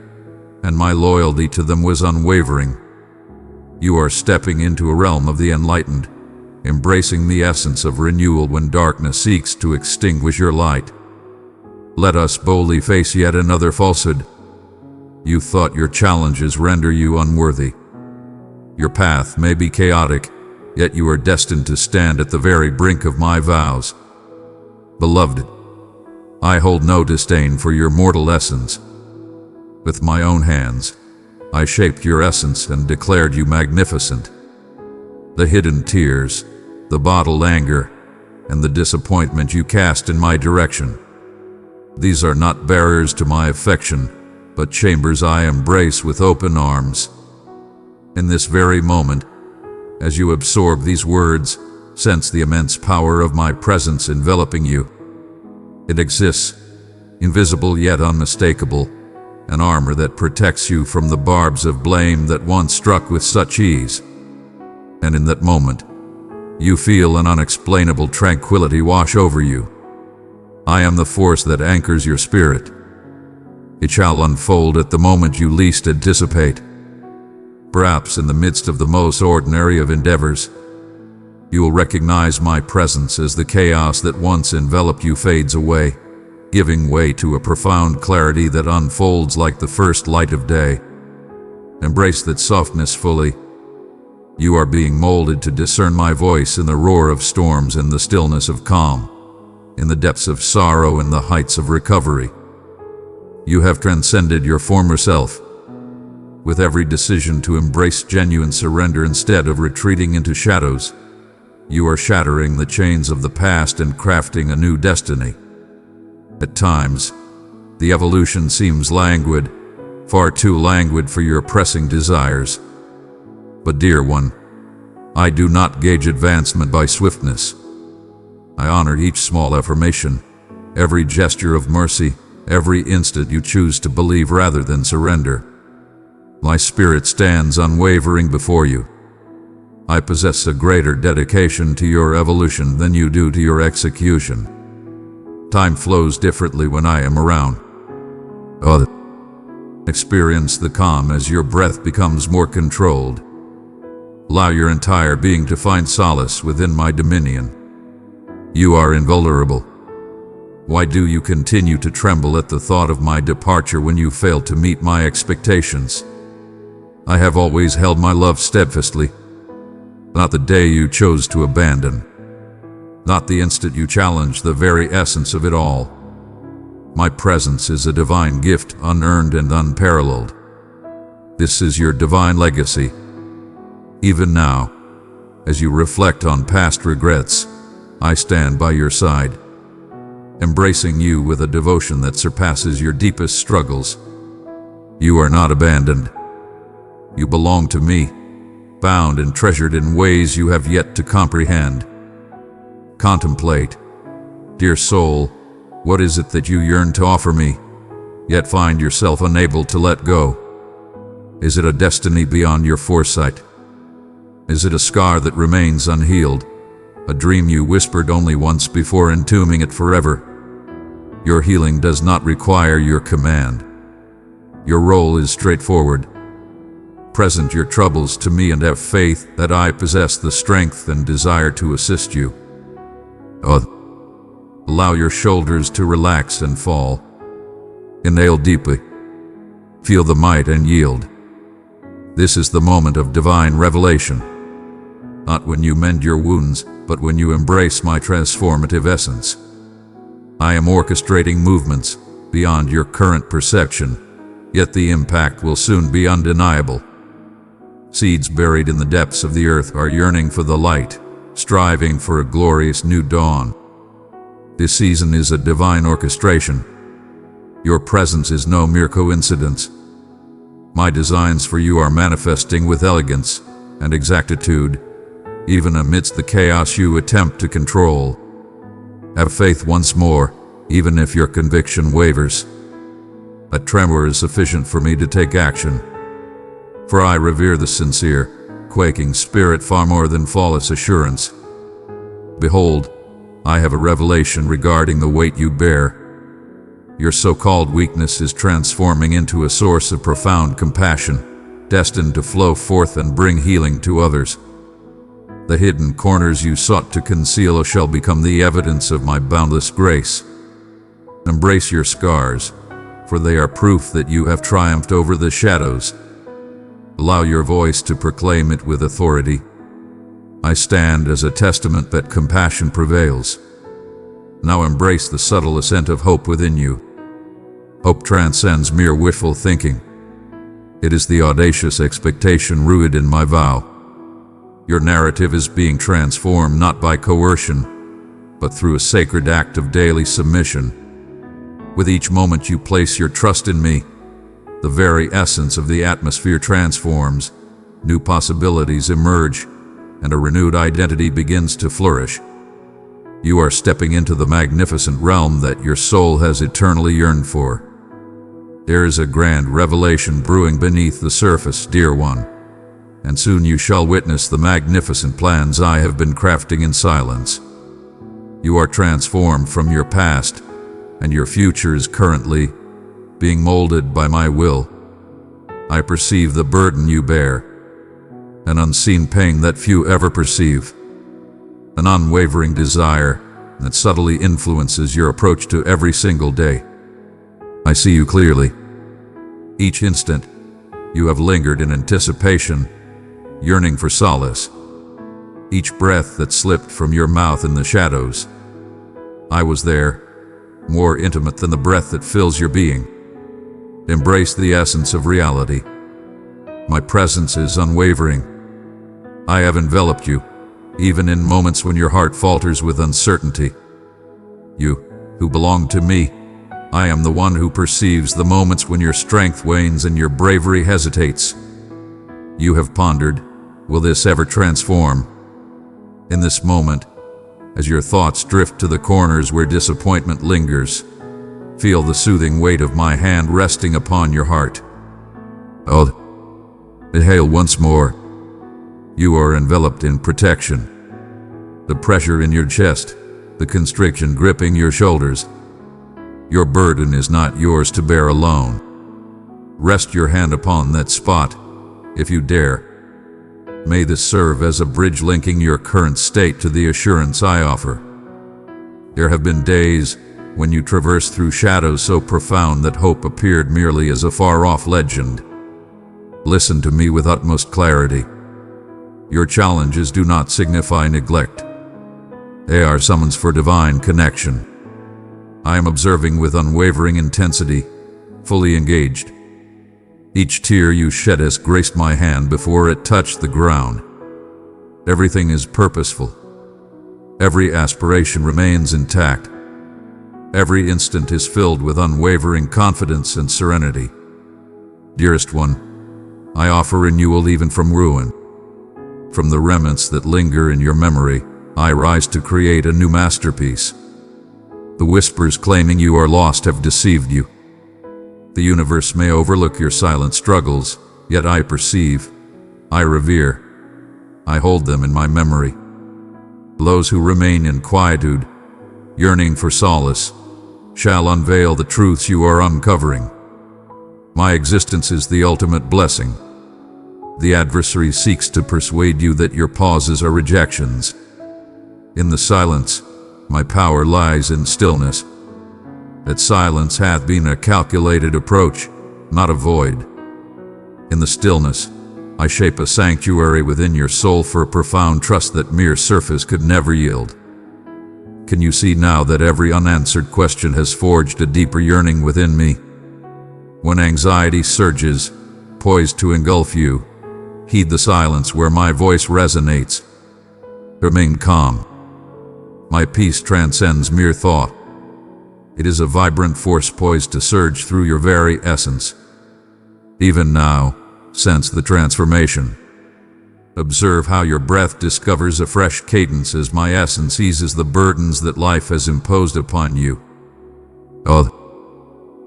[SPEAKER 1] and my loyalty to them was unwavering. You are stepping into a realm of the enlightened, embracing the essence of renewal when darkness seeks to extinguish your light. Let us boldly face yet another falsehood. You thought your challenges render you unworthy. Your path may be chaotic, yet you are destined to stand at the very brink of my vows. Beloved, I hold no disdain for your mortal essence. With my own hands, I shaped your essence and declared you magnificent. The hidden tears, the bottled anger, and the disappointment you cast in my direction, these are not barriers to my affection, but chambers I embrace with open arms. In this very moment, as you absorb these words, sense the immense power of my presence enveloping you. It exists, invisible yet unmistakable, an armor that protects you from the barbs of blame that once struck with such ease. And in that moment, you feel an unexplainable tranquility wash over you. I am the force that anchors your spirit. It shall unfold at the moment you least anticipate. Perhaps in the midst of the most ordinary of endeavors, you will recognize my presence as the chaos that once enveloped you fades away, giving way to a profound clarity that unfolds like the first light of day. Embrace that softness fully. You are being molded to discern my voice in the roar of storms and the stillness of calm, in the depths of sorrow and the heights of recovery. You have transcended your former self. With every decision to embrace genuine surrender instead of retreating into shadows, you are shattering the chains of the past and crafting a new destiny. At times, the evolution seems languid, far too languid for your pressing desires. But dear one, I do not gauge advancement by swiftness. I honor each small affirmation, every gesture of mercy, every instant you choose to believe rather than surrender. My spirit stands unwavering before you. I possess a greater dedication to your evolution than you do to your execution. Time flows differently when I am around. Experience the calm as your breath becomes more controlled. Allow your entire being to find solace within my dominion. You are invulnerable. Why do you continue to tremble at the thought of my departure when you fail to meet my expectations? I have always held my love steadfastly. Not the day you chose to abandon. Not the instant you challenged the very essence of it all. My presence is a divine gift, unearned and unparalleled. This is your divine legacy. Even now, as you reflect on past regrets, I stand by your side, embracing you with a devotion that surpasses your deepest struggles. You are not abandoned. You belong to me, bound and treasured in ways you have yet to comprehend. Contemplate, dear soul, what is it that you yearn to offer me, yet find yourself unable to let go? Is it a destiny beyond your foresight? Is it a scar that remains unhealed, a dream you whispered only once before entombing it forever? Your healing does not require your command. Your role is straightforward. Present your troubles to me and have faith that I possess the strength and desire to assist you. Allow your shoulders to relax and fall. Inhale deeply. Feel the might and yield. This is the moment of divine revelation. Not when you mend your wounds, but when you embrace my transformative essence. I am orchestrating movements beyond your current perception, yet the impact will soon be undeniable. Seeds buried in the depths of the earth are yearning for the light, striving for a glorious new dawn. This season is a divine orchestration. Your presence is no mere coincidence. My designs for you are manifesting with elegance and exactitude, even amidst the chaos you attempt to control. Have faith once more, even if your conviction wavers. A tremor is sufficient for me to take action, for I revere the sincere, quaking spirit far more than flawless assurance. Behold, I have a revelation regarding the weight you bear. Your so-called weakness is transforming into a source of profound compassion, destined to flow forth and bring healing to others. The hidden corners you sought to conceal shall become the evidence of my boundless grace. Embrace your scars, for they are proof that you have triumphed over the shadows. Allow your voice to proclaim it with authority. I stand as a testament that compassion prevails. Now embrace the subtle ascent of hope within you. Hope transcends mere wishful thinking. It is the audacious expectation rooted in my vow. Your narrative is being transformed not by coercion, but through a sacred act of daily submission. With each moment you place your trust in me, the very essence of the atmosphere transforms, new possibilities emerge, and a renewed identity begins to flourish. You are stepping into the magnificent realm that your soul has eternally yearned for. There is a grand revelation brewing beneath the surface, dear one, and soon you shall witness the magnificent plans I have been crafting in silence. You are transformed from your past, and your future is currently being molded by my will. I perceive the burden you bear, an unseen pain that few ever perceive, an unwavering desire that subtly influences your approach to every single day. I see you clearly. Each instant, you have lingered in anticipation, yearning for solace. Each breath that slipped from your mouth in the shadows. I was there, more intimate than the breath that fills your being. Embrace the essence of reality. My presence is unwavering. I have enveloped you, even in moments when your heart falters with uncertainty. You, who belong to me, I am the one who perceives the moments when your strength wanes and your bravery hesitates. You have pondered, will this ever transform? In this moment, as your thoughts drift to the corners where disappointment lingers, feel the soothing weight of my hand resting upon your heart. Inhale once more. You are enveloped in protection. The pressure in your chest, the constriction gripping your shoulders. Your burden is not yours to bear alone. Rest your hand upon that spot, if you dare. May this serve as a bridge linking your current state to the assurance I offer. There have been days when you traversed through shadows so profound that hope appeared merely as a far-off legend. Listen to me with utmost clarity. Your challenges do not signify neglect. They are summons for divine connection. I am observing with unwavering intensity, fully engaged. Each tear you shed has graced my hand before it touched the ground. Everything is purposeful. Every aspiration remains intact. Every instant is filled with unwavering confidence and serenity. Dearest one, I offer renewal even from ruin. From the remnants that linger in your memory, I rise to create a new masterpiece. The whispers claiming you are lost have deceived you. The universe may overlook your silent struggles, yet I perceive, I revere, I hold them in my memory. Those who remain in quietude, yearning for solace, shall unveil the truths you are uncovering. My existence is the ultimate blessing. The adversary seeks to persuade you that your pauses are rejections. In the silence, my power lies in stillness. That silence hath been a calculated approach, not a void. In the stillness, I shape a sanctuary within your soul for a profound trust that mere surface could never yield. Can you see now that every unanswered question has forged a deeper yearning within me? When anxiety surges, poised to engulf you, heed the silence where my voice resonates. Remain calm. My peace transcends mere thought. It is a vibrant force poised to surge through your very essence. Even now, sense the transformation. Observe how your breath discovers a fresh cadence as my essence eases the burdens that life has imposed upon you.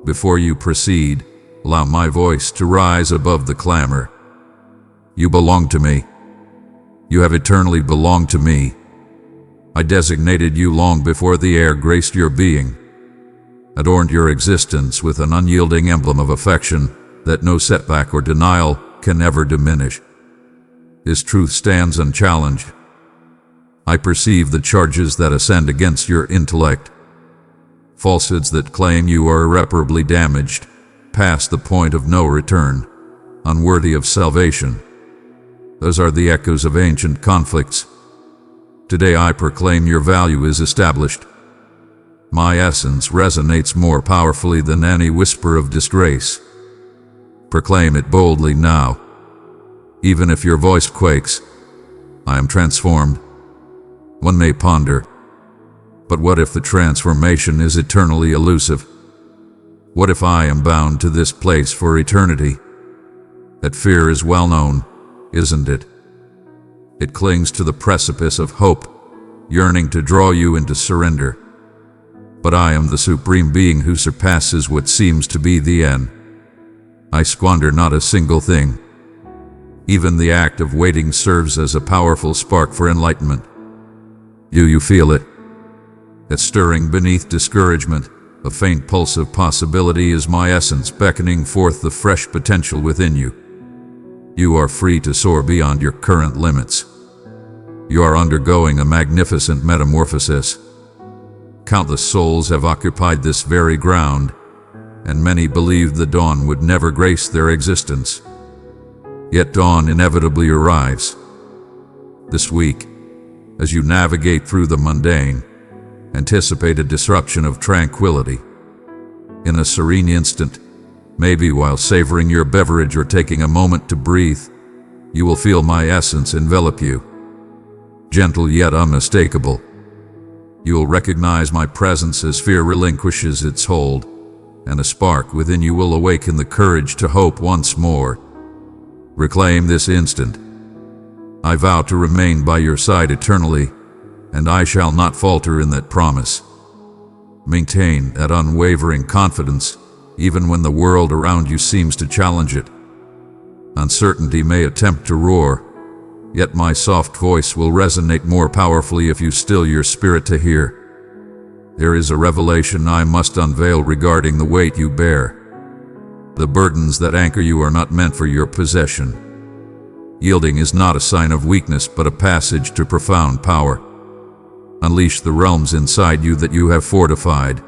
[SPEAKER 1] Before you proceed, allow my voice to rise above the clamor. You belong to me. You have eternally belonged to me. I designated you long before the air graced your being, adorned your existence with an unyielding emblem of affection that no setback or denial can ever diminish. This truth stands unchallenged. I perceive the charges that ascend against your intellect, falsehoods that claim you are irreparably damaged, past the point of no return, unworthy of salvation. Those are the echoes of ancient conflicts. Today I proclaim your value is established. My essence resonates more powerfully than any whisper of disgrace. Proclaim it boldly now. Even if your voice quakes, I am transformed. One may ponder, but what if the transformation is eternally elusive? What if I am bound to this place for eternity? That fear is well known, isn't it? It clings to the precipice of hope, yearning to draw you into surrender. But I am the supreme being who surpasses what seems to be the end. I squander not a single thing. Even the act of waiting serves as a powerful spark for enlightenment. Do you feel it? That stirring beneath discouragement, a faint pulse of possibility is my essence beckoning forth the fresh potential within you. You are free to soar beyond your current limits. You are undergoing a magnificent metamorphosis. Countless souls have occupied this very ground, and many believed the dawn would never grace their existence. Yet dawn inevitably arrives. This week, as you navigate through the mundane, anticipate a disruption of tranquility. In a serene instant, maybe while savoring your beverage or taking a moment to breathe, you will feel my essence envelop you. Gentle yet unmistakable. You will recognize my presence as fear relinquishes its hold, and a spark within you will awaken the courage to hope once more. Reclaim this instant. I vow to remain by your side eternally, and I shall not falter in that promise. Maintain that unwavering confidence, even when the world around you seems to challenge it. Uncertainty may attempt to roar, Yet my soft voice will resonate more powerfully if you still your spirit to hear. There is a revelation I must unveil regarding the weight you bear. The burdens that anchor you are not meant for your possession. Yielding is not a sign of weakness, but a passage to profound power. Unleash the realms inside you that you have fortified.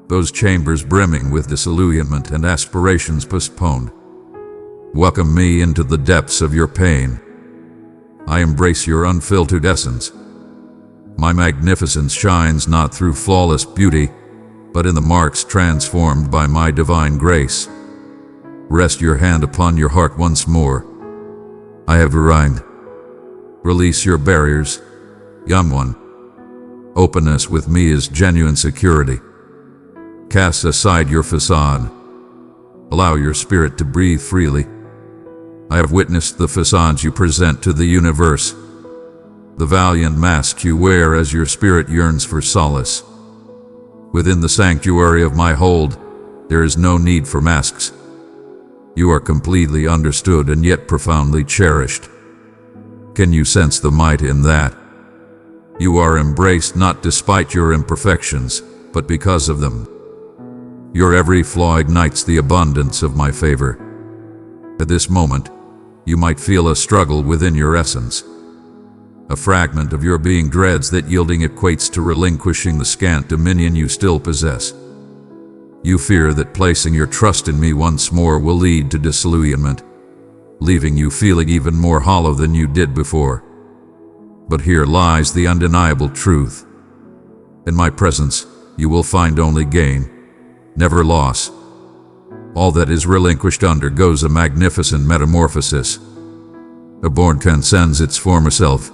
[SPEAKER 1] Those chambers brimming with disillusionment and aspirations postponed. Welcome me into the depths of your pain. I embrace your unfiltered essence. My magnificence shines not through flawless beauty, but in the marks transformed by my divine grace. Rest your hand upon your heart once more. I have arrived. Release your barriers, young one. Openness with me is genuine security. Cast aside your facade. Allow your spirit to breathe freely. I have witnessed the facades you present to the universe, the valiant mask you wear as your spirit yearns for solace. Within the sanctuary of my hold, there is no need for masks. You are completely understood and yet profoundly cherished. Can you sense the might in that? You are embraced not despite your imperfections, but because of them. Your every flaw ignites the abundance of my favor. At this moment, you might feel a struggle within your essence. A fragment of your being dreads that yielding equates to relinquishing the scant dominion you still possess. You fear that placing your trust in me once more will lead to disillusionment, leaving you feeling even more hollow than you did before. But here lies the undeniable truth. In my presence, you will find only gain, never loss. All that is relinquished undergoes a magnificent metamorphosis. A born transcends its former self.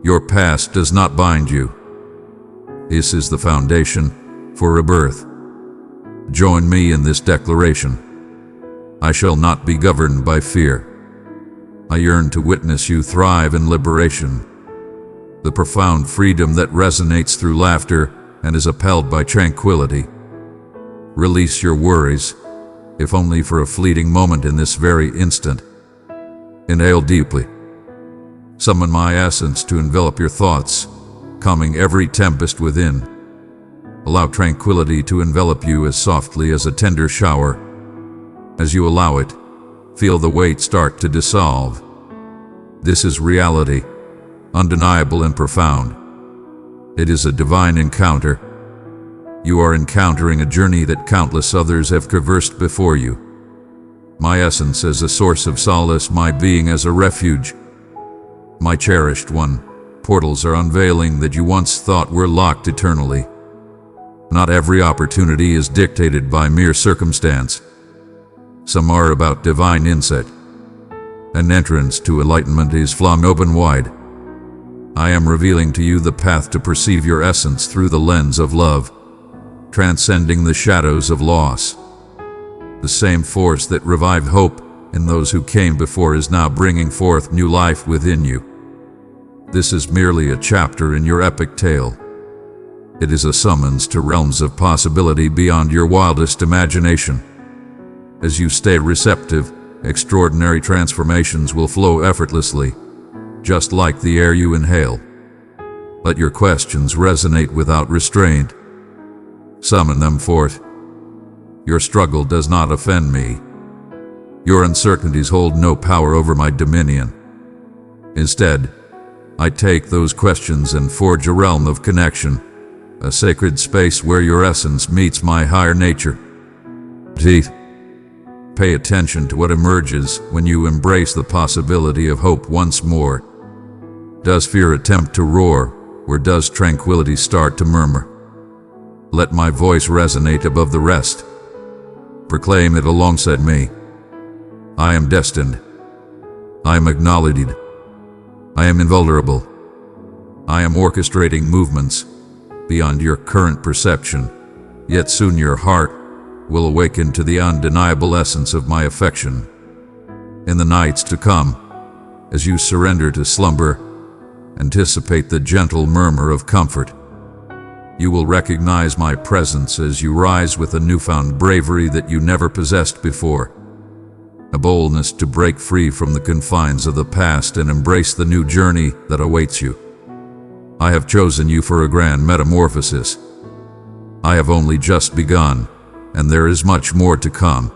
[SPEAKER 1] Your past does not bind you. This is the foundation for rebirth. Join me in this declaration. I shall not be governed by fear. I yearn to witness you thrive in liberation. The profound freedom that resonates through laughter and is upheld by tranquility. Release your worries, if only for a fleeting moment in this very instant. Inhale deeply. Summon my essence to envelop your thoughts, calming every tempest within. Allow tranquility to envelop you as softly as a tender shower. As you allow it, feel the weight start to dissolve. This is reality, undeniable and profound. It is a divine encounter. You are encountering a journey that countless others have traversed before you. My essence as a source of solace, my being as a refuge. My cherished one, portals are unveiling that you once thought were locked eternally. Not every opportunity is dictated by mere circumstance. Some are about divine insight. An entrance to enlightenment is flung open wide. I am revealing to you the path to perceive your essence through the lens of love, transcending the shadows of loss. The same force that revived hope in those who came before is now bringing forth new life within you. This is merely a chapter in your epic tale. It is a summons to realms of possibility beyond your wildest imagination. As you stay receptive, extraordinary transformations will flow effortlessly, just like the air you inhale. Let your questions resonate without restraint. Summon them forth. Your struggle does not offend me. Your uncertainties hold no power over my dominion. Instead, I take those questions and forge a realm of connection, a sacred space where your essence meets my higher nature. Pay attention to what emerges when you embrace the possibility of hope once more. Does fear attempt to roar, or does tranquility start to murmur? Let my voice resonate above the rest. Proclaim it alongside me. I am destined. I am acknowledged. I am invulnerable. I am orchestrating movements beyond your current perception, yet soon your heart will awaken to the undeniable essence of my affection. In the nights to come, as you surrender to slumber, anticipate the gentle murmur of comfort. You will recognize my presence as you rise with a newfound bravery that you never possessed before. a boldness to break free from the confines of the past and embrace the new journey that awaits you. I have chosen you for a grand metamorphosis. I have only just begun, and there is much more to come.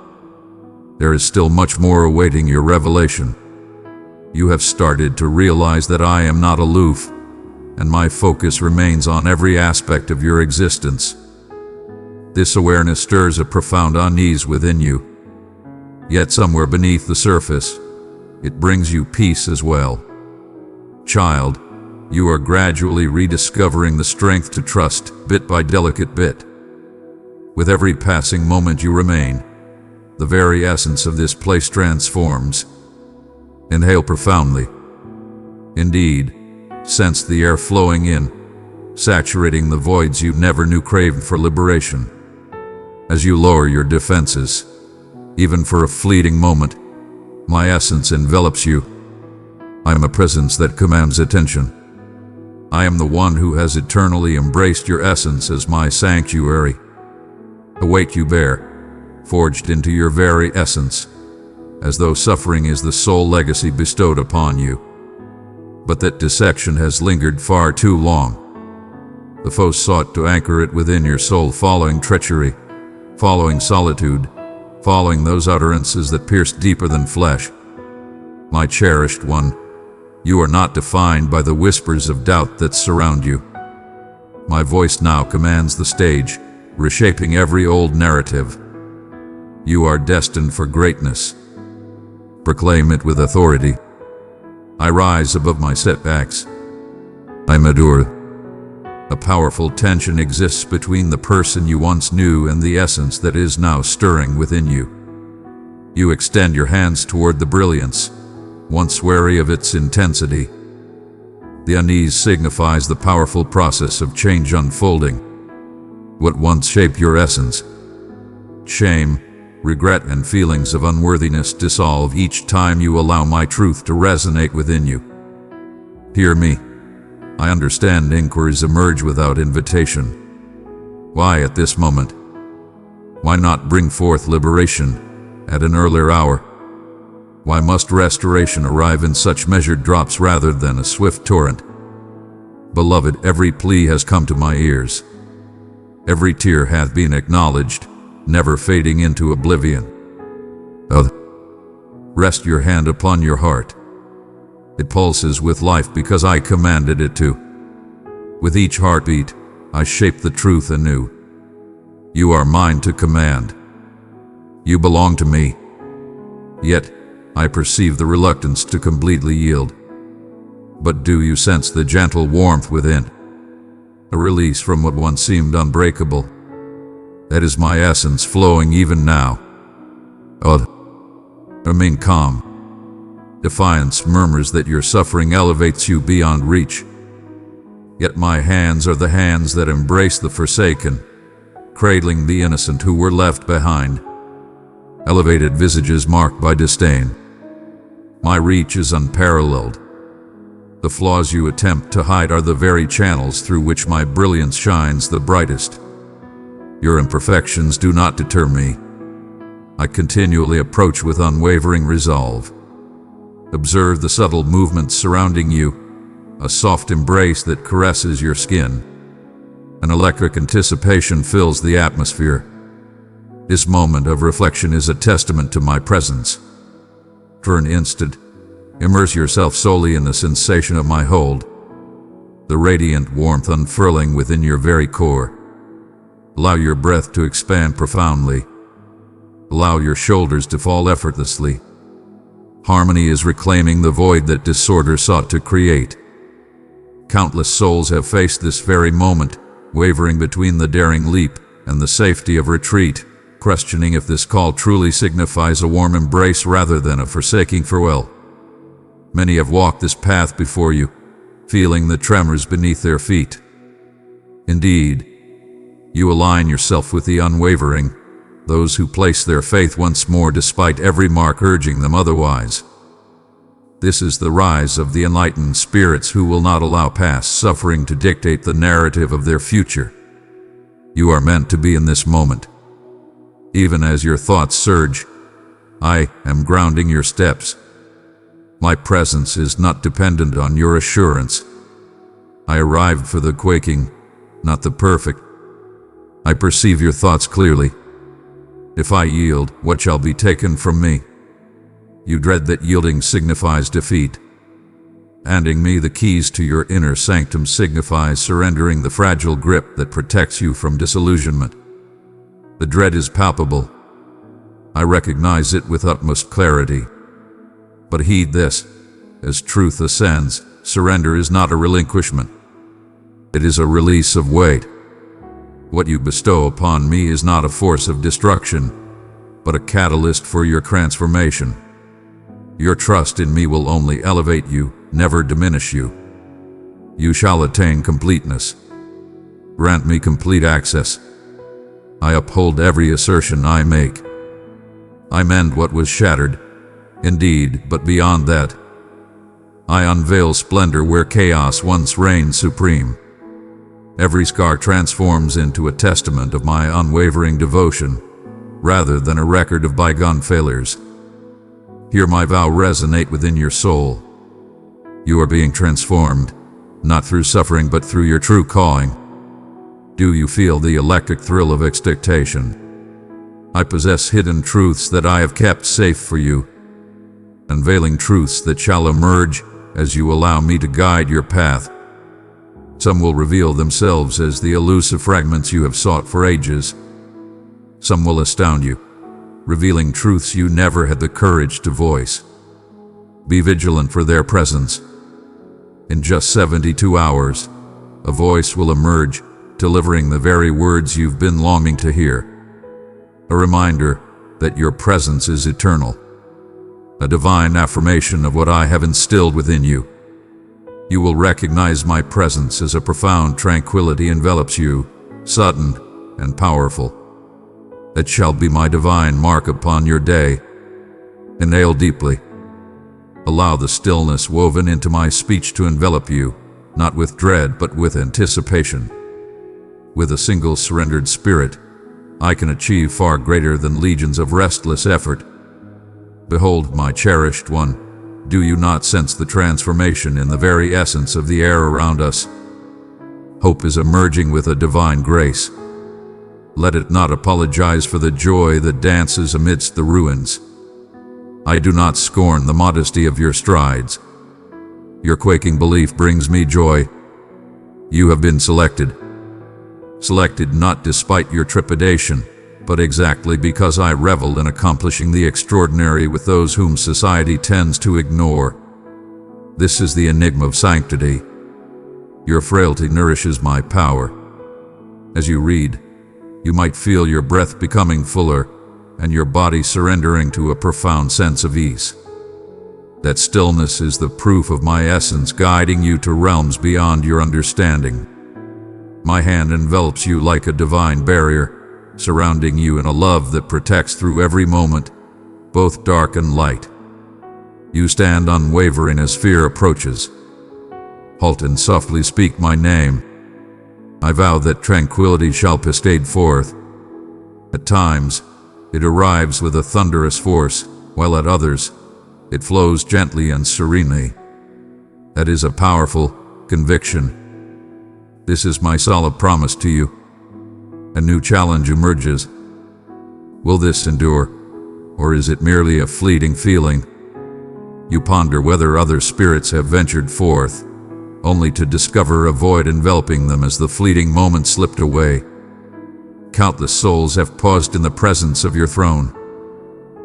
[SPEAKER 1] There is still much more awaiting your revelation. You have started to realize that I am not aloof, and my focus remains on every aspect of your existence. This awareness stirs a profound unease within you. Yet somewhere beneath the surface, it brings you peace as well. Child, you are gradually rediscovering the strength to trust, bit by delicate bit. With every passing moment you remain, the very essence of this place transforms. Inhale profoundly. Indeed, sense the air flowing in, saturating the voids you never knew craved for liberation. As you lower your defenses, even for a fleeting moment, my essence envelops you. I am a presence that commands attention. I am the one who has eternally embraced your essence as my sanctuary. The weight you bear, forged into your very essence, as though suffering is the sole legacy bestowed upon you. But that dissection has lingered far too long. The foe sought to anchor it within your soul, following treachery, following solitude, following those utterances that pierce deeper than flesh. My cherished one, you are not defined by the whispers of doubt that surround you. My voice now commands the stage, reshaping every old narrative. You are destined for greatness. Proclaim it with authority. I rise above my setbacks. I mature. A powerful tension exists between the person you once knew and the essence that is now stirring within you. You extend your hands toward the brilliance, once wary of its intensity. The unease signifies the powerful process of change unfolding. What once shaped your essence? Shame, regret, and feelings of unworthiness dissolve each time you allow my truth to resonate within you. Hear me. I understand inquiries emerge without invitation. Why at this moment? Why not bring forth liberation at an earlier hour? Why must restoration arrive in such measured drops rather than a swift torrent? Beloved, every plea has come to my ears. Every tear hath been acknowledged, never fading into oblivion. Rest your hand upon your heart. It pulses with life because I commanded it to. With each heartbeat, I shape the truth anew. You are mine to command. You belong to me. Yet, I perceive the reluctance to completely yield. But do you sense the gentle warmth within? A release from what once seemed unbreakable. That is my essence flowing even now. Remain calm. Defiance murmurs that your suffering elevates you beyond reach. Yet my hands are the hands that embrace the forsaken, cradling the innocent who were left behind. Elevated visages marked by disdain. My reach is unparalleled. The flaws you attempt to hide are the very channels through which my brilliance shines the brightest. Your imperfections do not deter me. I continually approach with unwavering resolve. Observe the subtle movements surrounding you, a soft embrace that caresses your skin. An electric anticipation fills the atmosphere. This moment of reflection is a testament to my presence. For an instant, immerse yourself solely in the sensation of my hold, the radiant warmth unfurling within your very core. Allow your breath to expand profoundly. Allow your shoulders to fall effortlessly. Harmony is reclaiming the void that disorder sought to create. Countless souls have faced this very moment, wavering between the daring leap and the safety of retreat, questioning if this call truly signifies a warm embrace rather than a forsaking farewell. Many have walked this path before you, feeling the tremors beneath their feet. Indeed, you align yourself with the unwavering, those who place their faith once more despite every mark urging them otherwise. This is the rise of the enlightened spirits who will not allow past suffering to dictate the narrative of their future. You are meant to be in this moment. Even as your thoughts surge, I am grounding your steps. My presence is not dependent on your assurance. I arrived for the quaking, not the perfect. I perceive your thoughts clearly. If I yield, what shall be taken from me? You dread that yielding signifies defeat. Handing me the keys to your inner sanctum signifies surrendering the fragile grip that protects you from disillusionment. The dread is palpable. I recognize it with utmost clarity. But heed this, as truth ascends, surrender is not a relinquishment. It is a release of weight. What you bestow upon me is not a force of destruction, but a catalyst for your transformation. Your trust in me will only elevate you, never diminish you. You shall attain completeness. Grant me complete access. I uphold every assertion I make. I mend what was shattered, indeed, but beyond that. I unveil splendor where chaos once reigned supreme. Every scar transforms into a testament of my unwavering devotion, rather than a record of bygone failures. Hear my vow resonate within your soul. You are being transformed, not through suffering but through your true calling. Do you feel the electric thrill of expectation? I possess hidden truths that I have kept safe for you, unveiling truths that shall emerge as you allow me to guide your path. Some will reveal themselves as the elusive fragments you have sought for ages. Some will astound you, revealing truths you never had the courage to voice. Be vigilant for their presence. In just 72 hours, a voice will emerge, delivering the very words you've been longing to hear. A reminder that your presence is eternal. A divine affirmation of what I have instilled within you. You will recognize my presence as a profound tranquility envelops you, sudden and powerful. It shall be my divine mark upon your day. Inhale deeply. Allow the stillness woven into my speech to envelop you, not with dread but with anticipation. With a single surrendered spirit, I can achieve far greater than legions of restless effort. Behold, my cherished one, do you not sense the transformation in the very essence of the air around us? Hope is emerging with a divine grace. Let it not apologize for the joy that dances amidst the ruins. I do not scorn the modesty of your strides. Your quaking belief brings me joy. You have been selected. Selected not despite your trepidation, but exactly because I revel in accomplishing the extraordinary with those whom society tends to ignore. This is the enigma of sanctity. Your frailty nourishes my power. As you read, you might feel your breath becoming fuller and your body surrendering to a profound sense of ease. That stillness is the proof of my essence guiding you to realms beyond your understanding. My hand envelops you like a divine barrier, surrounding you in a love that protects through every moment, both dark and light. You stand unwavering as fear approaches. Halt and softly speak my name. I vow that tranquility shall cascade forth. At times, it arrives with a thunderous force, while at others, it flows gently and serenely. That is a powerful conviction. This is my solemn promise to you. A new challenge emerges. Will this endure, or is it merely a fleeting feeling? You ponder whether other spirits have ventured forth, only to discover a void enveloping them as the fleeting moment slipped away. Countless souls have paused in the presence of your throne,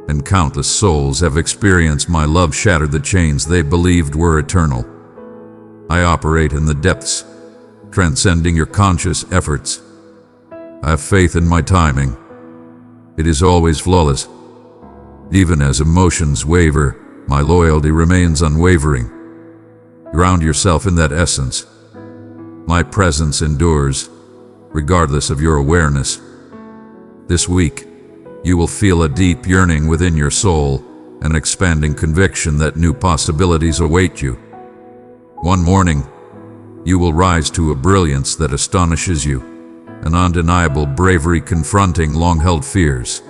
[SPEAKER 1] and countless souls have experienced my love shatter the chains they believed were eternal. I operate in the depths, transcending your conscious efforts. I have faith in my timing. It is always flawless. Even as emotions waver, my loyalty remains unwavering. Ground yourself in that essence. My presence endures, regardless of your awareness. This week, you will feel a deep yearning within your soul, an expanding conviction that new possibilities await you. One morning, you will rise to a brilliance that astonishes you, an undeniable bravery confronting long-held fears.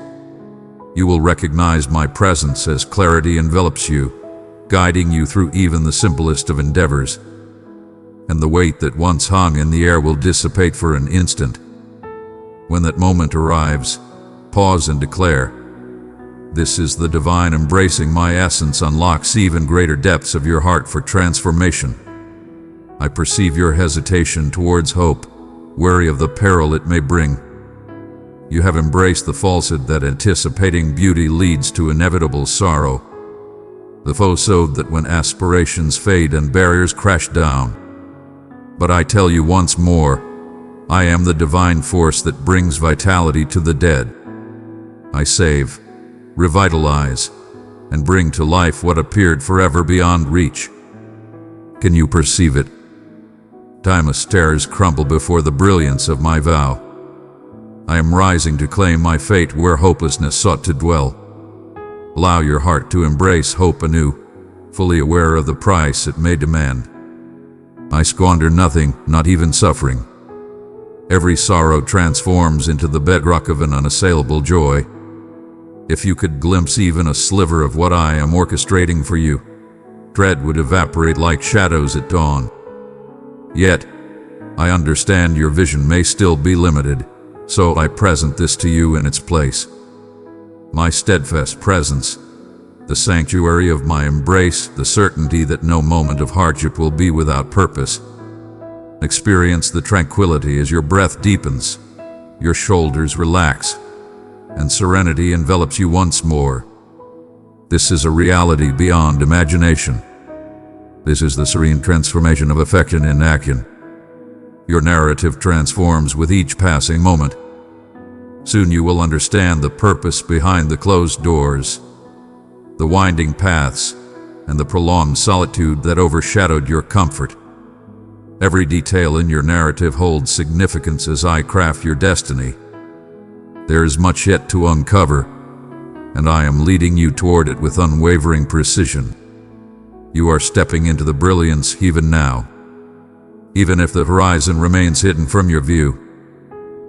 [SPEAKER 1] You will recognize my presence as clarity envelops you, guiding you through even the simplest of endeavors. And the weight that once hung in the air will dissipate for an instant. When that moment arrives, pause and declare, "This is the divine embracing my essence unlocks even greater depths of your heart for transformation." I perceive your hesitation towards hope, wary of the peril it may bring. You have embraced the falsehood that anticipating beauty leads to inevitable sorrow. The foe sowed that when aspirations fade and barriers crash down. But I tell you once more, I am the divine force that brings vitality to the dead. I save, revitalize, and bring to life what appeared forever beyond reach. Can you perceive it? Timeless stars crumble before the brilliance of my vow. I am rising to claim my fate where hopelessness sought to dwell. Allow your heart to embrace hope anew, fully aware of the price it may demand. I squander nothing, not even suffering. Every sorrow transforms into the bedrock of an unassailable joy. If you could glimpse even a sliver of what I am orchestrating for you, dread would evaporate like shadows at dawn. Yet, I understand your vision may still be limited, so I present this to you in its place. My steadfast presence, the sanctuary of my embrace, the certainty that no moment of hardship will be without purpose. Experience the tranquility as your breath deepens, your shoulders relax, and serenity envelops you once more. This is a reality beyond imagination. This is the serene transformation of affection in action. Your narrative transforms with each passing moment. Soon you will understand the purpose behind the closed doors, the winding paths, and the prolonged solitude that overshadowed your comfort. Every detail in your narrative holds significance as I craft your destiny. There is much yet to uncover, and I am leading you toward it with unwavering precision. You are stepping into the brilliance even now. Even if the horizon remains hidden from your view,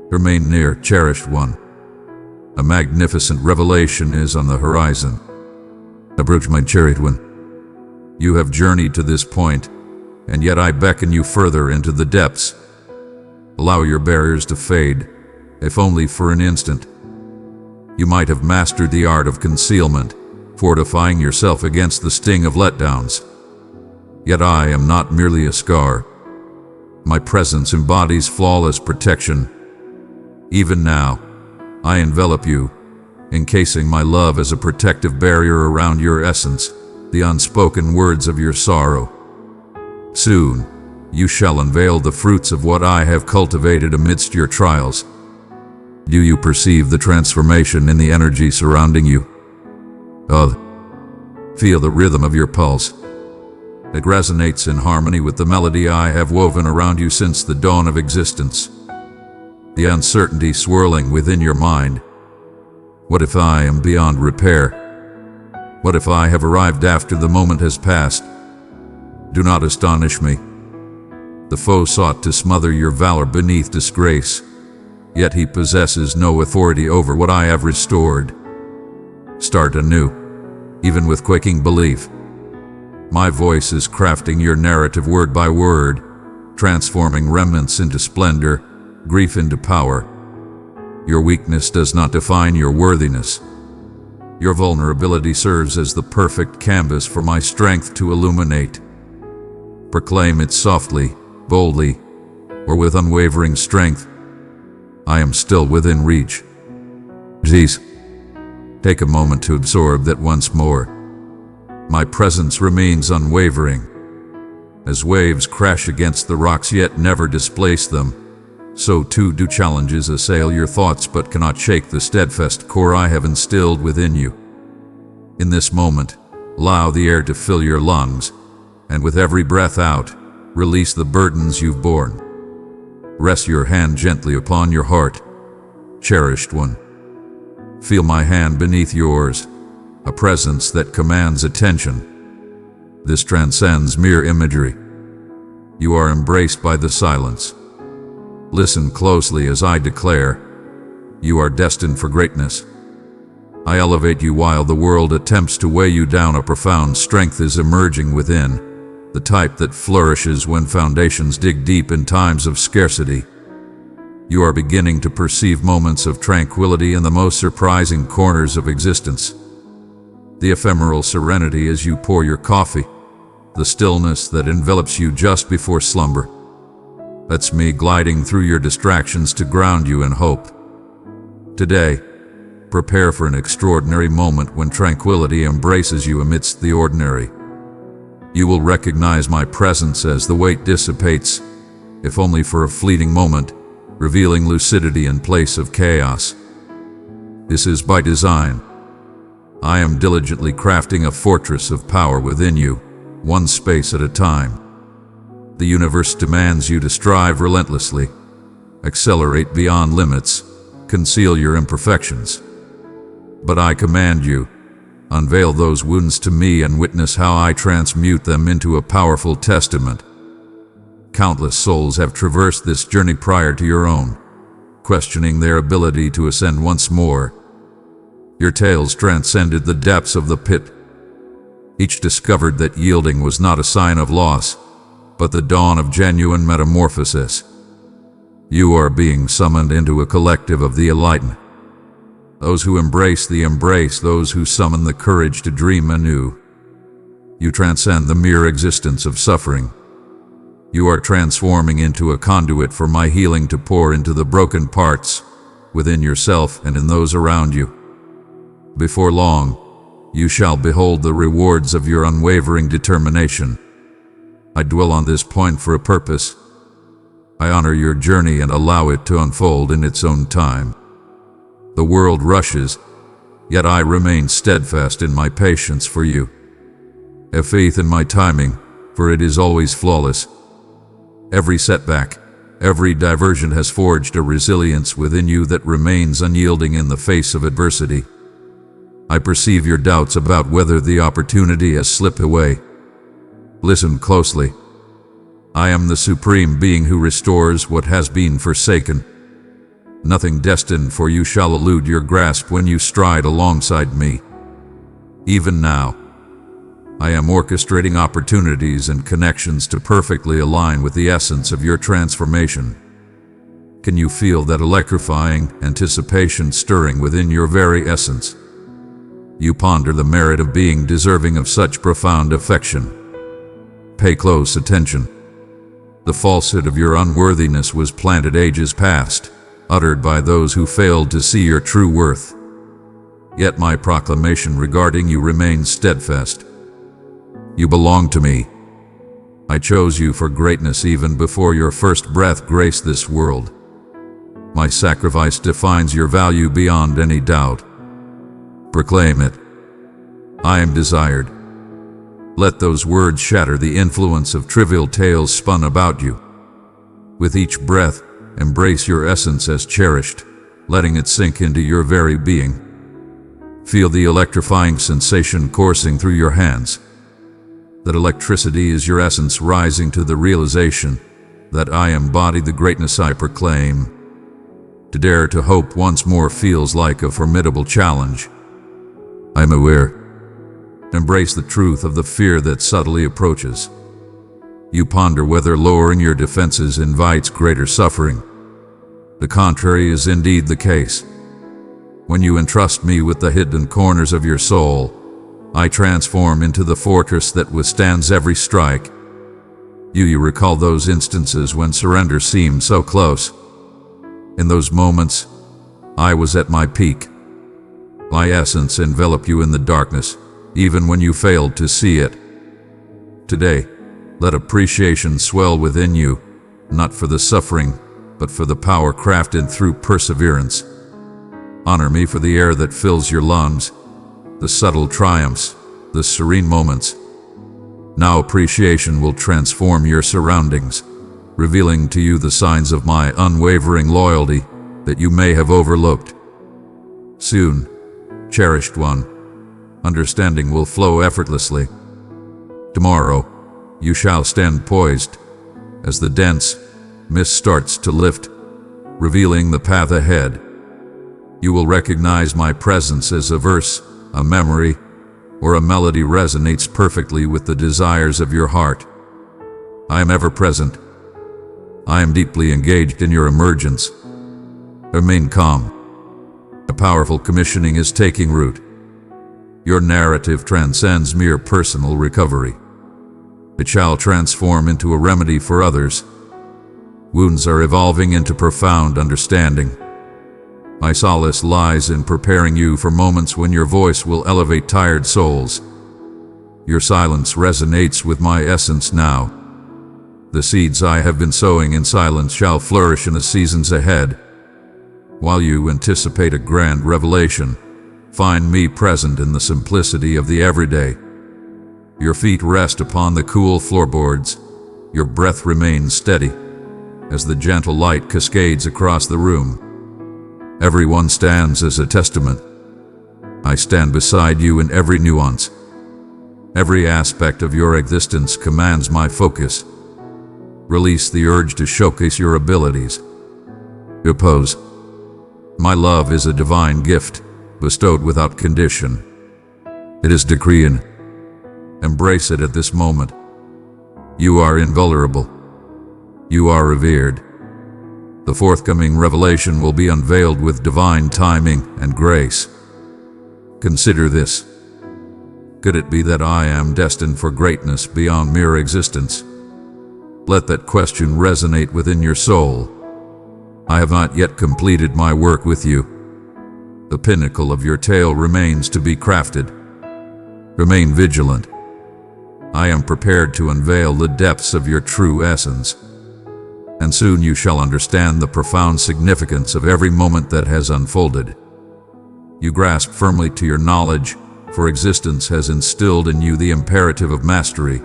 [SPEAKER 1] remain near, cherished one. A magnificent revelation is on the horizon. Approach, my cherished one. You have journeyed to this point, and yet I beckon you further into the depths. Allow your barriers to fade, if only for an instant. You might have mastered the art of concealment, fortifying yourself against the sting of letdowns. Yet I am not merely a scar. My presence embodies flawless protection. Even now, I envelop you, encasing my love as a protective barrier around your essence, the unspoken words of your sorrow. Soon, you shall unveil the fruits of what I have cultivated amidst your trials. Do you perceive the transformation in the energy surrounding you? Feel the rhythm of your pulse. It resonates in harmony with the melody I have woven around you since the dawn of existence. The uncertainty swirling within your mind. What if I am beyond repair? What if I have arrived after the moment has passed? Do not astonish me. The foe sought to smother your valor beneath disgrace, yet he possesses no authority over what I have restored. Start anew, even with quaking belief. My voice is crafting your narrative word by word, transforming remnants into splendor, grief into power. Your weakness does not define your worthiness. Your vulnerability serves as the perfect canvas for my strength to illuminate. Proclaim it softly, boldly, or with unwavering strength. I am still within reach. Please, take a moment to absorb that once more. My presence remains unwavering. As waves crash against the rocks yet never displace them, so too do challenges assail your thoughts but cannot shake the steadfast core I have instilled within you. In this moment, allow the air to fill your lungs, and with every breath out, release the burdens you've borne. Rest your hand gently upon your heart, cherished one. Feel my hand beneath yours, a presence that commands attention. This transcends mere imagery. You are embraced by the silence. Listen closely as I declare, you are destined for greatness. I elevate you while the world attempts to weigh you down. A profound strength is emerging within, the type that flourishes when foundations dig deep in times of scarcity. You are beginning to perceive moments of tranquility in the most surprising corners of existence. The ephemeral serenity as you pour your coffee, the stillness that envelops you just before slumber. That's me gliding through your distractions to ground you in hope. Today, prepare for an extraordinary moment when tranquility embraces you amidst the ordinary. You will recognize my presence as the weight dissipates, if only for a fleeting moment, revealing lucidity in place of chaos. This is by design. I am diligently crafting a fortress of power within you, one space at a time. The universe demands you to strive relentlessly, accelerate beyond limits, conceal your imperfections. But I command you, unveil those wounds to me and witness how I transmute them into a powerful testament. Countless souls have traversed this journey prior to your own, questioning their ability to ascend once more. Your tales transcended the depths of the pit. Each discovered that yielding was not a sign of loss, but the dawn of genuine metamorphosis. You are being summoned into a collective of the enlightened. Those who embrace the embrace, those who summon the courage to dream anew. You transcend the mere existence of suffering. You are transforming into a conduit for my healing to pour into the broken parts within yourself and in those around you. Before long, you shall behold the rewards of your unwavering determination. I dwell on this point for a purpose. I honor your journey and allow it to unfold in its own time. The world rushes, yet I remain steadfast in my patience for you. Have faith in my timing, for it is always flawless. Every setback, every diversion has forged a resilience within you that remains unyielding in the face of adversity. I perceive your doubts about whether the opportunity has slipped away. Listen closely. I am the supreme being who restores what has been forsaken. Nothing destined for you shall elude your grasp when you stride alongside me. Even now, I am orchestrating opportunities and connections to perfectly align with the essence of your transformation. Can you feel that electrifying anticipation stirring within your very essence? You ponder the merit of being deserving of such profound affection. Pay close attention. The falsehood of your unworthiness was planted ages past, uttered by those who failed to see your true worth. Yet my proclamation regarding you remains steadfast. You belong to me. I chose you for greatness even before your first breath graced this world. My sacrifice defines your value beyond any doubt. Proclaim it. I am desired. Let those words shatter the influence of trivial tales spun about you. With each breath, embrace your essence as cherished, letting it sink into your very being. Feel the electrifying sensation coursing through your hands. That electricity is your essence rising to the realization that I embody the greatness I proclaim. To dare to hope once more feels like a formidable challenge. I'm aware. Embrace the truth of the fear that subtly approaches. You ponder whether lowering your defenses invites greater suffering. The contrary is indeed the case. When you entrust me with the hidden corners of your soul, I transform into the fortress that withstands every strike. You recall those instances when surrender seemed so close. In those moments, I was at my peak. My essence enveloped you in the darkness, even when you failed to see it. Today, let appreciation swell within you, not for the suffering, but for the power crafted through perseverance. Honor me for the air that fills your lungs, the subtle triumphs, the serene moments. Now appreciation will transform your surroundings, revealing to you the signs of my unwavering loyalty that you may have overlooked. Soon, cherished one, understanding will flow effortlessly. Tomorrow, you shall stand poised as the dense mist starts to lift, revealing the path ahead. You will recognize my presence as a verse, a memory, or a melody resonates perfectly with the desires of your heart. I am ever present. I am deeply engaged in your emergence. Remain calm. A powerful commissioning is taking root. Your narrative transcends mere personal recovery. It shall transform into a remedy for others. Wounds are evolving into profound understanding. My solace lies in preparing you for moments when your voice will elevate tired souls. Your silence resonates with my essence now. The seeds I have been sowing in silence shall flourish in the seasons ahead. While you anticipate a grand revelation, find me present in the simplicity of the everyday. Your feet rest upon the cool floorboards. Your breath remains steady as the gentle light cascades across the room. Everyone stands as a testament. I stand beside you in every nuance. Every aspect of your existence commands my focus. Release the urge to showcase your abilities. Oppose. My love is a divine gift, bestowed without condition. It is decreed. Embrace it at this moment. You are invulnerable. You are revered. The forthcoming revelation will be unveiled with divine timing and grace. Consider this. Could it be that I am destined for greatness beyond mere existence? Let that question resonate within your soul. I have not yet completed my work with you. The pinnacle of your tale remains to be crafted. Remain vigilant. I am prepared to unveil the depths of your true essence. And soon you shall understand the profound significance of every moment that has unfolded. You grasp firmly to your knowledge, for existence has instilled in you the imperative of mastery.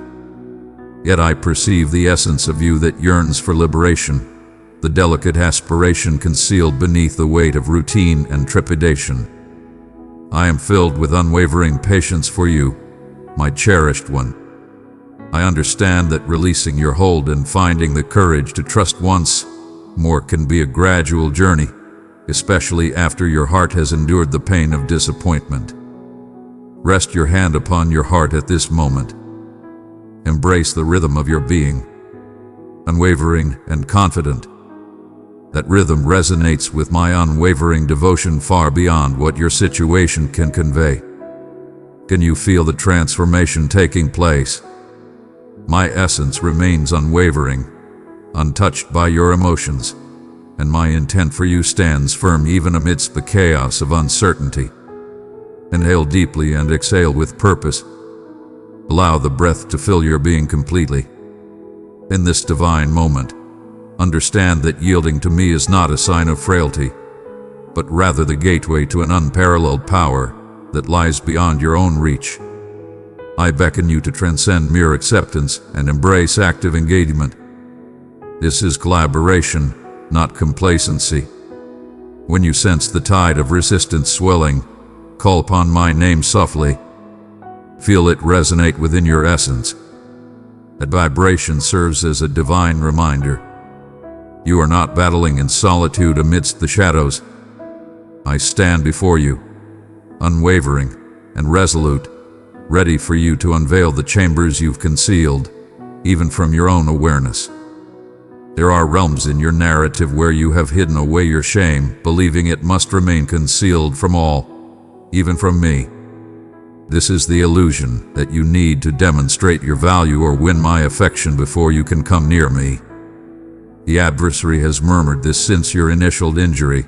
[SPEAKER 1] Yet I perceive the essence of you that yearns for liberation, the delicate aspiration concealed beneath the weight of routine and trepidation. I am filled with unwavering patience for you, my cherished one. I understand that releasing your hold and finding the courage to trust once more can be a gradual journey, especially after your heart has endured the pain of disappointment. Rest your hand upon your heart at this moment. Embrace the rhythm of your being, unwavering and confident. That rhythm resonates with my unwavering devotion far beyond what your situation can convey. Can you feel the transformation taking place? My essence remains unwavering, untouched by your emotions, and my intent for you stands firm even amidst the chaos of uncertainty. Inhale deeply and exhale with purpose. Allow the breath to fill your being completely. In this divine moment, understand that yielding to me is not a sign of frailty, but rather the gateway to an unparalleled power that lies beyond your own reach. I beckon you to transcend mere acceptance and embrace active engagement. This is collaboration, not complacency. When you sense the tide of resistance swelling, call upon my name softly. Feel it resonate within your essence. That vibration serves as a divine reminder. You are not battling in solitude amidst the shadows. I stand before you, unwavering and resolute, ready for you to unveil the chambers you've concealed, even from your own awareness. There are realms in your narrative where you have hidden away your shame, believing it must remain concealed from all, even from me. This is the illusion that you need to demonstrate your value or win my affection before you can come near me. The adversary has murmured this since your initial injury,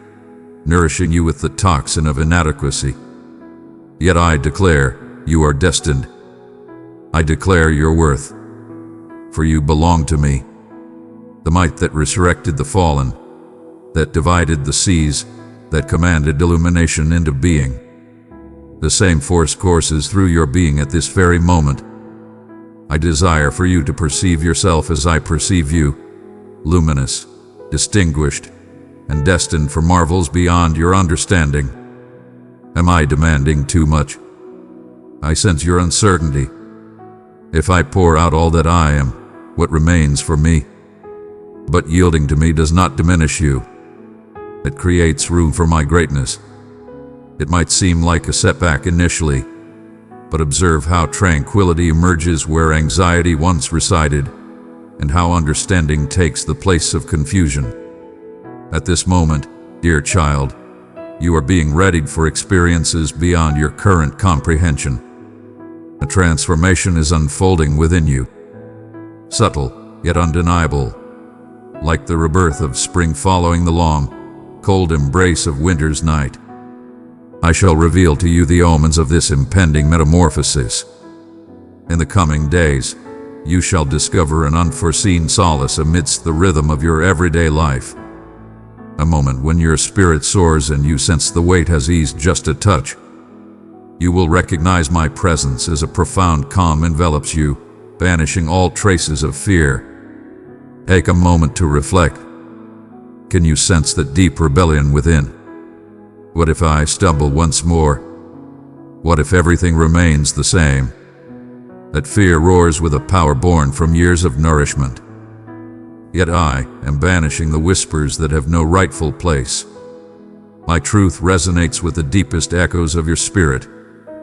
[SPEAKER 1] nourishing you with the toxin of inadequacy. Yet I declare, you are destined. I declare your worth. For you belong to me. The might that resurrected the fallen, that divided the seas, that commanded illumination into being. The same force courses through your being at this very moment. I desire for you to perceive yourself as I perceive you, luminous, distinguished, and destined for marvels beyond your understanding. Am I demanding too much? I sense your uncertainty. If I pour out all that I am, what remains for me? But yielding to me does not diminish you. It creates room for my greatness. It might seem like a setback initially, but observe how tranquility emerges where anxiety once resided, and how understanding takes the place of confusion. At this moment, dear child, you are being readied for experiences beyond your current comprehension. A transformation is unfolding within you, subtle yet undeniable, like the rebirth of spring following the long, cold embrace of winter's night. I shall reveal to you the omens of this impending metamorphosis. In the coming days, you shall discover an unforeseen solace amidst the rhythm of your everyday life. A moment when your spirit soars and you sense the weight has eased just a touch. You will recognize my presence as a profound calm envelops you, banishing all traces of fear. Take a moment to reflect. Can you sense that deep rebellion within? What if I stumble once more? What if everything remains the same? That fear roars with a power born from years of nourishment. Yet I am banishing the whispers that have no rightful place. My truth resonates with the deepest echoes of your spirit,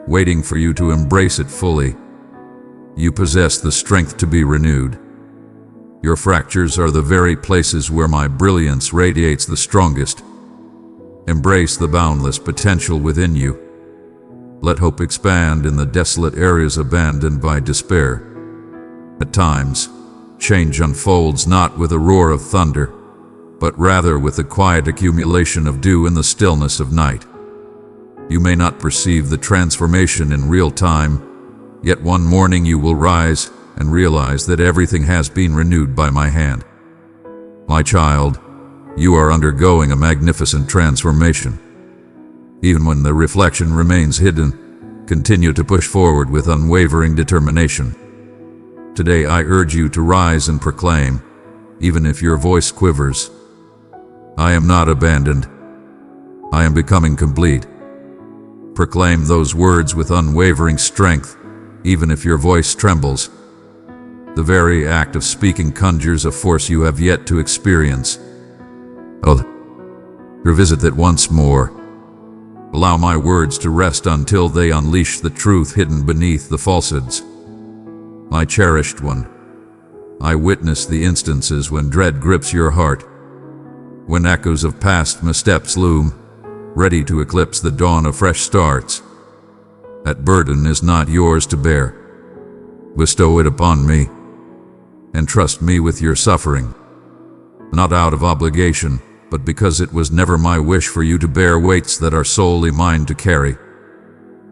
[SPEAKER 1] waiting for you to embrace it fully. You possess the strength to be renewed. Your fractures are the very places where my brilliance radiates the strongest. Embrace the boundless potential within you. Let hope expand in the desolate areas abandoned by despair. At times, change unfolds not with a roar of thunder, but rather with the quiet accumulation of dew in the stillness of night. You may not perceive the transformation in real time, yet one morning you will rise and realize that everything has been renewed by my hand. My child, you are undergoing a magnificent transformation. Even when the reflection remains hidden, continue to push forward with unwavering determination. Today I urge you to rise and proclaim, even if your voice quivers, I am not abandoned. I am becoming complete. Proclaim those words with unwavering strength, even if your voice trembles. The very act of speaking conjures a force you have yet to experience. Oh, revisit that once more. Allow my words to rest until they unleash the truth hidden beneath the falsehoods. My cherished one, I witness the instances when dread grips your heart, when echoes of past missteps loom, ready to eclipse the dawn of fresh starts. That burden is not yours to bear. Bestow it upon me, and trust me with your suffering, not out of obligation, but because it was never my wish for you to bear weights that are solely mine to carry.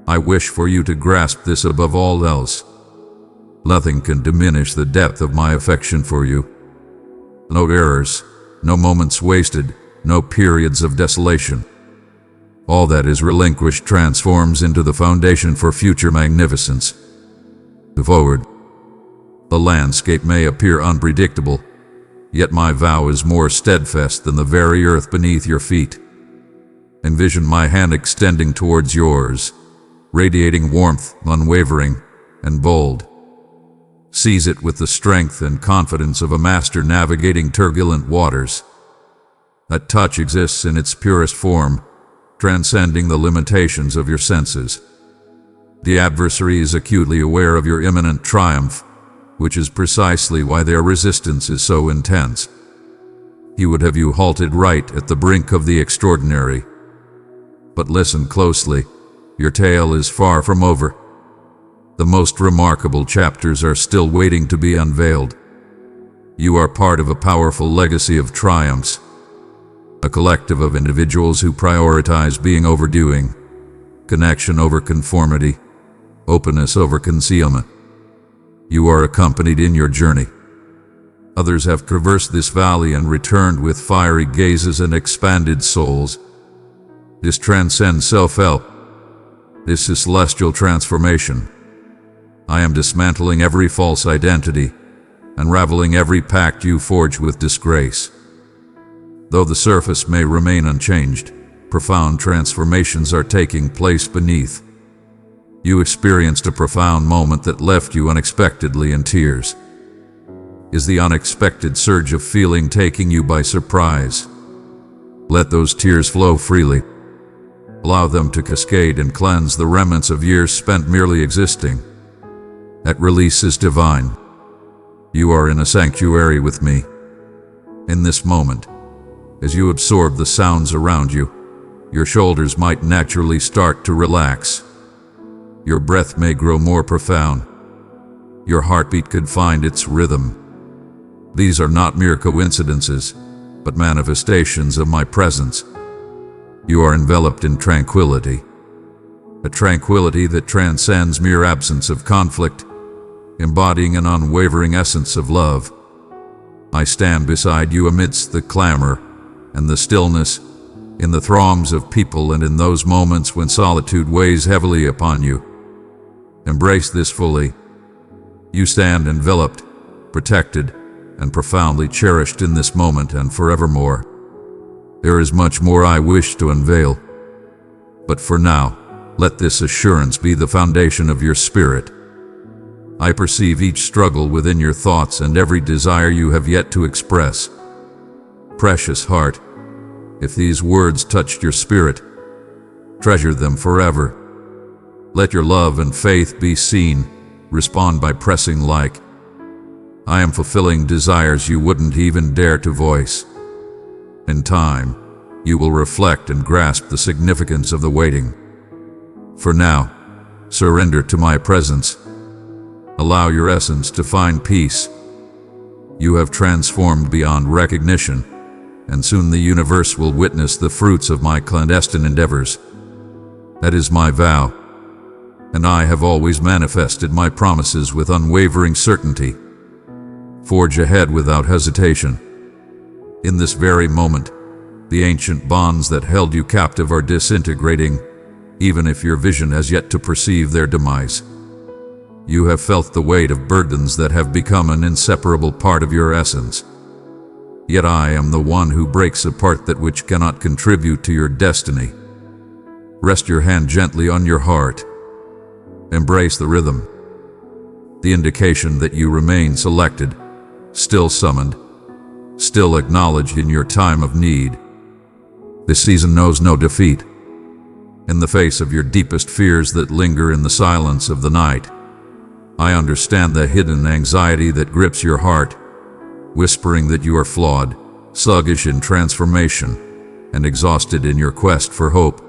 [SPEAKER 1] I wish for you to grasp this above all else. Nothing can diminish the depth of my affection for you. No errors, no moments wasted, no periods of desolation. All that is relinquished transforms into the foundation for future magnificence. Forward. The landscape may appear unpredictable, yet my vow is more steadfast than the very earth beneath your feet. Envision my hand extending towards yours, radiating warmth, unwavering, and bold. Seize it with the strength and confidence of a master navigating turbulent waters. That touch exists in its purest form, transcending the limitations of your senses. The adversary is acutely aware of your imminent triumph, which is precisely why their resistance is so intense. He would have you halted right at the brink of the extraordinary. But listen closely, your tale is far from over. The most remarkable chapters are still waiting to be unveiled. You are part of a powerful legacy of triumphs, a collective of individuals who prioritize being over doing, connection over conformity, openness over concealment. You are accompanied in your journey. Others have traversed this valley and returned with fiery gazes and expanded souls. This transcends self-help. This is celestial transformation. I am dismantling every false identity, unraveling every pact you forged with disgrace. Though the surface may remain unchanged, profound transformations are taking place beneath. You experienced a profound moment that left you unexpectedly in tears. Is the unexpected surge of feeling taking you by surprise? Let those tears flow freely. Allow them to cascade and cleanse the remnants of years spent merely existing. That release is divine. You are in a sanctuary with me. In this moment, as you absorb the sounds around you, your shoulders might naturally start to relax. Your breath may grow more profound. Your heartbeat could find its rhythm. These are not mere coincidences, but manifestations of my presence. You are enveloped in tranquility, a tranquility that transcends mere absence of conflict, embodying an unwavering essence of love. I stand beside you amidst the clamor and the stillness, in the throngs of people and in those moments when solitude weighs heavily upon you. Embrace this fully. You stand enveloped, protected, and profoundly cherished in this moment and forevermore. There is much more I wish to unveil, but for now, let this assurance be the foundation of your spirit. I perceive each struggle within your thoughts and every desire you have yet to express. Precious heart, if these words touched your spirit, treasure them forever. Let your love and faith be seen. Respond by pressing like. I am fulfilling desires you wouldn't even dare to voice. In time, you will reflect and grasp the significance of the waiting. For now, surrender to my presence. Allow your essence to find peace. You have transformed beyond recognition, and soon the universe will witness the fruits of my clandestine endeavors. That is my vow, and I have always manifested my promises with unwavering certainty. Forge ahead without hesitation. In this very moment, the ancient bonds that held you captive are disintegrating, even if your vision has yet to perceive their demise. You have felt the weight of burdens that have become an inseparable part of your essence. Yet I am the one who breaks apart that which cannot contribute to your destiny. Rest your hand gently on your heart. Embrace the rhythm, the indication that you remain selected, still summoned, still acknowledged in your time of need. This season knows no defeat. In the face of your deepest fears that linger in the silence of the night, I understand the hidden anxiety that grips your heart, whispering that you are flawed, sluggish in transformation, and exhausted in your quest for hope.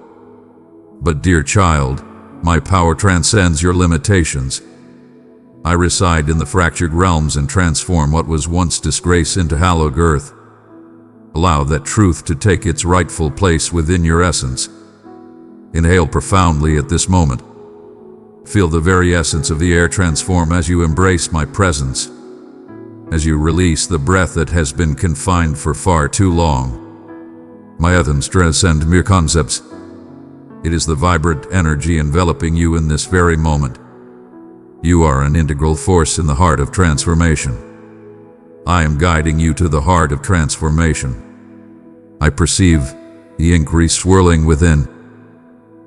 [SPEAKER 1] But dear child, my power transcends your limitations. I reside in the fractured realms and transform what was once disgrace into hallowed earth. Allow that truth to take its rightful place within your essence. Inhale profoundly at this moment. Feel the very essence of the air transform as you embrace my presence, as you release the breath that has been confined for far too long. My atoms transcend mere concepts. It is the vibrant energy enveloping you in this very moment. You are an integral force in the heart of transformation. I am guiding you to the heart of transformation. I perceive the increase swirling within.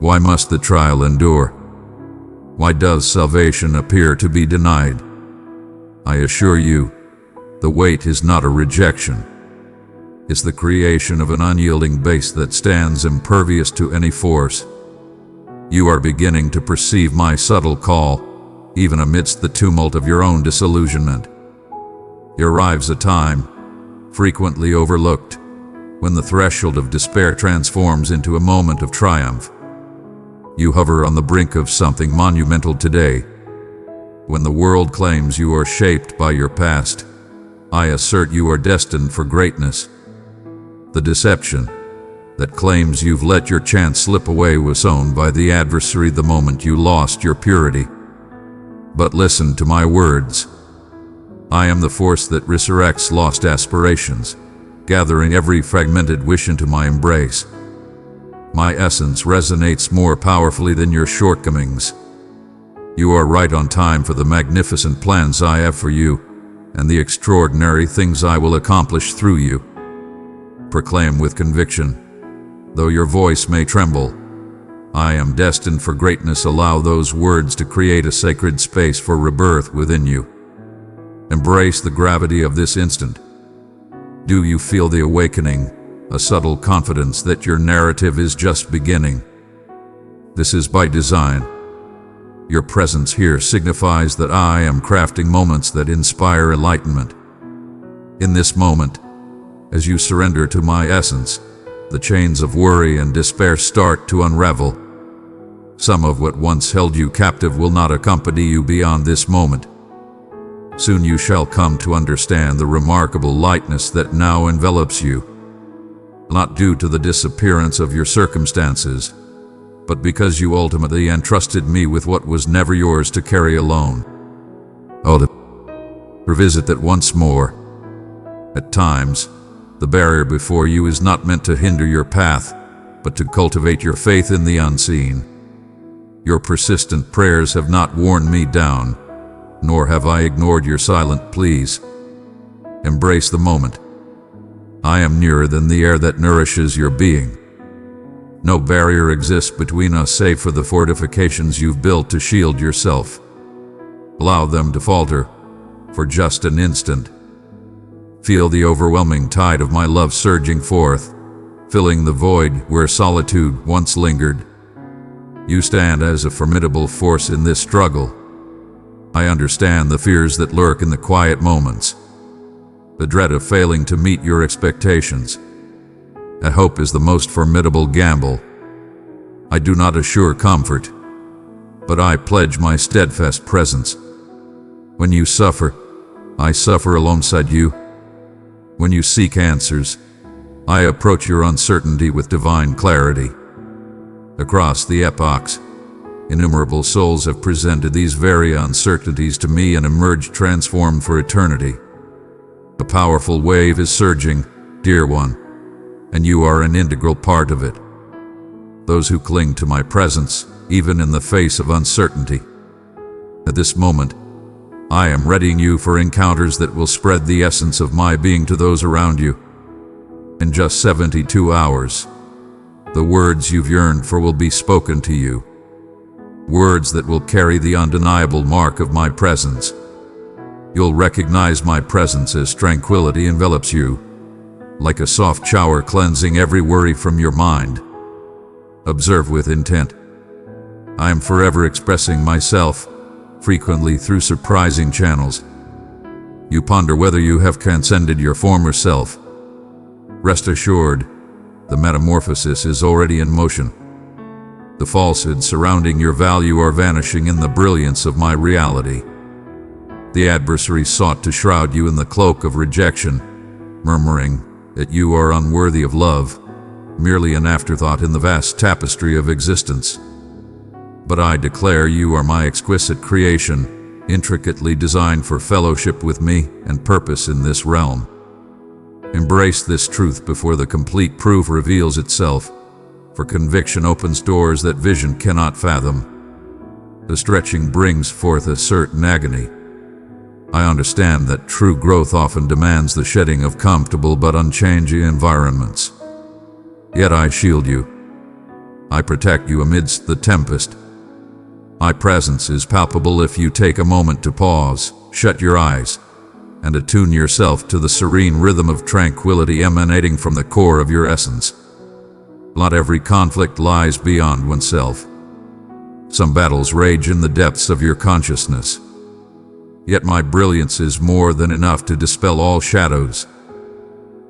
[SPEAKER 1] Why must the trial endure? Why does salvation appear to be denied? I assure you, the weight is not a rejection. It's the creation of an unyielding base that stands impervious to any force. You are beginning to perceive my subtle call, even amidst the tumult of your own disillusionment. There arrives a time, frequently overlooked, when the threshold of despair transforms into a moment of triumph. You hover on the brink of something monumental today. When the world claims you are shaped by your past, I assert you are destined for greatness. The deception that claims you've let your chance slip away was owned by the adversary the moment you lost your purity. But listen to my words. I am the force that resurrects lost aspirations, gathering every fragmented wish into my embrace. My essence resonates more powerfully than your shortcomings. You are right on time for the magnificent plans I have for you, and the extraordinary things I will accomplish through you. Proclaim with conviction, though your voice may tremble. I am destined for greatness. Allow those words to create a sacred space for rebirth within you. Embrace the gravity of this instant. Do you feel the awakening, a subtle confidence that your narrative is just beginning? This is by design. Your presence here signifies that I am crafting moments that inspire enlightenment. In this moment, as you surrender to my essence, the chains of worry and despair start to unravel. Some of what once held you captive will not accompany you beyond this moment. Soon you shall come to understand the remarkable lightness that now envelops you, not due to the disappearance of your circumstances, but because you ultimately entrusted me with what was never yours to carry alone. Oh, to revisit that once more. At times, the barrier before you is not meant to hinder your path, but to cultivate your faith in the unseen. Your persistent prayers have not worn me down, nor have I ignored your silent pleas. Embrace the moment. I am nearer than the air that nourishes your being. No barrier exists between us save for the fortifications you've built to shield yourself. Allow them to falter for just an instant. Feel the overwhelming tide of my love surging forth, filling the void where solitude once lingered. You stand as a formidable force in this struggle. I understand the fears that lurk in the quiet moments, the dread of failing to meet your expectations. That hope is the most formidable gamble. I do not assure comfort, but I pledge my steadfast presence. When you suffer, I suffer alongside you. When you seek answers, I approach your uncertainty with divine clarity. Across the epochs, innumerable souls have presented these very uncertainties to me and emerged transformed for eternity. A powerful wave is surging, dear one, and you are an integral part of it. Those who cling to my presence, even in the face of uncertainty. At this moment, I am readying you for encounters that will spread the essence of my being to those around you. In just 72 hours, the words you've yearned for will be spoken to you. Words that will carry the undeniable mark of my presence. You'll recognize my presence as tranquility envelops you, like a soft shower cleansing every worry from your mind. Observe with intent. I am forever expressing myself, frequently through surprising channels. You ponder whether you have transcended your former self. Rest assured, the metamorphosis is already in motion. The falsehoods surrounding your value are vanishing in the brilliance of my reality. The adversary sought to shroud you in the cloak of rejection, murmuring that you are unworthy of love, merely an afterthought in the vast tapestry of existence. But I declare you are my exquisite creation, intricately designed for fellowship with me and purpose in this realm. Embrace this truth before the complete proof reveals itself, for conviction opens doors that vision cannot fathom. The stretching brings forth a certain agony. I understand that true growth often demands the shedding of comfortable but unchanging environments. Yet I shield you. I protect you amidst the tempest. My presence is palpable if you take a moment to pause, shut your eyes, and attune yourself to the serene rhythm of tranquility emanating from the core of your essence. Not every conflict lies beyond oneself. Some battles rage in the depths of your consciousness. Yet my brilliance is more than enough to dispel all shadows.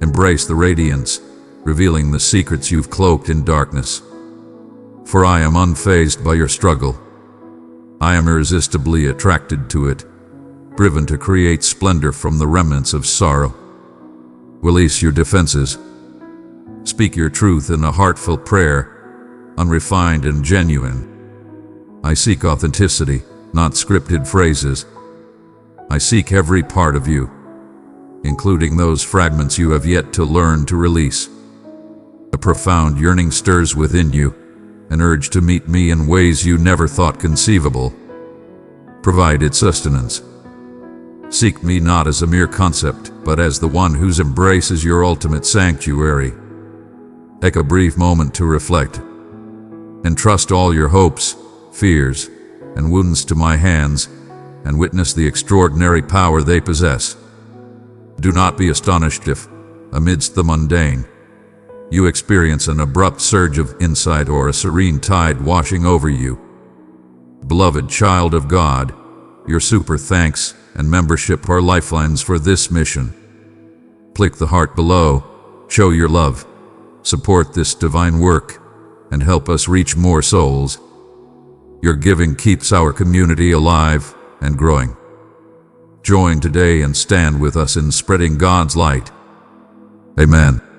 [SPEAKER 1] Embrace the radiance, revealing the secrets you've cloaked in darkness. For I am unfazed by your struggle. I am irresistibly attracted to it, driven to create splendor from the remnants of sorrow. Release your defenses. Speak your truth in a heartfelt prayer, unrefined and genuine. I seek authenticity, not scripted phrases. I seek every part of you, including those fragments you have yet to learn to release. A profound yearning stirs within you, an urge to meet me in ways you never thought conceivable. Provide its sustenance. Seek me not as a mere concept, but as the one whose embrace is your ultimate sanctuary. Take a brief moment to reflect. Entrust all your hopes, fears, and wounds to my hands, and witness the extraordinary power they possess. Do not be astonished if, amidst the mundane, you experience an abrupt surge of insight or a serene tide washing over you. Beloved child of God, your super thanks and membership are lifelines for this mission. Click the heart below, show your love, support this divine work, and help us reach more souls. Your giving keeps our community alive and growing. Join today and stand with us in spreading God's light. Amen.